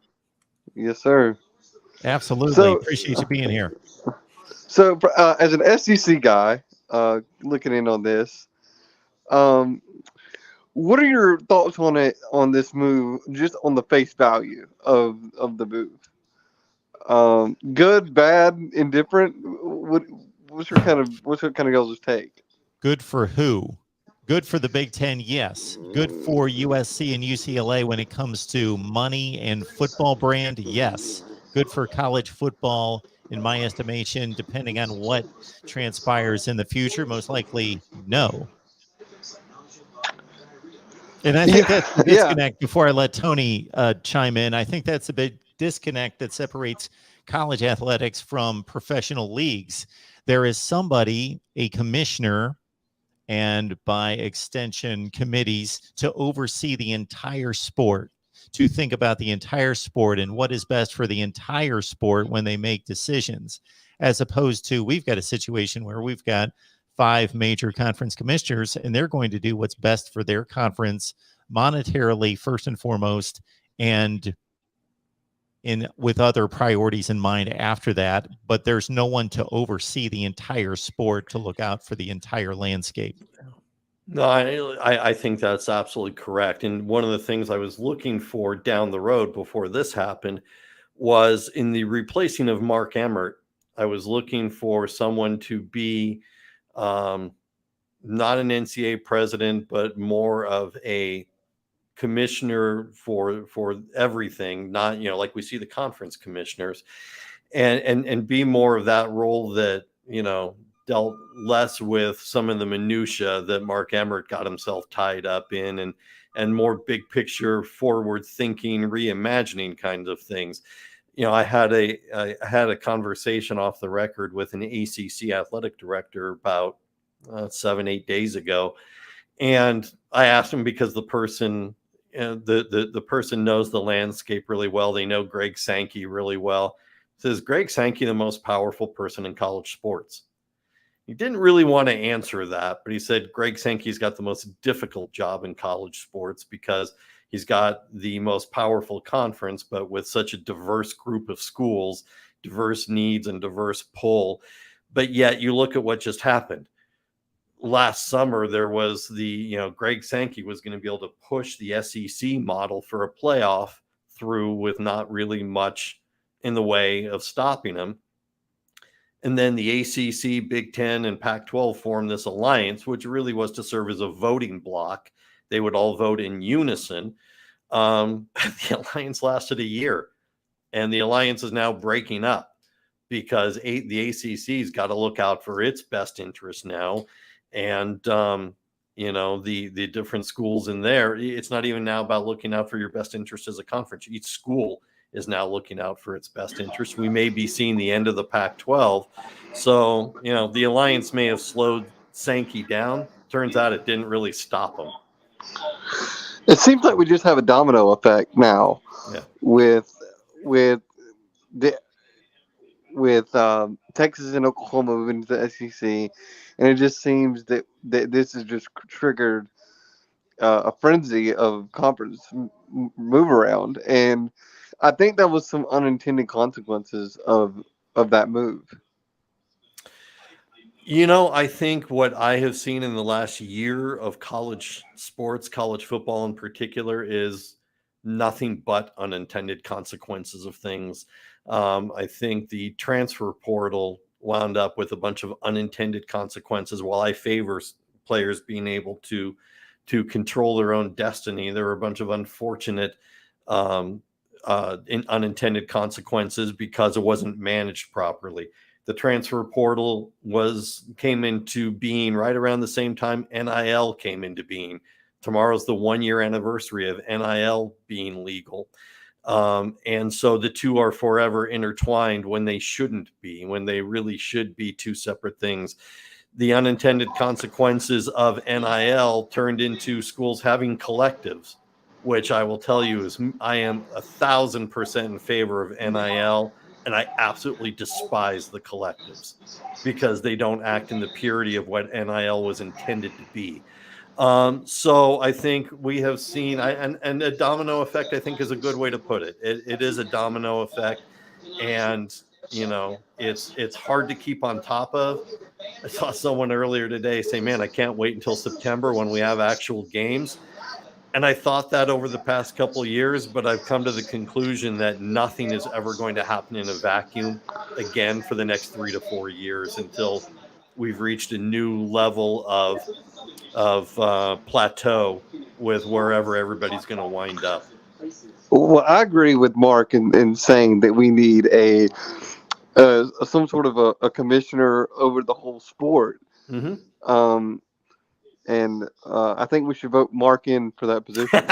Yes, sir. Absolutely. So, appreciate you being here. So, as an SEC guy, looking in on this, what are your thoughts on this move, just on the face value of the move? Good, bad, indifferent? What's your kind of y'all's take? Good for who? Good for the Big Ten, yes. Good for USC and UCLA when it comes to money and football brand, yes. Good for college football, in my estimation, depending on what transpires in the future, most likely no. And I think that's the disconnect. Before I let Tony chime in, I think that's a big disconnect that separates college athletics from professional leagues. There is somebody, a commissioner, and by extension committees, to oversee the entire sport, to think about the entire sport and what is best for the entire sport when they make decisions, as opposed to we've got a situation where we've got 5 major conference commissioners, and they're going to do what's best for their conference monetarily, first and foremost, and with other priorities in mind after that. But there's no one to oversee the entire sport, to look out for the entire landscape. No, I think that's absolutely correct. And one of the things I was looking for down the road before this happened was in the replacing of Mark Emmert. I was looking for someone to be not an NCAA president, but more of a commissioner for everything, not, like we see the conference commissioners. and be more of that role that, you know, dealt less with some of the minutia that Mark Emmert got himself tied up in, and more big picture, forward thinking, reimagining kinds of things. You know, I had a conversation off the record with an ACC athletic director about 7-8 days ago, and I asked him, because the person the person knows the landscape really well. They know Greg Sankey really well. Says, Greg Sankey the most powerful person in college sports? He didn't really want to answer that, but he said Greg Sankey's got the most difficult job in college sports because he's got the most powerful conference, but with such a diverse group of schools, diverse needs and diverse pull. But yet you look at what just happened. Last summer, there was Greg Sankey was going to be able to push the SEC model for a playoff through with not really much in the way of stopping him. And then the ACC, Big Ten, and Pac-12 formed this alliance, which really was to serve as a voting block. They would all vote in unison. The alliance lasted a year, and the alliance is now breaking up because the ACC's got to look out for its best interest now. And, the different schools in there, it's not even now about looking out for your best interest as a conference. Each school is now looking out for its best interest. We may be seeing the end of the Pac-12. So, the alliance may have slowed Sankey down. Turns out it didn't really stop him. It seems like we just have a domino effect now. Yeah. with Texas and Oklahoma moving to the SEC, and it just seems that this has just triggered a frenzy of conference move around, and I think that was some unintended consequences of that move. I think what I have seen in the last year of college sports, college football in particular, is nothing but unintended consequences of things. I think the transfer portal wound up with a bunch of unintended consequences. While I favor players being able to control their own destiny, there were a bunch of unfortunate unintended consequences because it wasn't managed properly. The transfer portal came into being right around the same time NIL came into being. Tomorrow's the 1-year anniversary of NIL being legal. And so the two are forever intertwined when they shouldn't be, when they really should be two separate things. The unintended consequences of NIL turned into schools having collectives, which I will tell you is I am 1,000% in favor of NIL, and I absolutely despise the collectives because they don't act in the purity of what NIL was intended to be. So I think we have seen, and a domino effect, I think, is a good way to put it. It is a domino effect, and it's hard to keep on top of. I saw someone earlier today say, "Man, I can't wait until September when we have actual games." And I thought that over the past couple of years, but I've come to the conclusion that nothing is ever going to happen in a vacuum again for the next 3 to 4 years until we've reached a new level of plateau with wherever everybody's going to wind up. Well, I agree with Mark in saying that we need some sort of a commissioner over the whole sport. Mm-hmm. And I think we should vote Mark in for that position.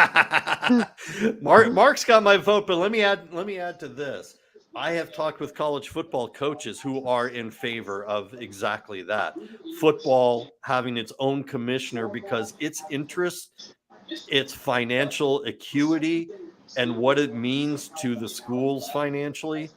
Mark's got my vote, but let me add to this. I have talked with college football coaches who are in favor of exactly that. Football having its own commissioner because its interests, its financial acuity, and what it means to the schools financially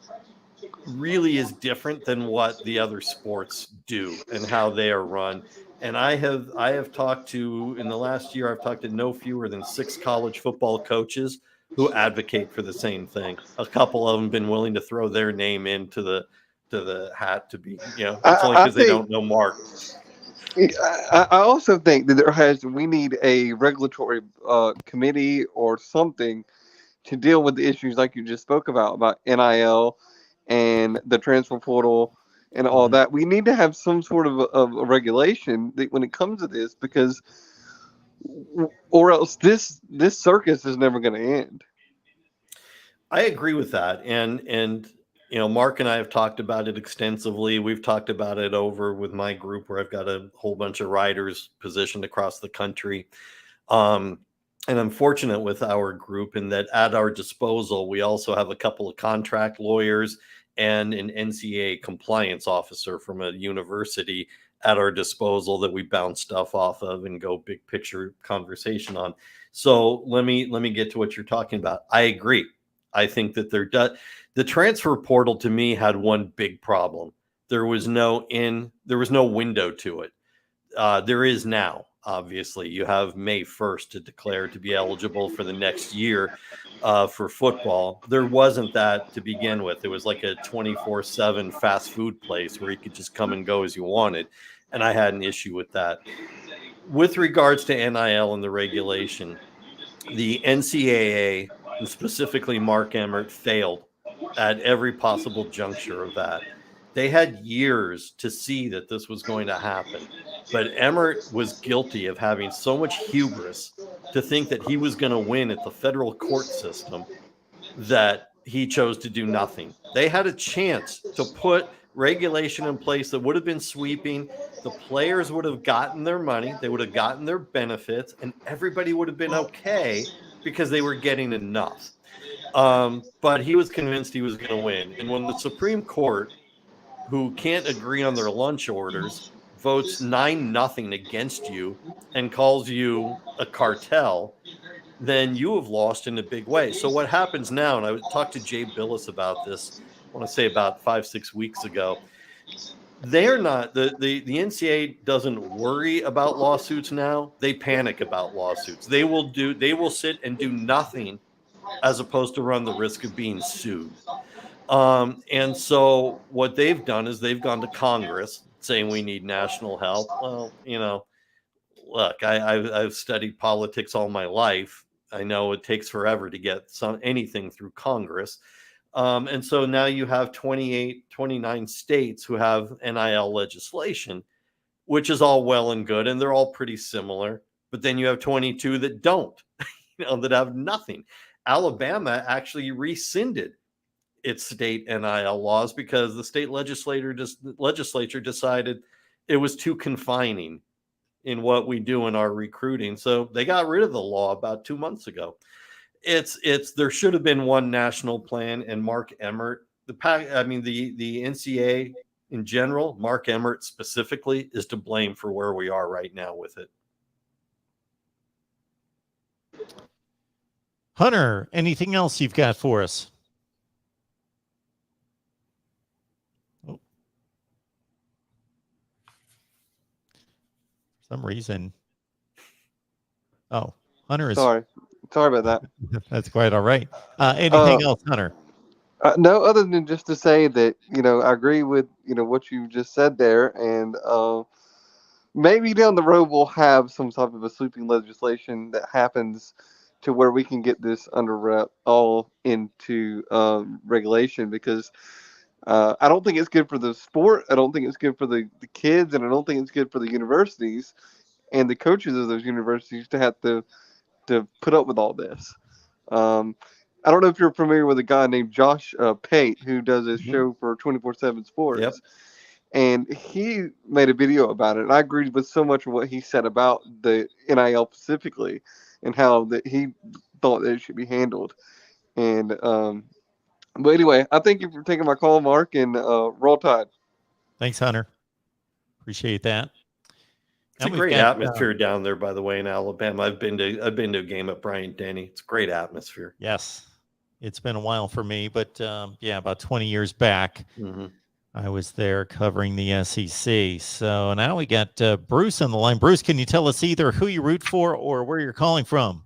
really is different than what the other sports do and how they are run. And I have talked to, in the last year, I've talked to no fewer than 6 college football coaches who advocate for the same thing. A couple of them have been willing to throw their name into the hat to be, it's only because they don't know Mark. I also think that we need a regulatory committee or something to deal with the issues like you just spoke about NIL and the transfer portal and all that. We need to have some sort of a regulation that when it comes to this, because or else this circus is never going to end. I agree with that. And Mark and I have talked about it extensively. We've talked about it over with my group where I've got a whole bunch of riders positioned across the country. And I'm fortunate with our group in that at our disposal, we also have a couple of contract lawyers and an NCAA compliance officer from a university at our disposal that we bounce stuff off of and go big picture conversation on. So let me get to what you're talking about. I agree. I think that the transfer portal to me had one big problem. There was no window to it. There is now. Obviously, you have May 1st to declare to be eligible for the next year for football. There wasn't that to begin with. It was like a 24/7 fast food place where you could just come and go as you wanted. And I had an issue with that. With regards to NIL and the regulation, the NCAA, and specifically Mark Emmert, failed at every possible juncture of that. They had years to see that this was going to happen. But Emmert was guilty of having so much hubris to think that he was going to win at the federal court system that he chose to do nothing. They had a chance to put regulation in place that would have been sweeping. The players would have gotten their money, they would have gotten their benefits, and everybody would have been okay because they were getting enough. But he was convinced he was going to win. And when the Supreme Court, who can't agree on their lunch orders, votes 9-0 against you and calls you a cartel, then you have lost in a big way. So what happens now, and I talked to Jay Billis about this, I want to say about 5-6 weeks ago, they're not, the NCAA doesn't worry about lawsuits now. They panic about lawsuits. They will sit and do nothing as opposed to run the risk of being sued. And so what they've done is they've gone to Congress saying we need national help. Well, look, I've studied politics all my life. I know it takes forever to get anything through Congress. And so now you have 29 states who have NIL legislation, which is all well and good, and they're all pretty similar. But then you have 22 that don't, that have nothing. Alabama actually rescinded its state NIL laws because the state legislature decided it was too confining in what we do in our recruiting. So they got rid of the law about 2 months ago. There should have been one national plan, and Mark Emmert, the NCAA in general, Mark Emmert specifically, is to blame for where we are right now with it. Hunter, anything else you've got for us? Some reason. Oh, Hunter is sorry about that. That's quite all right. Anything else, Hunter? No, other than just to say that I agree with what you just said there, and maybe down the road we'll have some type of a sweeping legislation that happens to where we can get this under all into regulation, because I don't think it's good for the sport. I don't think it's good for the kids, and I don't think it's good for the universities and the coaches of those universities to have to put up with all this. I don't know if you're familiar with a guy named Josh Pate, who does a show for 24/7 Sports. Yep. And he made a video about it. And I agreed with so much of what he said about the NIL specifically and how that he thought that it should be handled. And but anyway, I thank you for taking my call, Mark, and roll tide. Thanks, Hunter. Appreciate that. It's a great atmosphere down there, by the way, in Alabama. I've been to a game at Bryant-Denny. It's a great atmosphere. Yes, it's been a while for me, but about 20 years back, I was there covering the SEC. So now we got Bruce on the line. Bruce, can you tell us either who you root for or where you're calling from?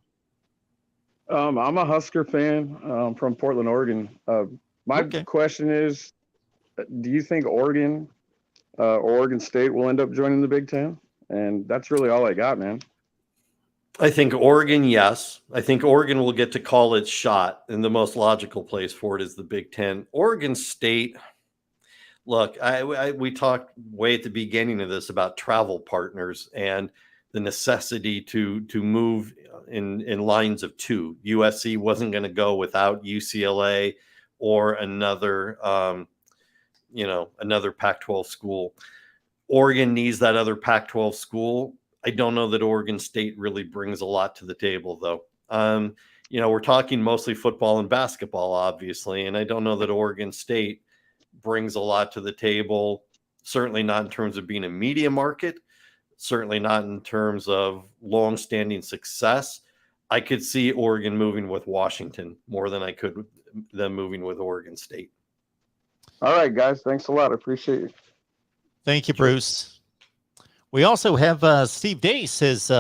I'm a Husker fan from Portland, Oregon. My question is, do you think Oregon or Oregon State will end up joining the Big Ten? And that's really all I got, man. I think Oregon, yes. I think Oregon will get to call its shot, and the most logical place for it is the Big Ten. Oregon State, look, we talked way at the beginning of this about travel partners and the necessity to move in lines of two. USC wasn't going to go without UCLA or another, another Pac-12 school. Oregon needs that other Pac-12 school. I don't know that Oregon State really brings a lot to the table, though. We're talking mostly football and basketball, obviously, and I don't know that Oregon State brings a lot to the table, certainly not in terms of being a media market, certainly not in terms of long-standing success. I could see Oregon moving with Washington more than I could them moving with Oregon State. All right, guys. Thanks a lot. I appreciate it. Thank you, Bruce. We also have Steve Dace has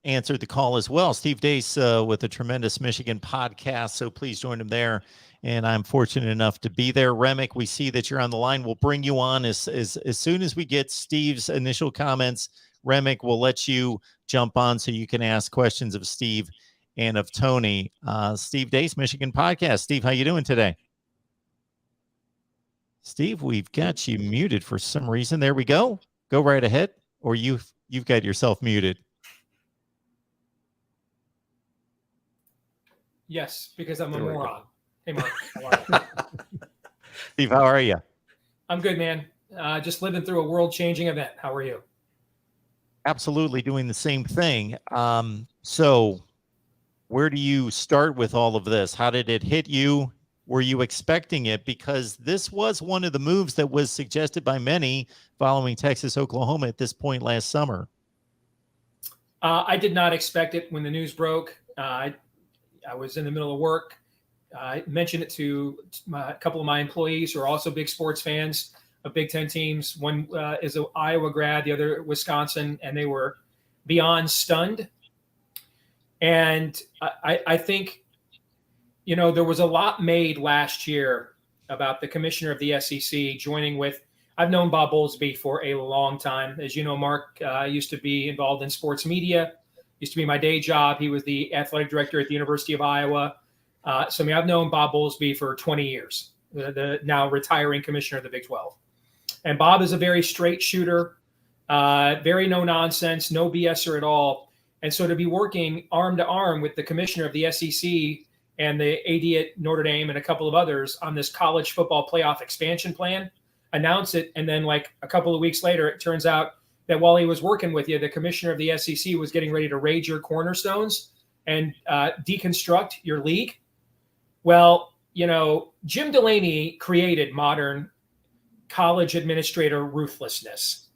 answered the call as well. Steve Dace with a tremendous Michigan podcast, so please join him there. And I'm fortunate enough to be there. Remick, we see that you're on the line. We'll bring you on as soon as we get Steve's initial comments. Remick, we'll let you jump on so you can ask questions of Steve and of Tony. Steve Dace, Michigan podcast. Steve, how you doing today? Steve, we've got you muted for some reason. There we go. Go right ahead. Or you've got yourself muted. Yes, because I'm a moron. Hey, Mark. How are you? Steve, how are you? I'm good, man. Just living through a world-changing event. How are you? Absolutely doing the same thing. So where do you start with all of this? How did it hit you? Were you expecting it? Because this was one of the moves that was suggested by many following Texas, Oklahoma at this point last summer. I did not expect it when the news broke. I was in the middle of work. I mentioned it to a couple of my employees who are also big sports fans of Big Ten teams. One is an Iowa grad, the other Wisconsin, and they were beyond stunned. And I think, there was a lot made last year about the commissioner of the SEC joining with, I've known Bob Bowlesby for a long time. As you know, Mark used to be involved in sports media, used to be my day job. He was the athletic director at the University of Iowa. I've known Bob Bowlesby for 20 years, the now retiring commissioner of the Big 12. And Bob is a very straight shooter, very no nonsense, no BSer at all. And so to be working arm to arm with the commissioner of the SEC and the AD at Notre Dame and a couple of others on this college football playoff expansion plan, announce it, and then like a couple of weeks later, it turns out that while he was working with you, the commissioner of the SEC was getting ready to raid your cornerstones and deconstruct your league. Well, Jim Delaney created modern college administrator ruthlessness.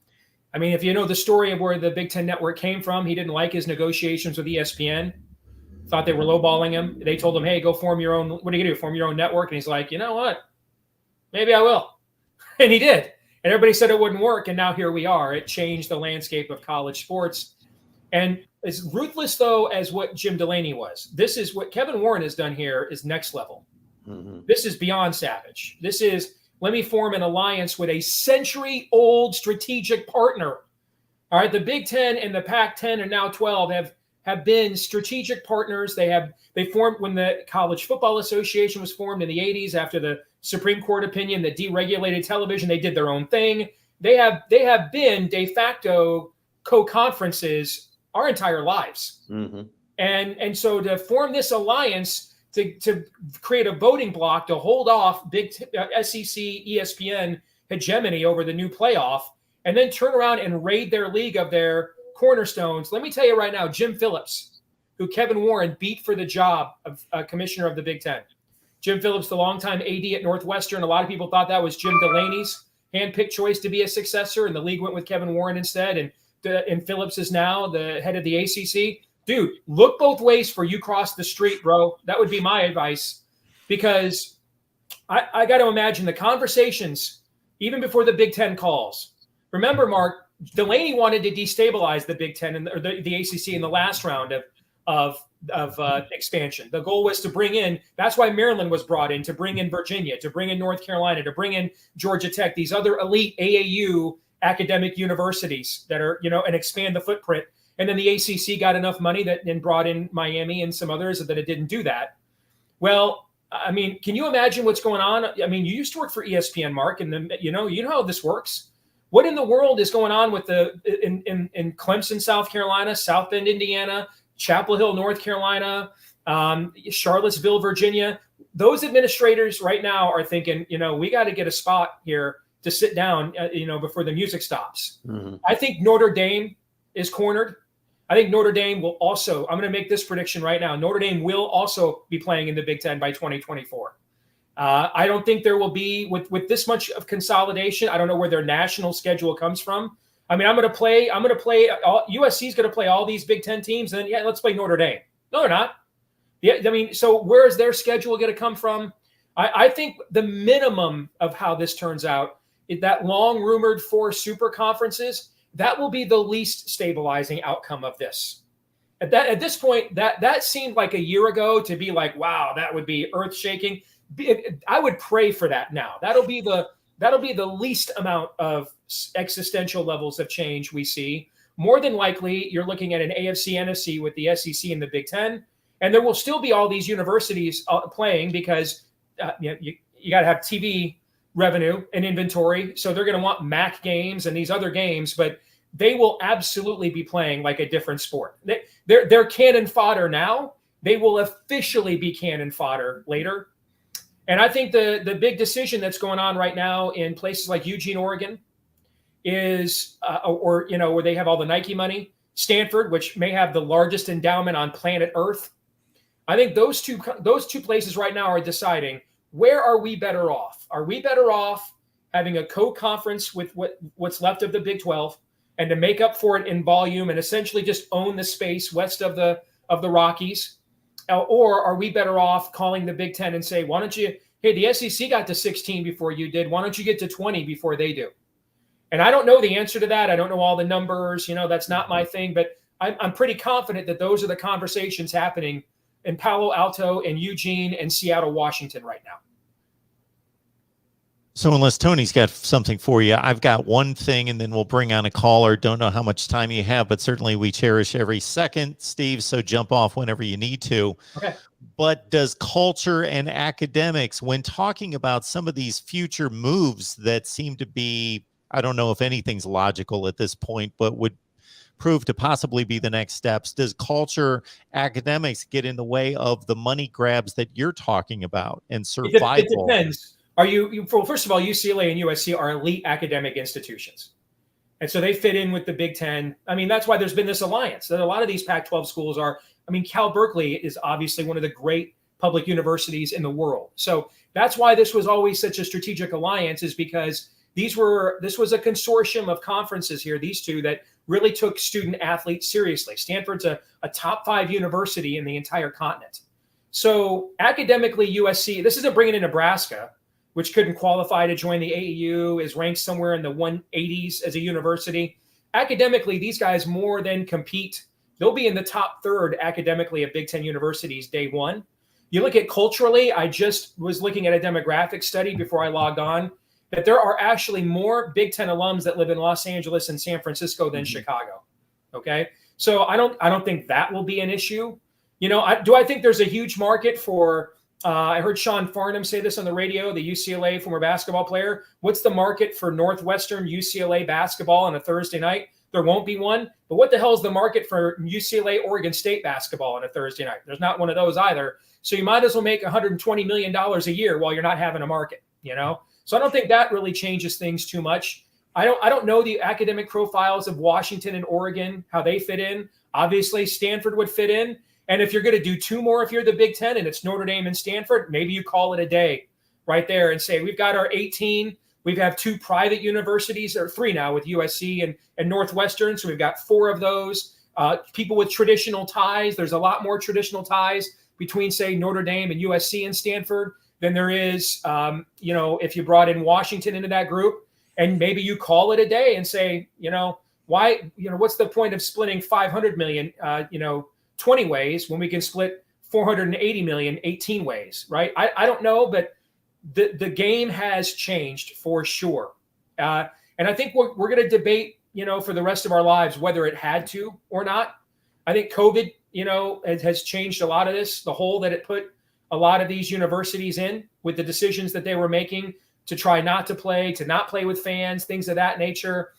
I mean, if you know the story of where the Big Ten Network came from, he didn't like his negotiations with ESPN, thought they were lowballing him. They told him, hey, go form your own, what are you going to do, form your own network? And he's like, you know what? Maybe I will. And he did. And everybody said it wouldn't work. And now here we are. It changed the landscape of college sports. And as ruthless, though, as what Jim Delaney was, this is what Kevin Warren has done here is next level. Mm-hmm. This is beyond savage. This is, let me form an alliance with a century-old strategic partner. All right, the Big Ten and the Pac-10 and now 12 have been strategic partners. They formed when the College Football Association was formed in the 80s after the Supreme Court opinion that deregulated television. They did their own thing. They have been de facto co-conferences our entire lives. Mm-hmm. And so to form this alliance to create a voting block to hold off big SEC, ESPN hegemony over the new playoff, and then turn around and raid their league of their cornerstones. Let me tell you right now, Jim Phillips, who Kevin Warren beat for the job of commissioner of the Big Ten. Jim Phillips, the longtime AD at Northwestern. A lot of people thought that was Jim Delaney's handpicked choice to be a successor, and the league went with Kevin Warren instead. And Phillips is now the head of the ACC. Dude, look both ways for you cross the street, bro. That would be my advice, because I got to imagine the conversations even before the Big Ten calls. Remember, Mark, Delaney wanted to destabilize the Big Ten or the ACC in the last round of expansion. The goal was to bring in, that's why Maryland was brought in, to bring in Virginia, to bring in North Carolina, to bring in Georgia Tech, these other elite AAU academic universities that are, and expand the footprint. And then the ACC got enough money that then brought in Miami and some others that it didn't do that. Well, I mean, can you imagine what's going on? I mean, you used to work for ESPN, Mark, and then, you know how this works. What in the world is going on with in Clemson, South Carolina, South Bend, Indiana, Chapel Hill, North Carolina, Charlottesville, Virginia? those administrators right now are thinking, we got to get a spot here to sit down, before the music stops. Mhm. I think Notre Dame is cornered. I think Notre Dame will also, I'm going to make this prediction right now. Notre Dame will also be playing in the Big Ten by 2024. I don't think there will be, with this much of consolidation, I don't know where their national schedule comes from. I mean, USC is going to play all these Big Ten teams, and let's play Notre Dame. No, they're not. Yeah, I mean, so where is their schedule going to come from? I think the minimum of how this turns out is that long rumored 4 super conferences. That will be the least stabilizing outcome of this. At this point, that seemed like a year ago to be like, wow, that would be earth shaking. I would pray for that now. That'll be the least amount of existential levels of change we see. More than likely, you're looking at an AFC NFC with the SEC and the Big Ten, and there will still be all these universities playing because you got to have TV revenue and inventory. So they're going to want MAC games and these other games, but they will absolutely be playing like a different sport. They're cannon fodder now. They will officially be cannon fodder later. And I think the big decision that's going on right now in places like Eugene, Oregon, is, where they have all the Nike money, Stanford, which may have the largest endowment on planet Earth. I think those two places right now are deciding, where are we better off? Are we better off having a co-conference with what's left of the Big 12 and to make up for it in volume and essentially just own the space west of the Rockies? Or are we better off calling the Big Ten and say, why don't you, hey, the SEC got to 16 before you did. Why don't you get to 20 before they do? And I don't know the answer to that. I don't know all the numbers. That's not my thing. But I'm pretty confident that those are the conversations happening in Palo Alto and Eugene and Seattle, Washington right now. So unless Tony's got something for you, I've got one thing, and then we'll bring on a caller. Don't know how much time you have, but certainly we cherish every second, Steve, so jump off whenever you need to. Okay. But does culture and academics, when talking about some of these future moves that seem to be, I don't know if anything's logical at this point, but would prove to possibly be the next steps, does culture, academics get in the way of the money grabs that you're talking about and survival? It depends. First of all, UCLA and USC are elite academic institutions. And so they fit in with the Big Ten. I mean, that's why there's been this alliance. That a lot of these Pac-12 schools are, Cal Berkeley is obviously one of the great public universities in the world. So that's why this was always such a strategic alliance, is because this was a consortium of conferences here, these two, that really took student athletes seriously. Stanford's a top 5 university in the entire continent. So academically, USC, this isn't bringing in Nebraska, which couldn't qualify to join the AAU, is ranked somewhere in the 180s as a university. Academically, these guys more than compete. They'll be in the top 3rd academically of Big Ten universities day one. You look at culturally, I just was looking at a demographic study before I logged on, that there are actually more Big Ten alums that live in Los Angeles and San Francisco than Chicago. Okay. So I don't think that will be an issue. Do I think there's a huge market for, I heard Sean Farnham say this on the radio, the UCLA former basketball player. What's the market for Northwestern UCLA basketball on a Thursday night? There won't be one. But what the hell is the market for UCLA Oregon State basketball on a Thursday night? There's not one of those either. So you might as well make $120 million a year while you're not having a market, So I don't think that really changes things too much. I don't know the academic profiles of Washington and Oregon, how they fit in. Obviously, Stanford would fit in. And if you're going to do 2 more, if you're the Big Ten and it's Notre Dame and Stanford, maybe you call it a day right there and say, we've got our 18. We have 2 private universities, or 3 now, with USC and Northwestern. So we've got 4 of those. People with traditional ties. There's a lot more traditional ties between, say, Notre Dame and USC and Stanford than there is, if you brought in Washington into that group. And maybe you call it a day and say, why, what's the point of splitting 500 million, 20 ways when we can split 480 million 18 ways, right? I don't know, but the game has changed for sure. And I think we're going to debate, for the rest of our lives, whether it had to or not. I think COVID, it has changed a lot of this, the hole that it put a lot of these universities in with the decisions that they were making to try not play with fans, things of that nature.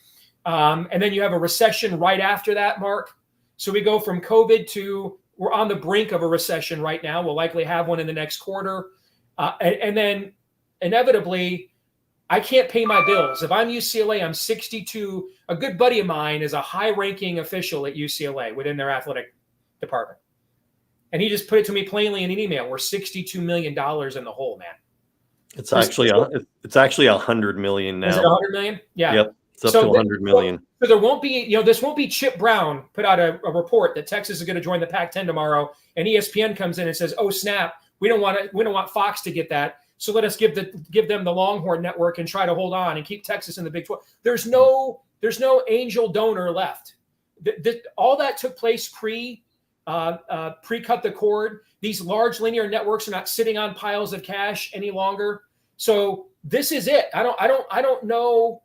And then you have a recession right after that, Mark. So we go from COVID to, we're on the brink of a recession right now. We'll likely have one in the next quarter. And then inevitably, I can't pay my bills. If I'm UCLA, I'm 62. A good buddy of mine is a high-ranking official at UCLA within their athletic department. And he just put it to me plainly in an email. We're $62 million in the hole, man. It's actually $100 million now. Is it 100 million? Yeah. Yep. It's up to 100 million. So there won't be, this won't be Chip Brown put out a report that Texas is going to join the Pac-10 tomorrow, and ESPN comes in and says, "Oh snap, we don't want Fox to get that. So let us give them the Longhorn Network and try to hold on and keep Texas in the Big 12." There's no angel donor left. All that took place pre-cut the cord. These large linear networks are not sitting on piles of cash any longer. So this is it. I don't know,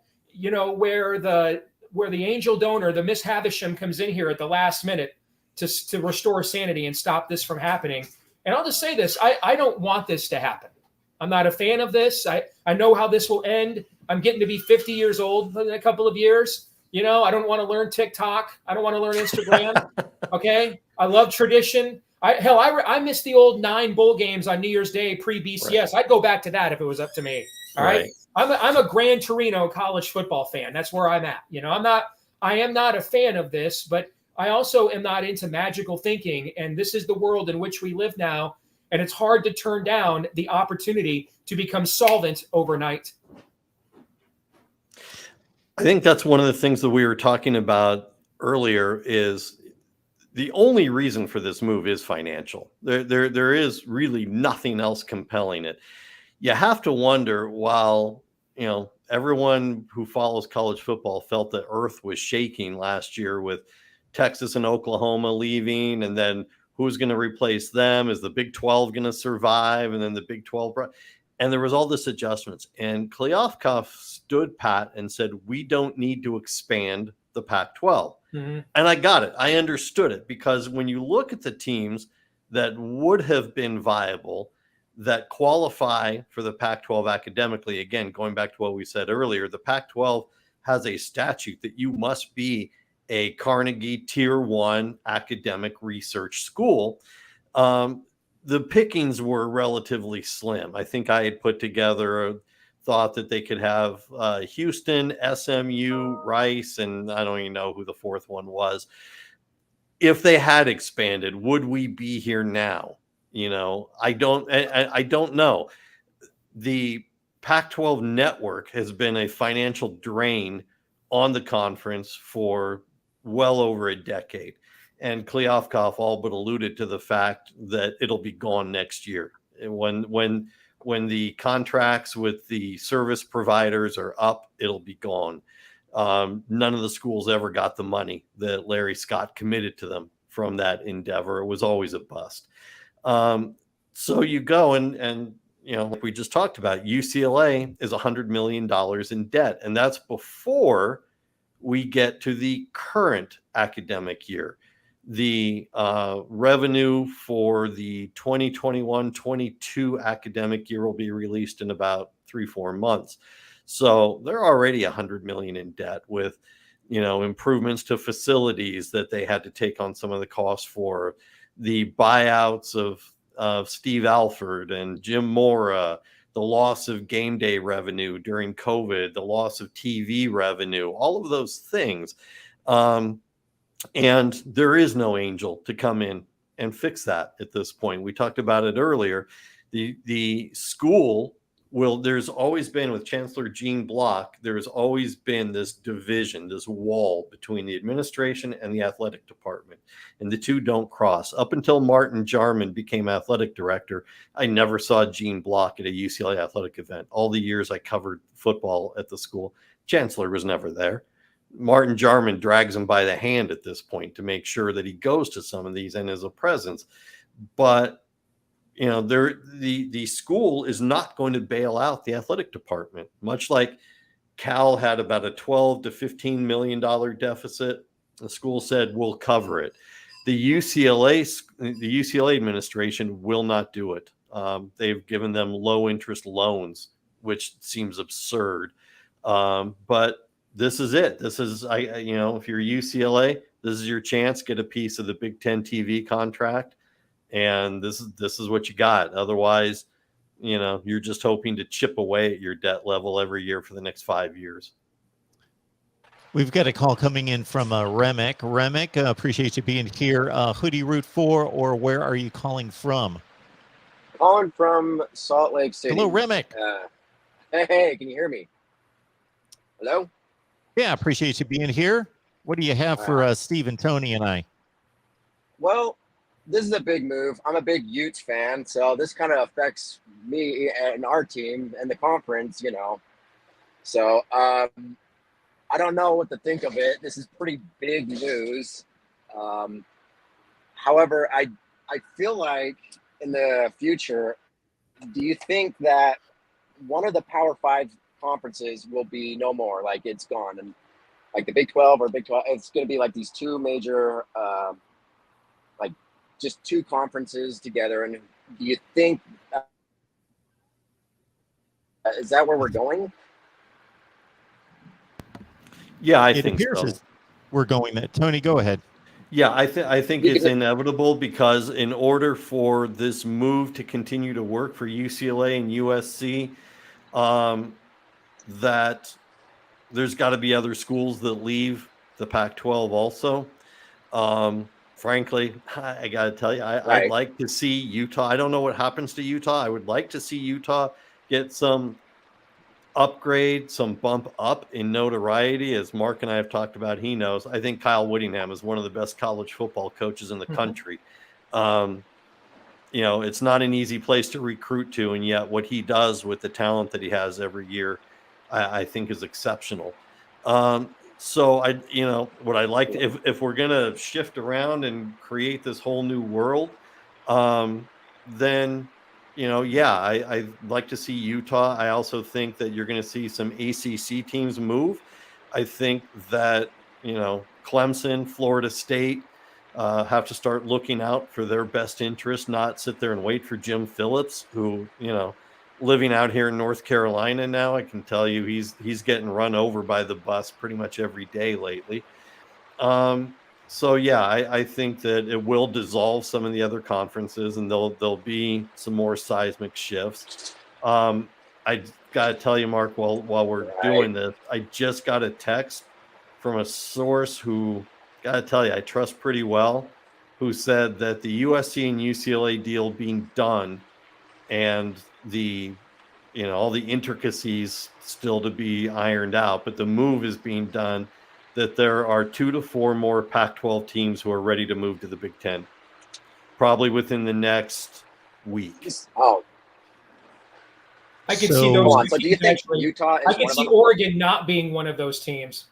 where the angel donor, the Miss Havisham, comes in here at the last minute to restore sanity and stop this from happening. And I'll just say this: I don't want this to happen. I'm not a fan of this. I know how this will end. I'm getting to be 50 years old in a couple of years. I don't want to learn TikTok. I don't want to learn Instagram. Okay. I love tradition. I miss the old 9 bowl games on New Year's Day pre-BCS. Right. I'd go back to that if it was up to me. All right. I'm a Gran Torino college football fan. That's where I'm at. I am not a fan of this, but I also am not into magical thinking. And this is the world in which we live now. And it's hard to turn down the opportunity to become solvent overnight. I think that's one of the things that we were talking about earlier is the only reason for this move is financial. There is really nothing else compelling it. You have to wonder, while, everyone who follows college football felt the earth was shaking last year with Texas and Oklahoma leaving, and then who's going to replace them? Is the Big 12 going to survive? And then the Big 12, and there was all this adjustments. And Kliavkoff stood pat and said, we don't need to expand the Pac-12. Mm-hmm. And I got it. I understood it, because when you look at the teams that would have been viable, that qualify for the Pac-12 academically, again, going back to what we said earlier, the Pac-12 has a statute that you must be a Carnegie Tier 1 academic research school. The pickings were relatively slim. I think I had put together a thought that they could have Houston, SMU, Rice, and I don't even know who the fourth one was. If they had expanded, would we be here now? I don't know. The Pac-12 network has been a financial drain on the conference for well over a decade. And Kliavkoff all but alluded to the fact that it'll be gone next year. When the contracts with the service providers are up, it'll be gone. None of the schools ever got the money that Larry Scott committed to them from that endeavor. It was always a bust. So you go and like we just talked about, UCLA is $100 million in debt, and that's before we get to the current academic year. The revenue for the 2021-22 academic year will be released in about 3-4 months. So they're already $100 million in debt, with improvements to facilities that they had to take on some of the costs for, the buyouts of Steve Alford and Jim Mora, the loss of game day revenue during COVID, the loss of TV revenue, all of those things. And there is no angel to come in and fix that at this point. We talked about it earlier. The school there's always been, with Chancellor Gene Block, there's always been this division, this wall between the administration and the athletic department, and the two don't cross. Up until Martin Jarman became athletic director, I never saw Gene Block at a UCLA athletic event. All the years I covered football at the school, Chancellor was never there. Martin Jarman drags him by the hand at this point to make sure that he goes to some of these and is a presence. But the school is not going to bail out the athletic department, much like Cal had about a $12 to $15 million deficit. The school said, we'll cover it. The UCLA administration will not do it. They've given them low interest loans, which seems absurd. But this is it. This is, if you're UCLA, this is your chance. Get a piece of the Big Ten TV contract. And this is what you got. Otherwise, you're just hoping to chip away at your debt level every year for the next 5 years. We've got a call coming in from Remick. Remick, appreciate you being here. Who do you root for, or where are you calling from? Calling from Salt Lake City. Hello, Remick. Hey, can you hear me? Hello? Yeah, appreciate you being here. What do you have for Steve and Tony and I? Well, this is a big move. I'm a big Utes fan, so this kind of affects me and our team and the conference, So I don't know what to think of it. This is pretty big news. However, I feel like in the future, do you think that one of the Power 5 conferences will be no more, like it's gone, and like the Big 12 or Big 12, it's going to be like these two major, like just two conferences together? And do you think, is that where we're going? Yeah, I It think appears so. as we're going that. Tony, go ahead. Yeah, I think it's inevitable, because in order for this move to continue to work for UCLA and USC, that there's got to be other schools that leave the Pac-12 also. Frankly, I got to tell you, I'd like to see Utah. I don't know what happens to Utah. I would like to see Utah get some upgrade, some bump up in notoriety. As Mark and I have talked about, he knows. I think Kyle Whittingham is one of the best college football coaches in the country. It's not an easy place to recruit to, and yet what he does with the talent that he has every year, I think is exceptional. So what I like, if we're gonna shift around and create this whole new world, then I'd like to see Utah. I also think that you're going to see some ACC teams move. I think that Clemson, Florida State have to start looking out for their best interest, not sit there and wait for Jim Phillips, who living out here in North Carolina now, I can tell you he's getting run over by the bus pretty much every day lately. So yeah, I think that it will dissolve some of the other conferences, and there'll be some more seismic shifts. I gotta tell you, Mark, while we're doing this, I just got a text from a source who, gotta tell you, I trust pretty well, who said that the USC and UCLA deal being done, and the all the intricacies still to be ironed out, but the move is being done, that there are 2 to 4 more Pac-12 teams who are ready to move to the Big Ten, probably within the next week. Oh, I can see those. So do you think Utah is I can one of see them? Oregon not being one of those teams.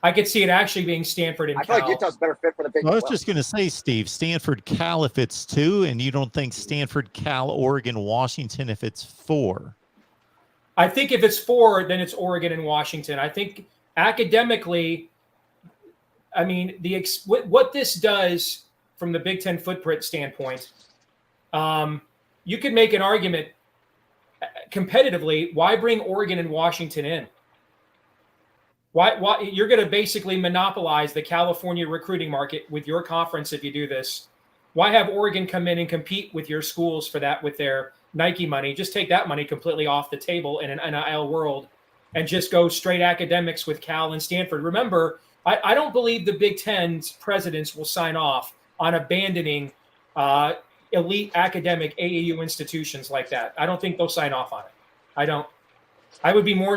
I could see it actually being Stanford and I feel Cal. like Utah's better fit for the Big I was 12. just going to say, Steve, Stanford, Cal if it's 2, and you don't think Stanford, Cal, Oregon, Washington if it's 4? I think if it's 4, then it's Oregon and Washington. I think academically, I mean, what this does from the Big Ten footprint standpoint, you could make an argument competitively. Why bring Oregon and Washington in? Why you're going to basically monopolize the California recruiting market with your conference if you do this? Why have Oregon come in and compete with your schools for that with their Nike money? Just take that money completely off the table in an NIL world and just go straight academics with Cal and Stanford. Remember, I don't believe the Big Ten's presidents will sign off on abandoning elite academic AAU institutions like that. I don't think they'll sign off on it. I don't. I would be more.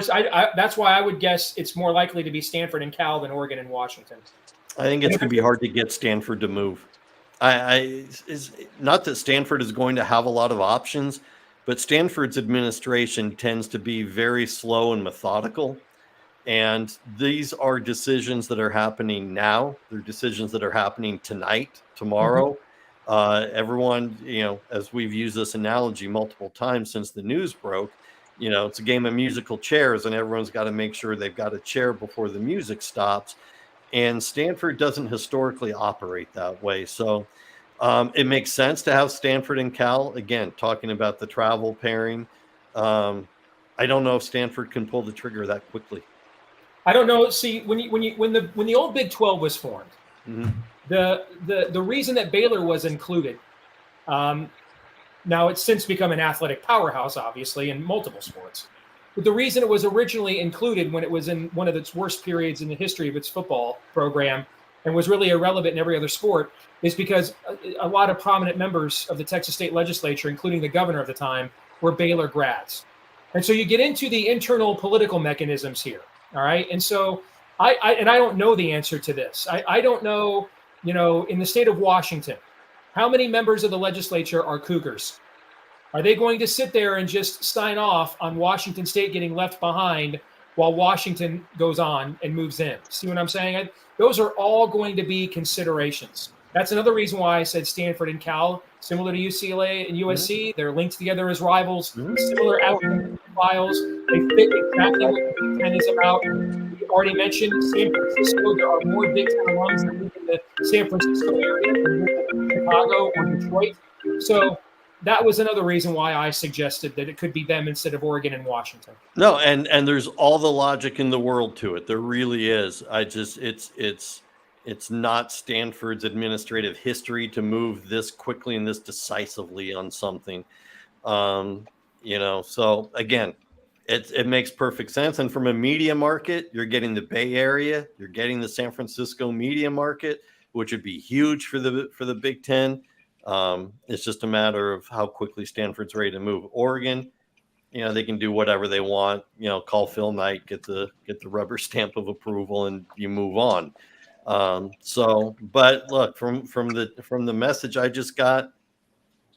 That's why I would guess it's more likely to be Stanford and Cal than Oregon and Washington. I think it's going to be hard to get Stanford to move. Is not that Stanford is going to have a lot of options, but Stanford's administration tends to be very slow and methodical. And these are decisions that are happening now. They're decisions that are happening tonight, tomorrow. Everyone, as we've used this analogy multiple times since the news broke, it's a game of musical chairs, and everyone's got to make sure they've got a chair before the music stops. And Stanford doesn't historically operate that way. So it makes sense to have Stanford and Cal, again, talking about the travel pairing. I don't know if Stanford can pull the trigger that quickly. I don't know. See, when the old Big 12 was formed, the reason that Baylor was included, Now, it's since become an athletic powerhouse, obviously, in multiple sports. But the reason it was originally included when it was in one of its worst periods in the history of its football program and was really irrelevant in every other sport is because a lot of prominent members of the Texas state legislature, including the governor of the time, were Baylor grads. And so you get into the internal political mechanisms here, all right? And so I don't know the answer to this. I don't know, in the state of Washington, how many members of the legislature are Cougars? Are they going to sit there and just sign off on Washington State getting left behind while Washington goes on and moves in? See what I'm saying? Those are all going to be considerations. That's another reason why I said Stanford and Cal, similar to UCLA and USC, they're linked together as rivals, similar academic profiles. They fit exactly what the Big Ten is about. We already mentioned San Francisco. There are more Big Ten alums that live in the San Francisco area than in Chicago or Detroit. So that was another reason why I suggested that it could be them instead of Oregon and Washington. No, and there's all the logic in the world to it. There really is. It's not Stanford's administrative history to move this quickly and this decisively on something. So again, it makes perfect sense. And from a media market, you're getting the Bay Area, you're getting the San Francisco media market, which would be huge for the Big Ten. It's just a matter of how quickly Stanford's ready to move. Oregon, they can do whatever they want. Call Phil Knight, get the rubber stamp of approval, and you move on. But look, from the message I just got,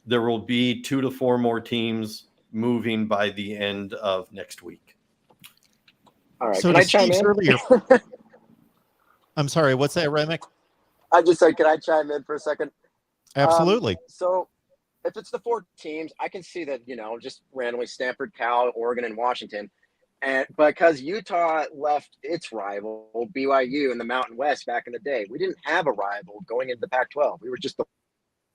there will be 2 to 4 more teams moving by the end of next week. All right. So Can I chime in? Earlier, I'm sorry. What's that, Remick? I just said, can I chime in for a second? Absolutely. So if it's the 4 teams, I can see that, just randomly Stanford, Cal, Oregon, and Washington. And because Utah left its rival, BYU, in the Mountain West back in the day, we didn't have a rival going into the Pac-12. We were just the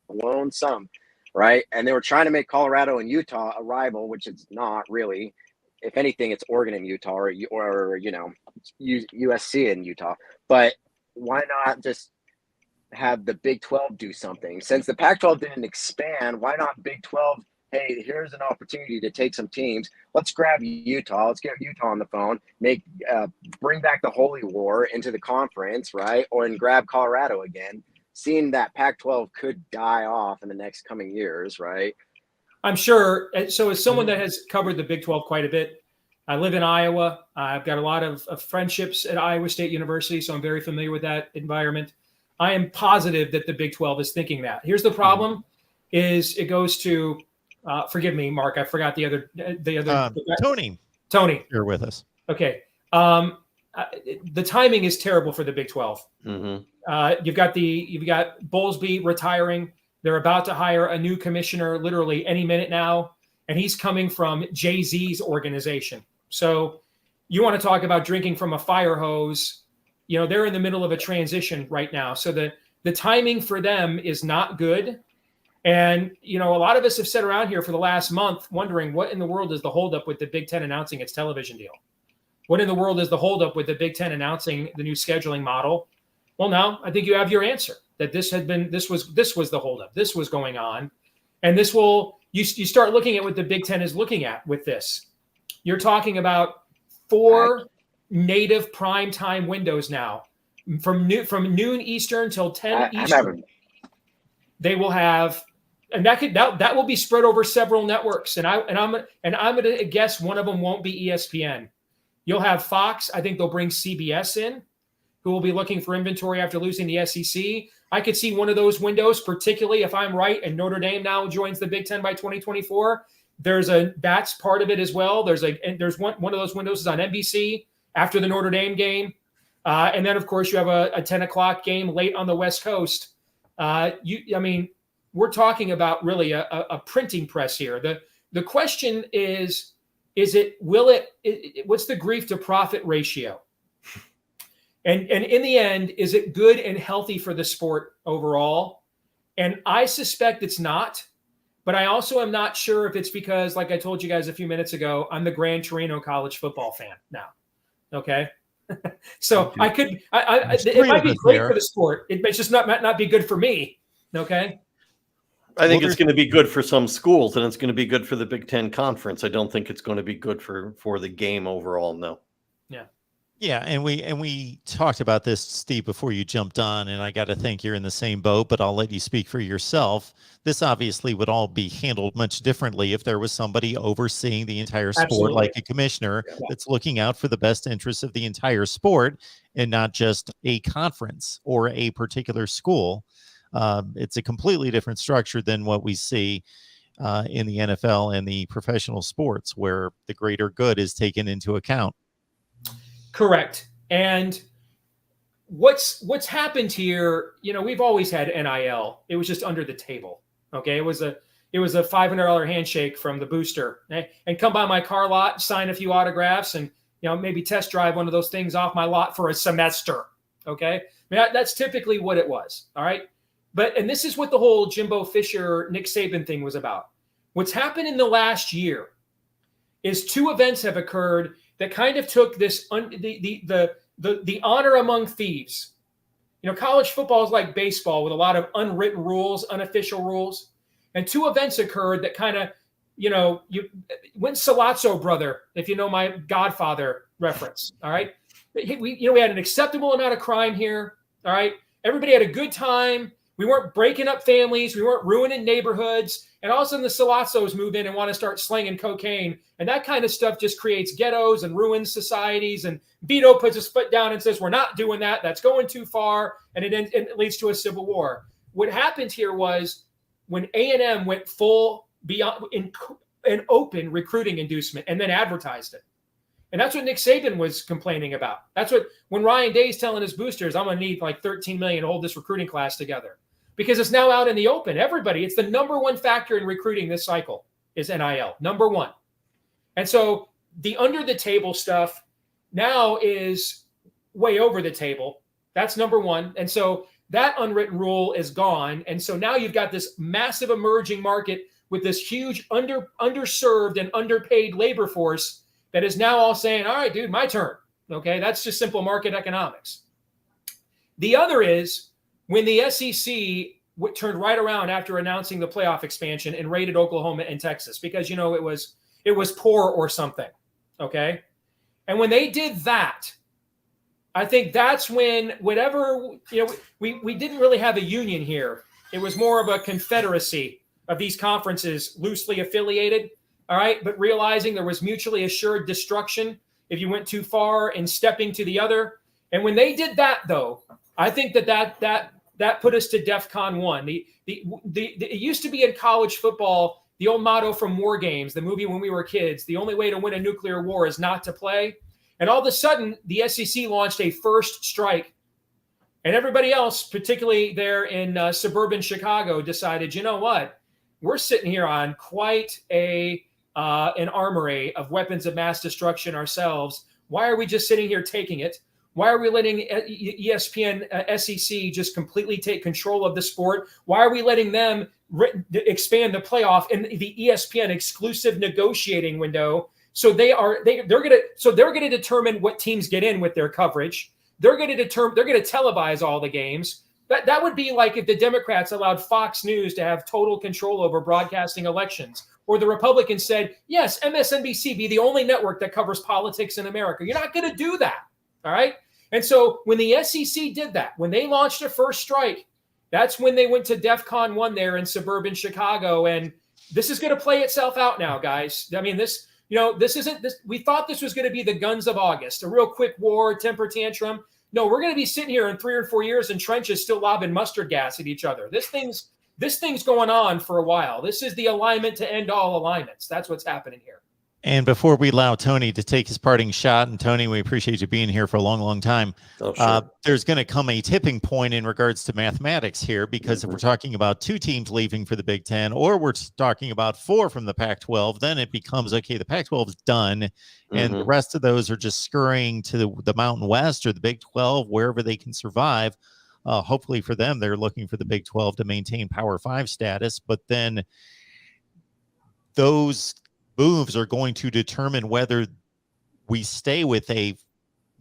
lone sum, right? And they were trying to make Colorado and Utah a rival, which it's not really. If anything, it's Oregon and Utah, or USC and Utah. But why not just have the Big 12 do something? Since the Pac-12 didn't expand, why not Big 12? Hey, here's an opportunity to take some teams. Let's grab Utah. Let's get Utah on the phone. Bring back the Holy War into the conference, right? And grab Colorado again. Seeing that Pac-12 could die off in the next coming years, right? I'm sure. So as someone that has covered the Big 12 quite a bit, I live in Iowa. I've got a lot of friendships at Iowa State University, so I'm very familiar with that environment. I am positive that the Big 12 is thinking that. Here's the problem: is it goes to forgive me, Mark. I forgot the other Tony. You're with us. Okay. The timing is terrible for the Big 12. Mm-hmm. You've got Bowlesby retiring. They're about to hire a new commissioner literally any minute now, and he's coming from Jay-Z's organization. So you want to talk about drinking from a fire hose? They're in the middle of a transition right now. So the timing for them is not good. And, a lot of us have sat around here for the last month wondering what in the world is the holdup with the Big Ten announcing its television deal? What in the world is the holdup with the Big Ten announcing the new scheduling model? Well, now I think you have your answer, that this was the holdup. This was going on. And you start looking at what the Big Ten is looking at with this. You're talking about 4 native primetime windows now from noon Eastern till 10 Eastern. They will have, and that will be spread over several networks. And I'm going to guess one of them won't be ESPN. You'll have Fox. I think they'll bring CBS in, who will be looking for inventory after losing the SEC. I could see one of those windows, particularly if I'm right and Notre Dame now joins the Big Ten by 2024. That's part of it as well. There's one of those windows is on NBC after the Notre Dame game. And then, of course, you have a 10 o'clock game late on the West Coast. We're talking about really a printing press here. The question is what's the grief to profit ratio? And in the end, is it good and healthy for the sport overall? And I suspect it's not, but I also am not sure if it's because, like I told you guys a few minutes ago, I'm the Gran Torino college football fan now. Okay. So it might be great for the sport. It may just not be good for me. Okay. I think it's going to be good for some schools, and it's going to be good for the Big Ten Conference. I don't think it's going to be good for the game overall. No. Yeah. Yeah, and we talked about this, Steve, before you jumped on, and I got to think you're in the same boat, but I'll let you speak for yourself. This obviously would all be handled much differently if there was somebody overseeing the entire sport, Absolutely. like a commissioner that's looking out for the best interests of the entire sport and not just a conference or a particular school. It's a completely different structure than what we see in the NFL and the professional sports, where the greater good is taken into account. Correct. And what's happened here, we've always had NIL. It was just under the table. Okay. It was a $500 handshake from the booster, and come by my car lot, sign a few autographs, and maybe test drive one of those things off my lot for a semester. Okay. I mean, that's typically what it was. All right. And this is what the whole Jimbo Fisher, Nick Saban thing was about. What's happened in the last year is two events have occurred that kind of took this the honor among thieves. College football is like baseball with a lot of unwritten rules, unofficial rules, and two events occurred that kind of, you went Salazzo brother, if you know my Godfather reference. All right, we had an acceptable amount of crime here. All right, everybody had a good time. We weren't breaking up families. We weren't ruining neighborhoods. And all of a sudden the Salazzos move in and want to start slinging cocaine. And that kind of stuff just creates ghettos and ruins societies. And Beto puts his foot down and says, we're not doing that. That's going too far. And it leads to a civil war. What happened here was when A&M went full beyond in open recruiting inducement and then advertised it. And that's what Nick Saban was complaining about. That's when Ryan Day's telling his boosters, I'm going to need like $13 million to hold this recruiting class together. Because it's now out in the open. Everybody, it's the number one factor in recruiting this cycle is NIL, number one. And so the under the table stuff now is way over the table. That's number one. And so that unwritten rule is gone. And so now you've got this massive emerging market with this huge underserved and underpaid labor force that is now all saying, all right, dude, my turn. Okay, that's just simple market economics. The other is when the SEC turned right around after announcing the playoff expansion and raided Oklahoma and Texas because, it was poor or something. Okay. And when they did that, I think that's when whatever, we didn't really have a union here. It was more of a confederacy of these conferences loosely affiliated. All right. But realizing there was mutually assured destruction if you went too far and stepping to the other. And when they did that, though, I think that put us to DEFCON 1. It used to be in college football, the old motto from War Games, the movie when we were kids, the only way to win a nuclear war is not to play. And all of a sudden, the SEC launched a first strike. And everybody else, particularly there in suburban Chicago, decided, you know what? We're sitting here on quite an armory of weapons of mass destruction ourselves. Why are we just sitting here taking it? Why are we letting ESPN, SEC just completely take control of the sport? Why are we letting them expand the playoff in the ESPN exclusive negotiating window? So they're going to determine what teams get in with their coverage. They're going to televise all the games. That would be like if the Democrats allowed Fox News to have total control over broadcasting elections, or the Republicans said, yes, MSNBC be the only network that covers politics in America. You're not going to do that. All right. And so when the SEC did that, when they launched a first strike, that's when they went to DEFCON 1 there in suburban Chicago. And this is going to play itself out now, guys. I mean, we thought this was going to be the guns of August, a real quick war, temper tantrum. No, we're going to be sitting here in 3 or 4 years in trenches still lobbing mustard gas at each other. This thing's going on for a while. This is the alignment to end all alignments. That's what's happening here. And before we allow Tony to take his parting shot, and Tony, we appreciate you being here for a long, long time. Oh, sure. There's going to come a tipping point in regards to mathematics here, because if we're talking about 2 teams leaving for the Big Ten, or we're talking about 4 from the Pac-12, then it becomes, okay, the Pac-12 is done, and the rest of those are just scurrying to the Mountain West or the Big 12, wherever they can survive. Hopefully for them, they're looking for the Big 12 to maintain Power 5 status, but then those moves are going to determine whether we stay with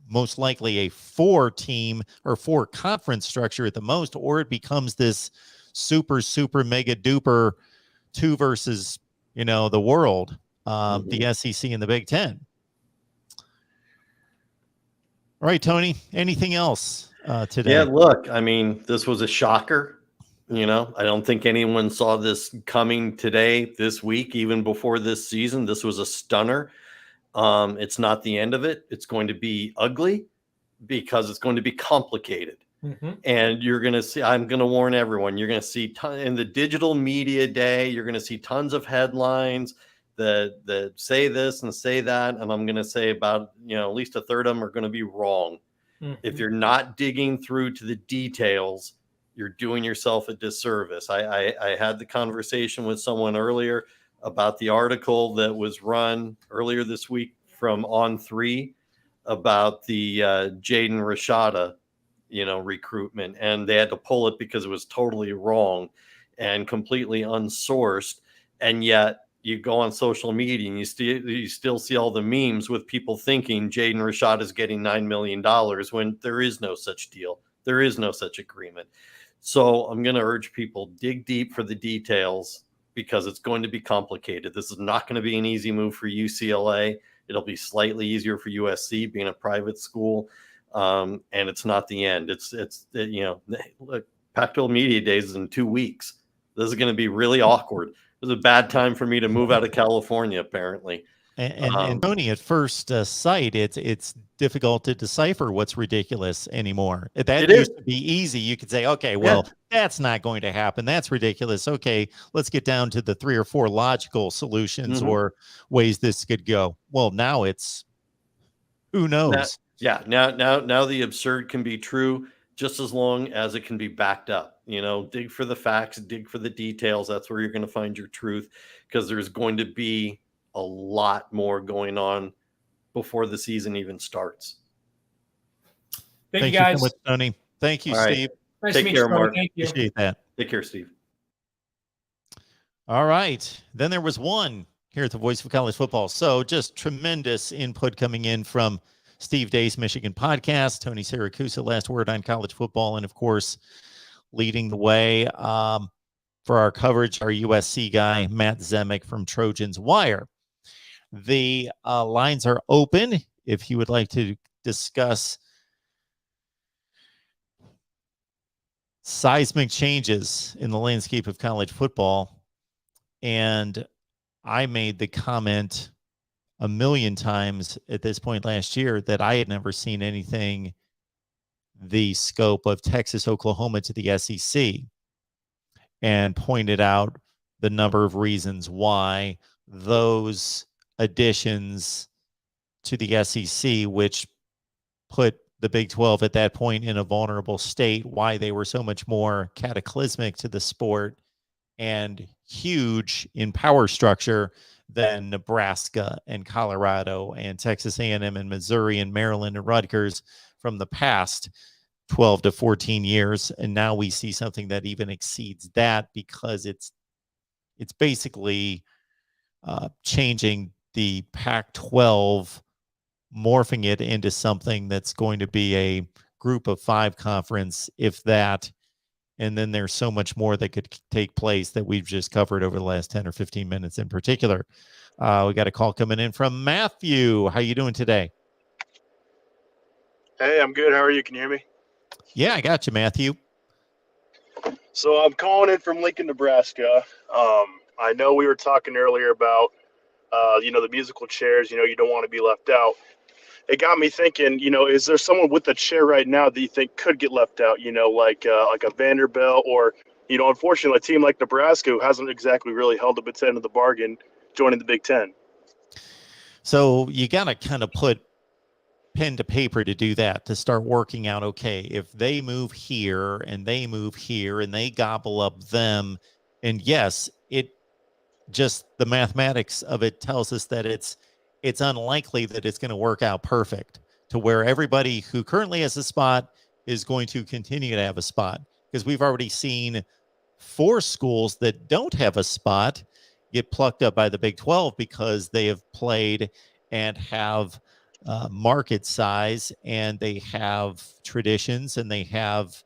most likely a 4-team or 4-conference structure at the most, or it becomes this super mega duper 2 versus, the world, the SEC and the Big Ten. All right, Tony, anything else today? Yeah, look, I mean, this was a shocker. I don't think anyone saw this coming today, this week, even before this season. This was a stunner. It's not the end of it. It's going to be ugly because it's going to be complicated. And you're going to see, I'm going to warn everyone, you're going to see in the digital media day, you're going to see tons of headlines that say this and say that. And I'm going to say about, at least a third of them are going to be wrong. If you're not digging through to the details, you're doing yourself a disservice. I had the conversation with someone earlier about the article that was run earlier this week from On3 about the Jaden Rashada, recruitment, and they had to pull it because it was totally wrong and completely unsourced. And yet you go on social media and you still see all the memes with people thinking Jaden Rashada is getting $9 million when there is no such deal. There is no such agreement. So I'm going to urge people, dig deep for the details because it's going to be complicated. This is not going to be an easy move for UCLA. It'll be slightly easier for USC being a private school. And it's not the end. Look, Pac-12 Media Days is in 2 weeks. This is going to be really awkward. It was a bad time for me to move out of California, apparently. And Tony, at first sight, it's difficult to decipher what's ridiculous anymore. That used to be easy. You could say, okay, well, that's not going to happen. That's ridiculous. Okay, let's get down to the 3 or 4 logical solutions or ways this could go. Well, now it's who knows. Now the absurd can be true just as long as it can be backed up. Dig for the facts, dig for the details. That's where you're going to find your truth, because there's going to be a lot more going on before the season even starts. Thank you, guys. So much, Tony. Thank you, Steve. Nice to meet you, Mark. Thank you. Appreciate that. Take care, Steve. All right. Then there was one here at the Voice of College Football. So just tremendous input coming in from Steve Day's Michigan podcast, Tony Siracusa, Last Word on College Football, and of course, leading the way for our coverage, our USC guy, Matt Zemek from Trojans Wire. The lines are open if you would like to discuss seismic changes in the landscape of college football. And I made the comment a million times at this point last year that I had never seen anything the scope of Texas, Oklahoma to the SEC, and pointed out the number of reasons why those additions to the SEC, which put the Big 12 at that point in a vulnerable state, why they were so much more cataclysmic to the sport and huge in power structure than Nebraska and Colorado and Texas A&M and Missouri and Maryland and Rutgers from the past 12 to 14 years. And now we see something that even exceeds that, because it's basically changing the Pac-12, morphing it into something that's going to be a group of 5 conference, if that. And then there's so much more that could take place that we've just covered over the last 10 or 15 minutes in particular. We got a call coming in from Matthew. How you doing today? Hey, I'm good. How are you? Can you hear me? Yeah, I got you, Matthew. So I'm calling in from Lincoln, Nebraska. I know we were talking earlier about, the musical chairs, you don't want to be left out. It got me thinking, is there someone with a chair right now that you think could get left out, like a Vanderbilt or, unfortunately, a team like Nebraska, who hasn't exactly really held up its end of the bargain, joining the Big Ten? So you got to kind of put pen to paper to do that, to start working out, okay, if they move here and they move here and they gobble up them, and yes, it just the mathematics of it tells us that it's unlikely that it's going to work out perfect to where everybody who currently has a spot is going to continue to have a spot, because we've already seen 4 schools that don't have a spot get plucked up by the Big 12 because they have played and have market size, and they have traditions, and they have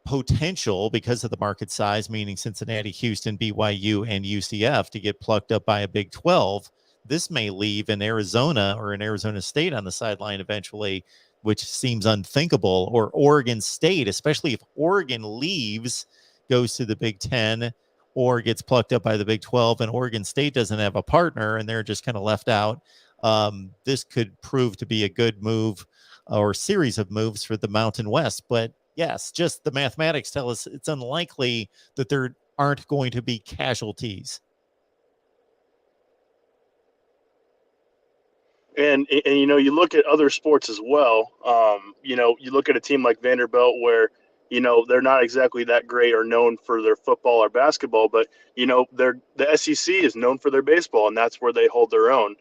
potential because of the market size, meaning Cincinnati, Houston, BYU, and UCF, to get plucked up by a Big 12. This may leave an Arizona or an Arizona State on the sideline eventually, which seems unthinkable, or Oregon State, especially if Oregon leaves, goes to the Big 10, or gets plucked up by the Big 12, and Oregon State doesn't have a partner and they're just kind of left out. This could prove to be a good move or series of moves for the Mountain West. But yes, just the mathematics tell us it's unlikely that there aren't going to be casualties. And you know, you look at other sports as well. You know, you look at a team like Vanderbilt where, you know, they're not exactly that great or known for their football or basketball, but you know, the SEC is known for their baseball, and that's where they hold their own.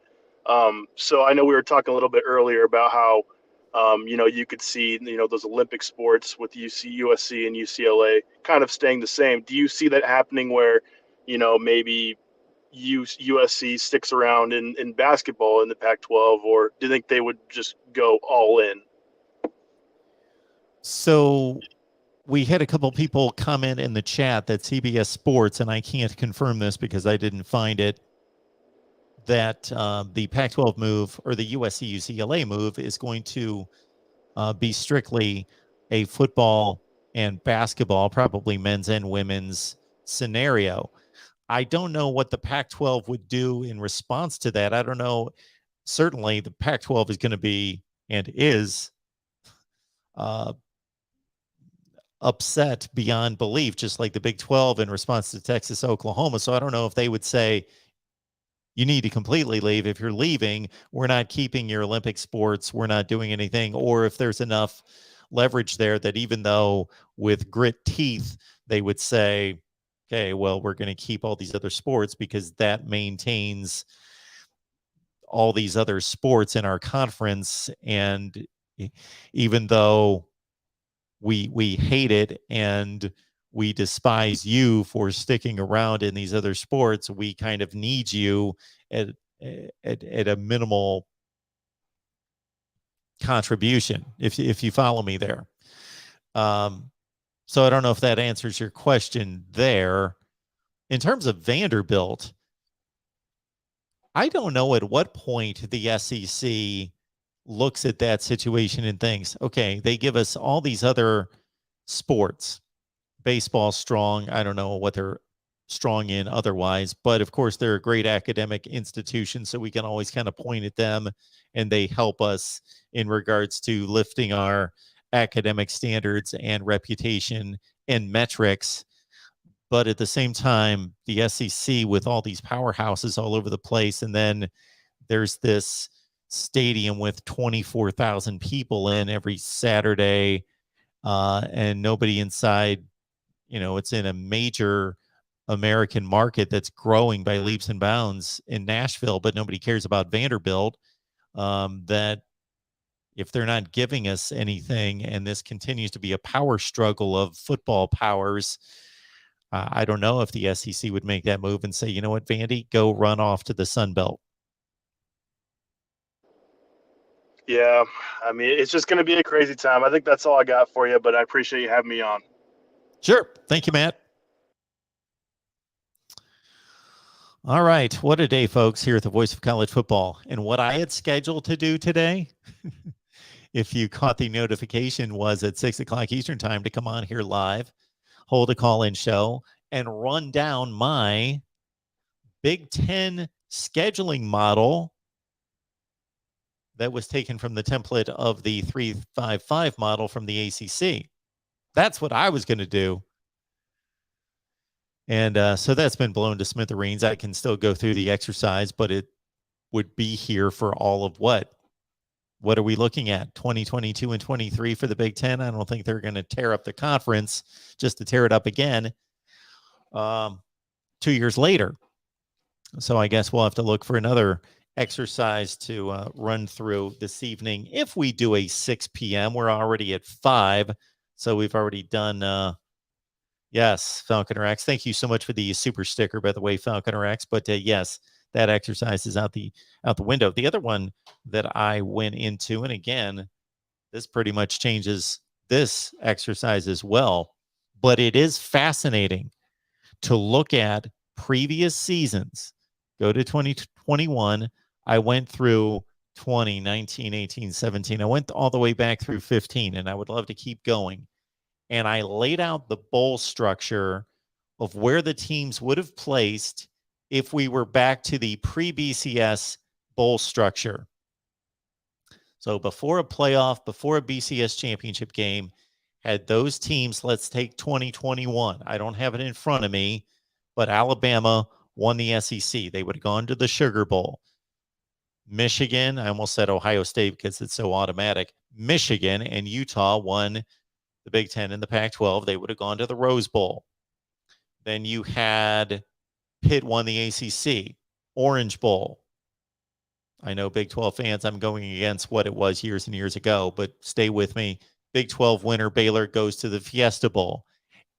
So I know we were talking a little bit earlier about how, you know, you could see, you know, those Olympic sports with USC and UCLA kind of staying the same. Do you see that happening where, you know, maybe USC sticks around in basketball in the Pac-12, or do you think they would just go all in? So we had a couple people comment in the chat that CBS Sports, and I can't confirm this because I didn't find it, that the Pac-12 move or the USC UCLA move is going to be strictly a football and basketball, probably men's and women's scenario. I don't know what the Pac-12 would do in response to that. I don't know. Certainly the Pac-12 is going to be and is upset beyond belief, just like the Big 12 in response to Texas, Oklahoma. So I don't know if they would say, you need to completely leave. If you're leaving, we're not keeping your Olympic sports. We're not doing anything. Or if there's enough leverage there that even though with grit teeth, they would say, okay, well, we're going to keep all these other sports because that maintains all these other sports in our conference. And even though we hate it and we despise you for sticking around in these other sports, we kind of need you at a minimal contribution, if you follow me there. So I don't know if that answers your question there. In terms of Vanderbilt, I don't know at what point the SEC looks at that situation and thinks, okay, they give us all these other sports. Baseball strong. I don't know what they're strong in otherwise, but of course they're a great academic institution, so we can always kind of point at them and they help us in regards to lifting our academic standards and reputation and metrics. But at the same time, the SEC with all these powerhouses all over the place, and then there's this stadium with 24,000 people in every Saturday, and nobody inside. You know, it's in a major American market that's growing by leaps and bounds in Nashville, but nobody cares about Vanderbilt. That if they're not giving us anything and this continues to be a power struggle of football powers, I don't know if the SEC would make that move and say, you know what, Vandy, go run off to the Sun Belt. Yeah, I mean, it's just going to be a crazy time. I think that's all I got for you, but I appreciate you having me on. Sure. Thank you, Matt. All right. What a day, folks, here at the Voice of College Football. And what I had scheduled to do today, if you caught the notification, was at 6 o'clock Eastern time to come on here live, hold a call-in show, and run down my Big Ten scheduling model that was taken from the template of the 3-5-5 model from the ACC. That's what I was going to do. And so that's been blown to smithereens. I can still go through the exercise, but it would be here for all of what? What are we looking at? 2022 and 23 for the Big Ten? I don't think they're going to tear up the conference just to tear it up again 2 years later. So I guess we'll have to look for another exercise to run through this evening. If we do a 6 p.m., we're already at 5. So we've already done, yes, Falconer X. Thank you so much for the super sticker, by the way, Falconer X. But yes, that exercise is out the window. The other one that I went into, and again, this pretty much changes this exercise as well. But it is fascinating to look at previous seasons. Go to 2021. I went through 20, 19, 18, 17. I went all the way back through 15, and I would love to keep going. And I laid out the bowl structure of where the teams would have placed if we were back to the pre-BCS bowl structure. So before a playoff, before a BCS championship game, had those teams, let's take 2021. I don't have it in front of me, but Alabama won the SEC. They would have gone to the Sugar Bowl. Michigan, I almost said Ohio State because it's so automatic. Michigan and Utah won the Big Ten and the Pac-12. They would have gone to the Rose Bowl. Then you had Pitt won the ACC, Orange Bowl. I know Big 12 fans, I'm going against what it was years and years ago, but stay with me. Big 12 winner Baylor goes to the Fiesta Bowl.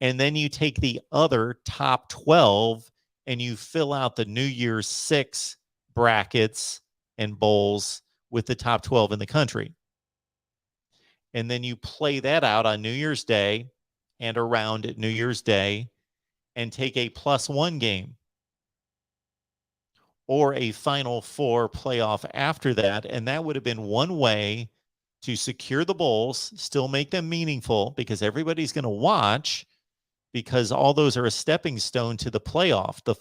And then you take the other top 12 and you fill out the New Year's 6 brackets and bowls with the top 12 in the country. And then you play that out on New Year's Day and around New Year's Day and take a +1 game or a Final Four playoff after that. And that would have been one way to secure the bowls, still make them meaningful because everybody's going to watch, because all those are a stepping stone to the playoff, the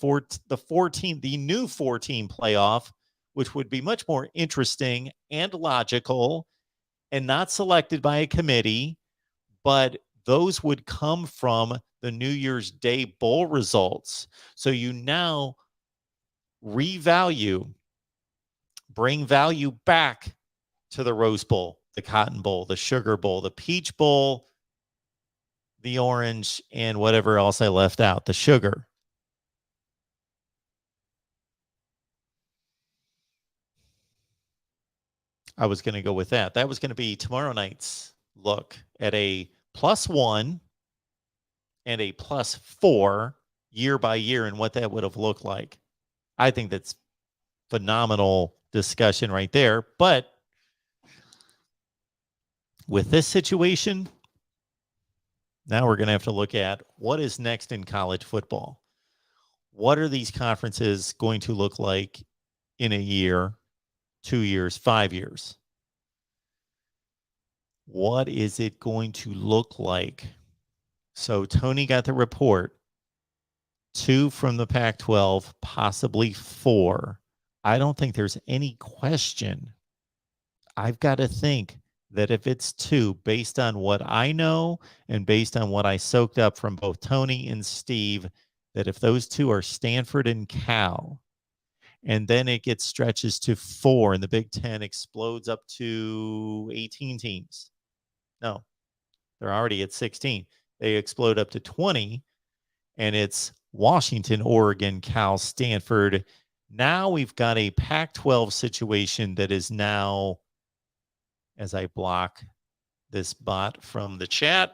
new 4-team playoff, which would be much more interesting and logical and not selected by a committee, but those would come from the New Year's Day bowl results. So you now revalue, bring value back to the Rose Bowl, the Cotton Bowl, the Sugar Bowl, the Peach Bowl, the Orange, and whatever else I left out, the Sugar. I was going to go with that. That was going to be tomorrow night's look at a +1 and a +4 year by year and what that would have looked like. I think that's phenomenal discussion right there. But with this situation, now we're going to have to look at what is next in college football. What are these conferences going to look like in a year, 2 years, 5 years? What is it going to look like? So Tony got the report. 2 from the Pac-12, possibly 4. I don't think there's any question. I've got to think that if it's 2, based on what I know and based on what I soaked up from both Tony and Steve, that if those 2 are Stanford and Cal, and then it gets stretches to 4 and the Big Ten explodes up to 18 teams. No, they're already at 16. They explode up to 20, and it's Washington, Oregon, Cal, Stanford. Now we've got a Pac-12 situation that is now, as I block this bot from the chat,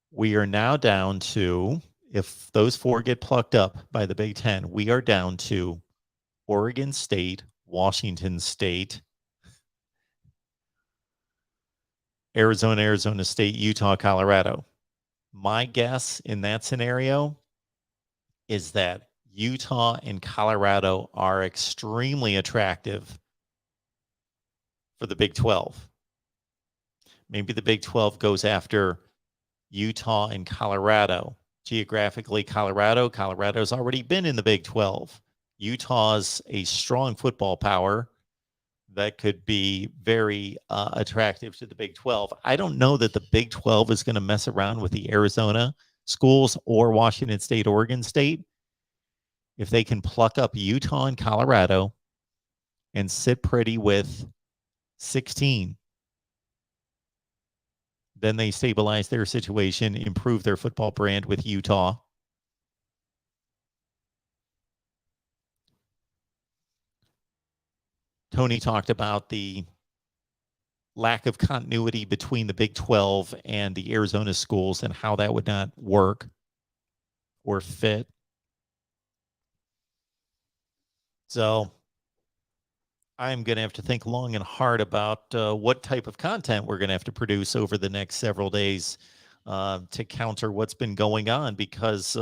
we are now down to, if those 4 get plucked up by the Big Ten, we are down to Oregon State, Washington State, Arizona State, Utah, Colorado. My guess in that scenario is that Utah and Colorado are extremely attractive for the Big 12. Maybe the Big 12 goes after Utah and Colorado. Geographically, Colorado's already been in the Big 12. Utah's a strong football power that could be very attractive to the Big 12. I don't know that the Big 12 is going to mess around with the Arizona schools or Washington State, Oregon State. If they can pluck up Utah and Colorado and sit pretty with 16, then they stabilize their situation, improve their football brand with Utah. Tony talked about the lack of continuity between the Big 12 and the Arizona schools and how that would not work or fit. So I'm going to have to think long and hard about what type of content we're going to have to produce over the next several days to counter what's been going on, because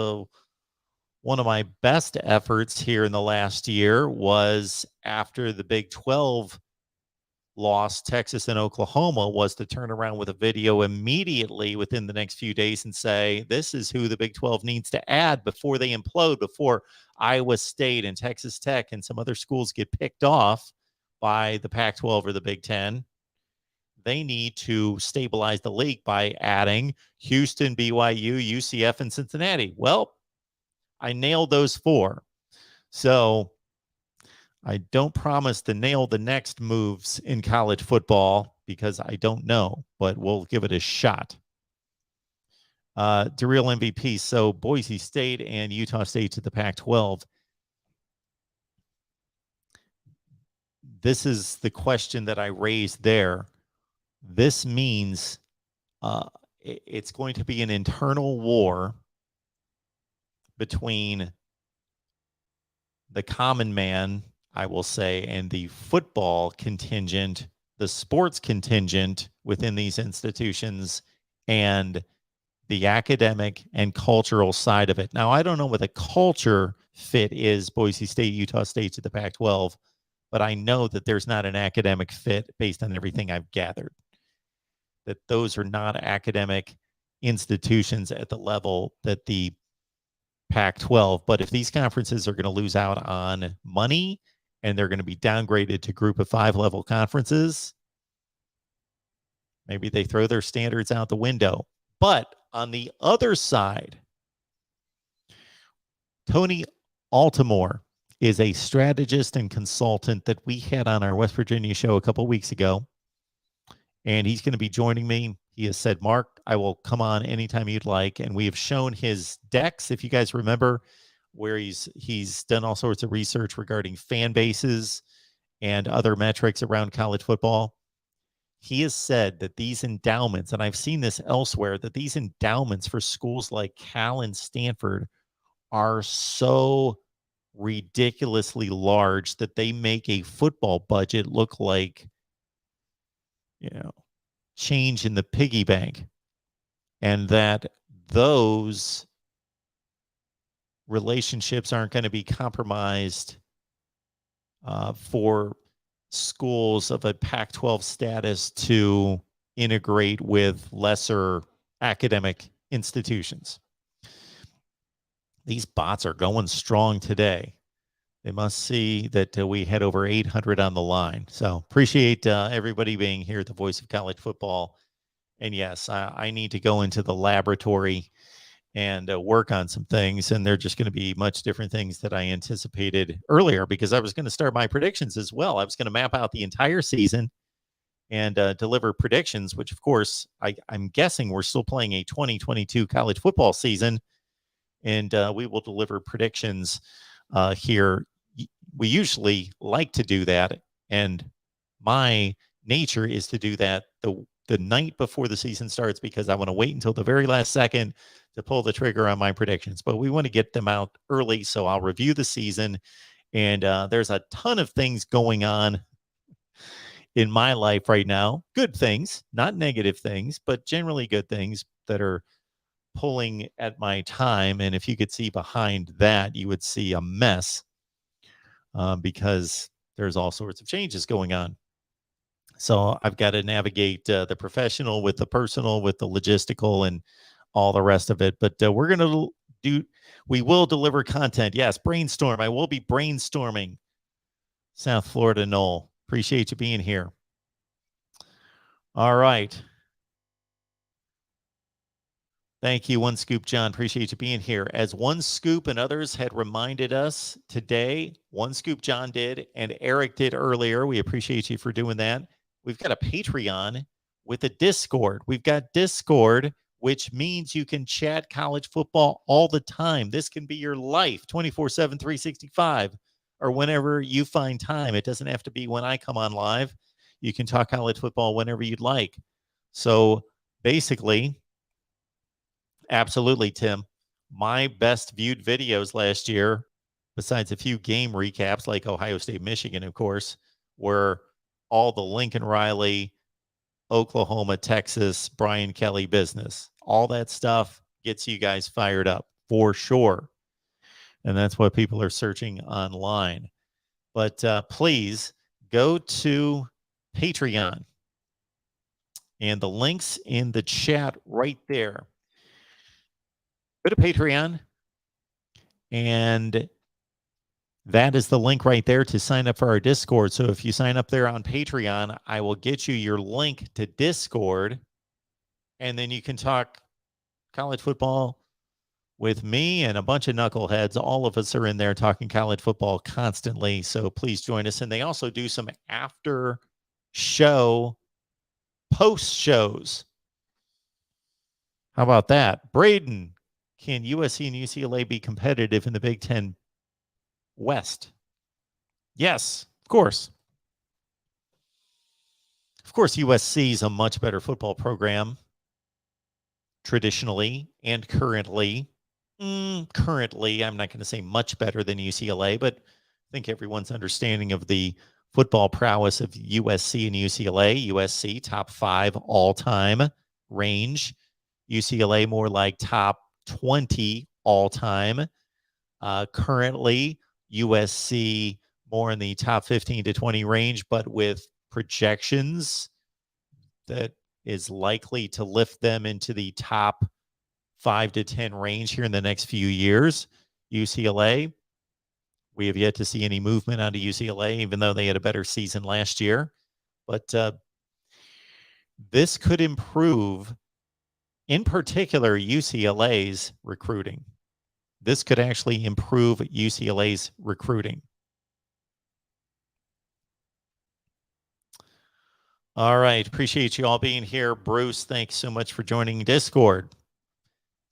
one of my best efforts here in the last year was after the Big 12 lost Texas and Oklahoma, was to turn around with a video immediately within the next few days and say, this is who the Big 12 needs to add before they implode, before Iowa State and Texas Tech and some other schools get picked off by the Pac-12 or the Big 10. They need to stabilize the league by adding Houston, BYU, UCF, and Cincinnati. Well, I nailed those 4. So I don't promise to nail the next moves in college football because I don't know, but we'll give it a shot. DeReal MVP. So Boise State and Utah State to the Pac-12. This is the question that I raised there. This means it's going to be an internal war between the common man, I will say, and the football contingent, the sports contingent within these institutions, and the academic and cultural side of it. Now, I don't know what the culture fit is, Boise State, Utah State to the Pac-12, but I know that there's not an academic fit based on everything I've gathered, that those are not academic institutions at the level that the Pac-12. But if these conferences are going to lose out on money and they're going to be downgraded to group of 5 level conferences, maybe they throw their standards out the window. But on the other side, Tony Altimore is a strategist and consultant that we had on our West Virginia show a couple weeks ago. And he's going to be joining me. He has said, Mark, I will come on anytime you'd like. And we have shown his decks, if you guys remember, where he's done all sorts of research regarding fan bases and other metrics around college football. He has said that these endowments, and I've seen this elsewhere, that these endowments for schools like Cal and Stanford are so ridiculously large that they make a football budget look like, change in the piggy bank, and that those relationships aren't going to be compromised for schools of a Pac-12 status to integrate with lesser academic institutions. These bots are going strong today. They must see that we had over 800 on the line. So appreciate everybody being here at the Voice of College Football. And yes, I need to go into the laboratory and work on some things. And they're just going to be much different things that I anticipated earlier, because I was going to start my predictions as well. I was going to map out the entire season and deliver predictions, which, of course, I'm guessing we're still playing a 2022 college football season. And we will deliver predictions here. We usually like to do that, and my nature is to do that the night before the season starts, because I want to wait until the very last second to pull the trigger on my predictions. But we want to get them out early, so I'll review the season, and there's a ton of things going on in my life right now. Good things, not negative things, but generally good things that are pulling at my time. And if you could see behind that, you would see a mess, because there's all sorts of changes going on. So I've got to navigate the professional with the personal, with the logistical, and all the rest of it. But we're going to we will deliver content. Yes, brainstorm. I will be brainstorming. South Florida Noel, appreciate you being here. All right. Thank you, One Scoop John. Appreciate you being here. As One Scoop and others had reminded us today, One Scoop John did, and Eric did earlier. We appreciate you for doing that. We've got a Patreon with a Discord. We've got Discord, which means you can chat college football all the time. This can be your life, 24/7, 365, or whenever you find time. It doesn't have to be when I come on live. You can talk college football whenever you'd like. So basically, absolutely, Tim. My best viewed videos last year, besides a few game recaps like Ohio State, Michigan, of course, were all the Lincoln Riley Oklahoma, Texas, Brian Kelly business. All that stuff gets you guys fired up for sure. And that's what people are searching online. But please go to Patreon. And the link's in the chat right there. Go to Patreon. And that is the link right there to sign up for our Discord. So if you sign up there on Patreon, I will get you your link to Discord. And then you can talk college football with me and a bunch of knuckleheads. All of us are in there talking college football constantly. So please join us. And they also do some after show post shows. How about that? Braden, can USC and UCLA be competitive in the Big Ten West? Yes, of course. Of course, USC is a much better football program traditionally and currently. Currently, I'm not going to say much better than UCLA, but I think everyone's understanding of the football prowess of USC and UCLA. USC, top 5 all-time range. UCLA, more like top 20 all-time. Currently, USC more in the top 15 to 20 range, but with projections that is likely to lift them into the top 5 to 10 range here in the next few years. UCLA, we have yet to see any movement out of UCLA, even though they had a better season last year. But this could improve, in particular, UCLA's recruiting. This could actually improve UCLA's recruiting. All right. Appreciate you all being here. Bruce, thanks so much for joining Discord.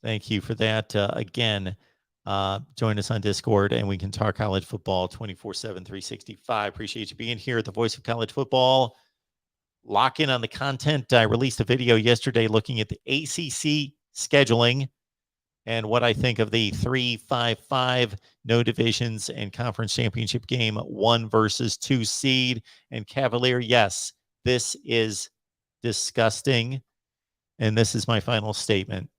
Thank you for that. Again, join us on Discord and we can talk college football 24/7, 365. Appreciate you being here at the Voice of College Football. Lock in on the content. I released a video yesterday looking at the ACC scheduling and what I think of the 3-5-5 no divisions and conference championship game, 1 versus 2 seed. And Cavalier, yes, this is disgusting. And this is my final statement.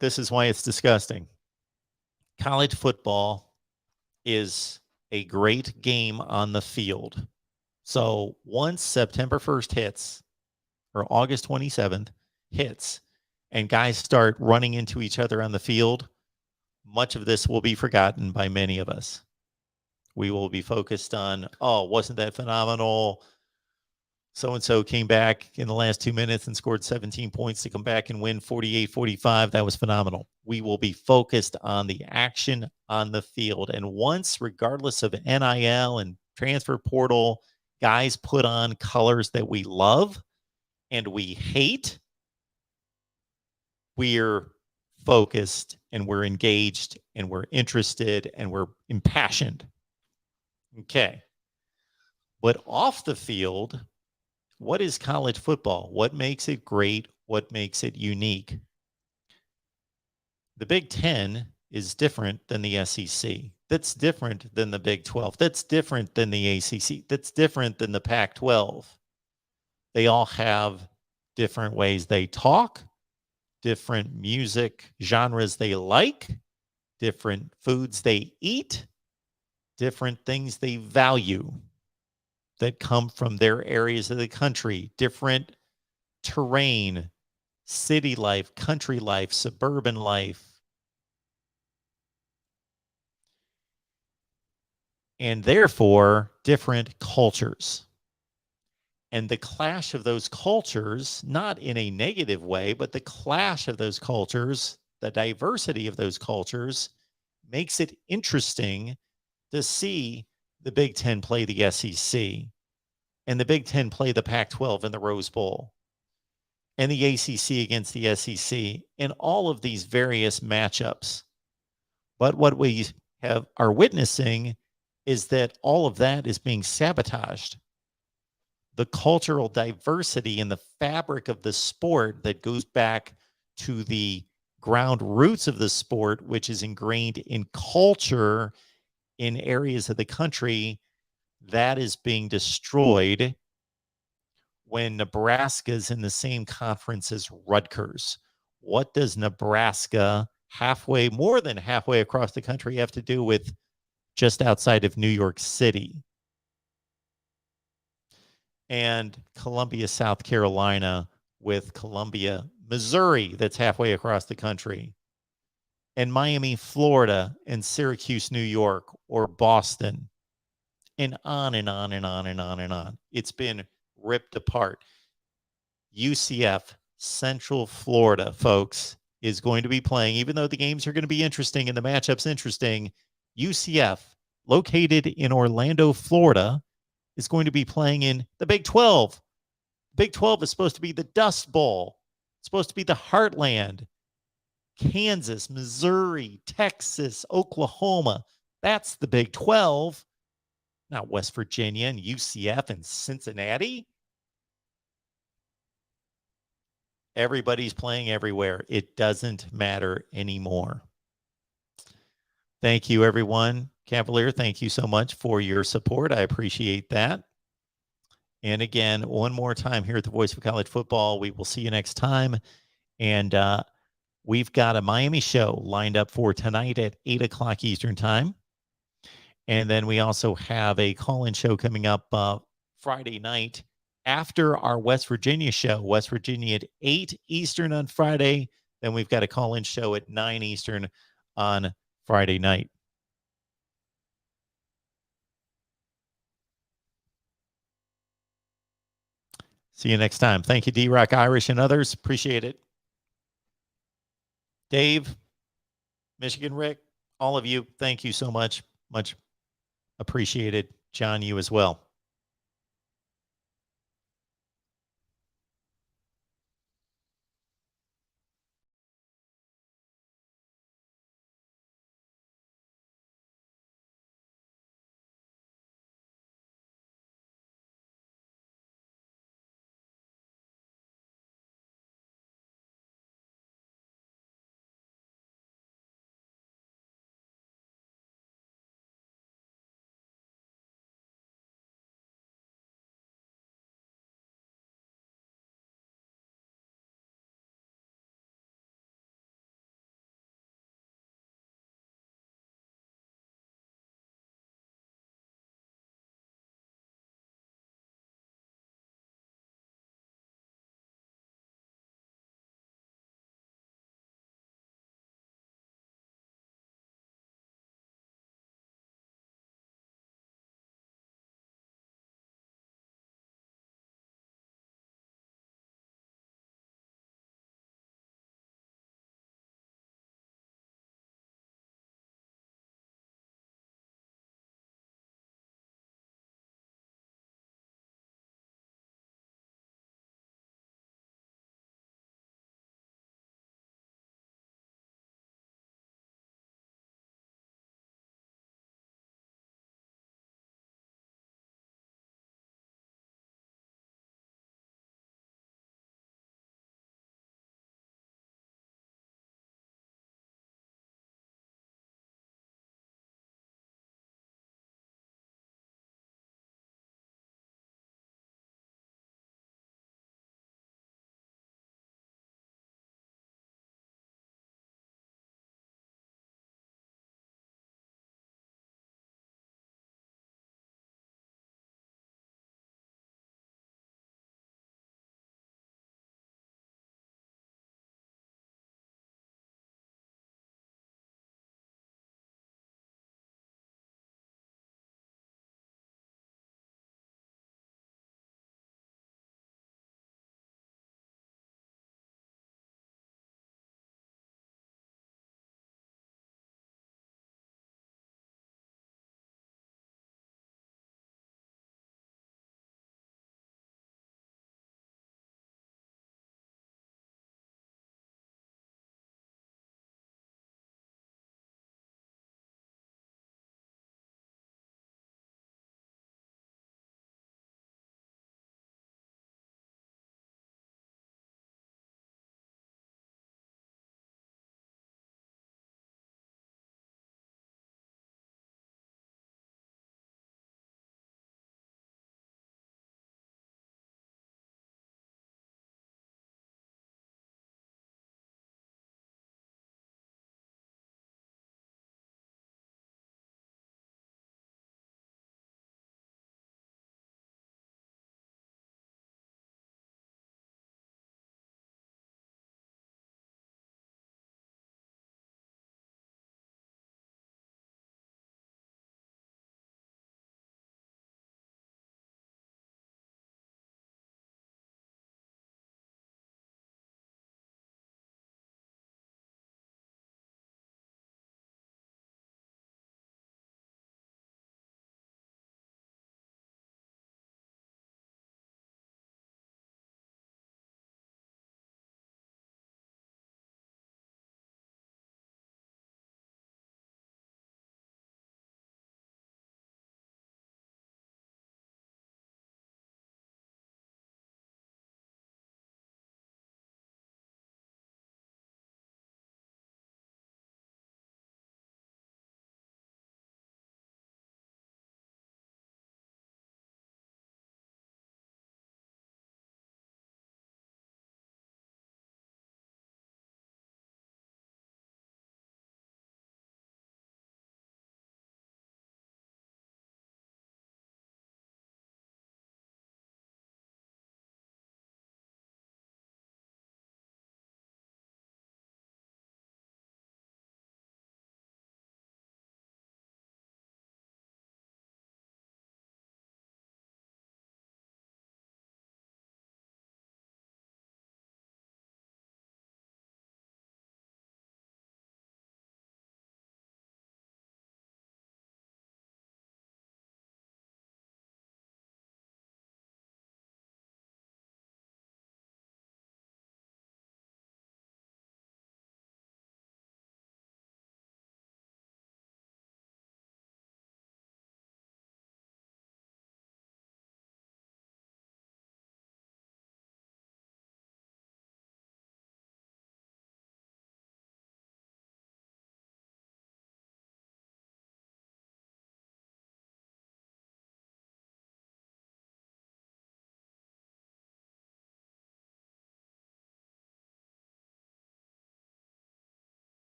This is why it's disgusting. College football is a great game on the field. So once September 1st hits, or August 27th hits, and guys start running into each other on the field, much of this will be forgotten by many of us. We will be focused on, oh, wasn't that phenomenal? So-and-so came back in the last 2 minutes and scored 17 points to come back and win 48-45. That was phenomenal. We will be focused on the action on the field. And once, regardless of NIL and transfer portal, guys put on colors that we love and we hate, we're focused and we're engaged and we're interested and we're impassioned. Okay. But off the field, what is college football? What makes it great? What makes it unique? The Big Ten is different than the SEC. That's different than the Big 12. That's different than the ACC. That's different than the Pac-12. They all have different ways they talk, different music genres they like, different foods they eat, different things they value that come from their areas of the country, different terrain, city life, country life, suburban life. And therefore, different cultures. And the clash of those cultures, not in a negative way, but the clash of those cultures, the diversity of those cultures, makes it interesting to see the Big Ten play the SEC, and the Big Ten play the Pac-12 in the Rose Bowl, and the ACC against the SEC, and all of these various matchups. But what we are witnessing is that all of that is being sabotaged. The cultural diversity and the fabric of the sport that goes back to the ground roots of the sport, which is ingrained in culture in areas of the country, that is being destroyed when Nebraska's in the same conference as Rutgers? What does Nebraska more than halfway across the country have to do with just outside of New York City? And Columbia, South Carolina with Columbia, Missouri, that's halfway across the country. And Miami, Florida, and Syracuse, New York, or Boston. And on and on and on and on and on. It's been ripped apart. UCF, Central Florida, folks, is going to be playing, even though the games are going to be interesting and the matchups interesting. UCF, located in Orlando, Florida, is going to be playing in the Big 12. Big 12 is supposed to be the Dust Bowl. It's supposed to be the Heartland. Kansas, Missouri, Texas, Oklahoma. That's the Big 12. Not West Virginia and UCF and Cincinnati. Everybody's playing everywhere. It doesn't matter anymore. Thank you, everyone. Cavalier, thank you so much for your support. I appreciate that. And again, one more time here at the Voice of College Football. We will see you next time. And we've got a Miami show lined up for tonight at 8 o'clock Eastern time. And then we also have a call-in show coming up Friday night after our West Virginia show. West Virginia at 8 Eastern on Friday. Then we've got a call-in show at 9 Eastern on Friday night. See you next time. Thank you, D-Rock Irish and others. Appreciate it. Dave, Michigan Rick, all of you, thank you so much. Much appreciated. John, you as well.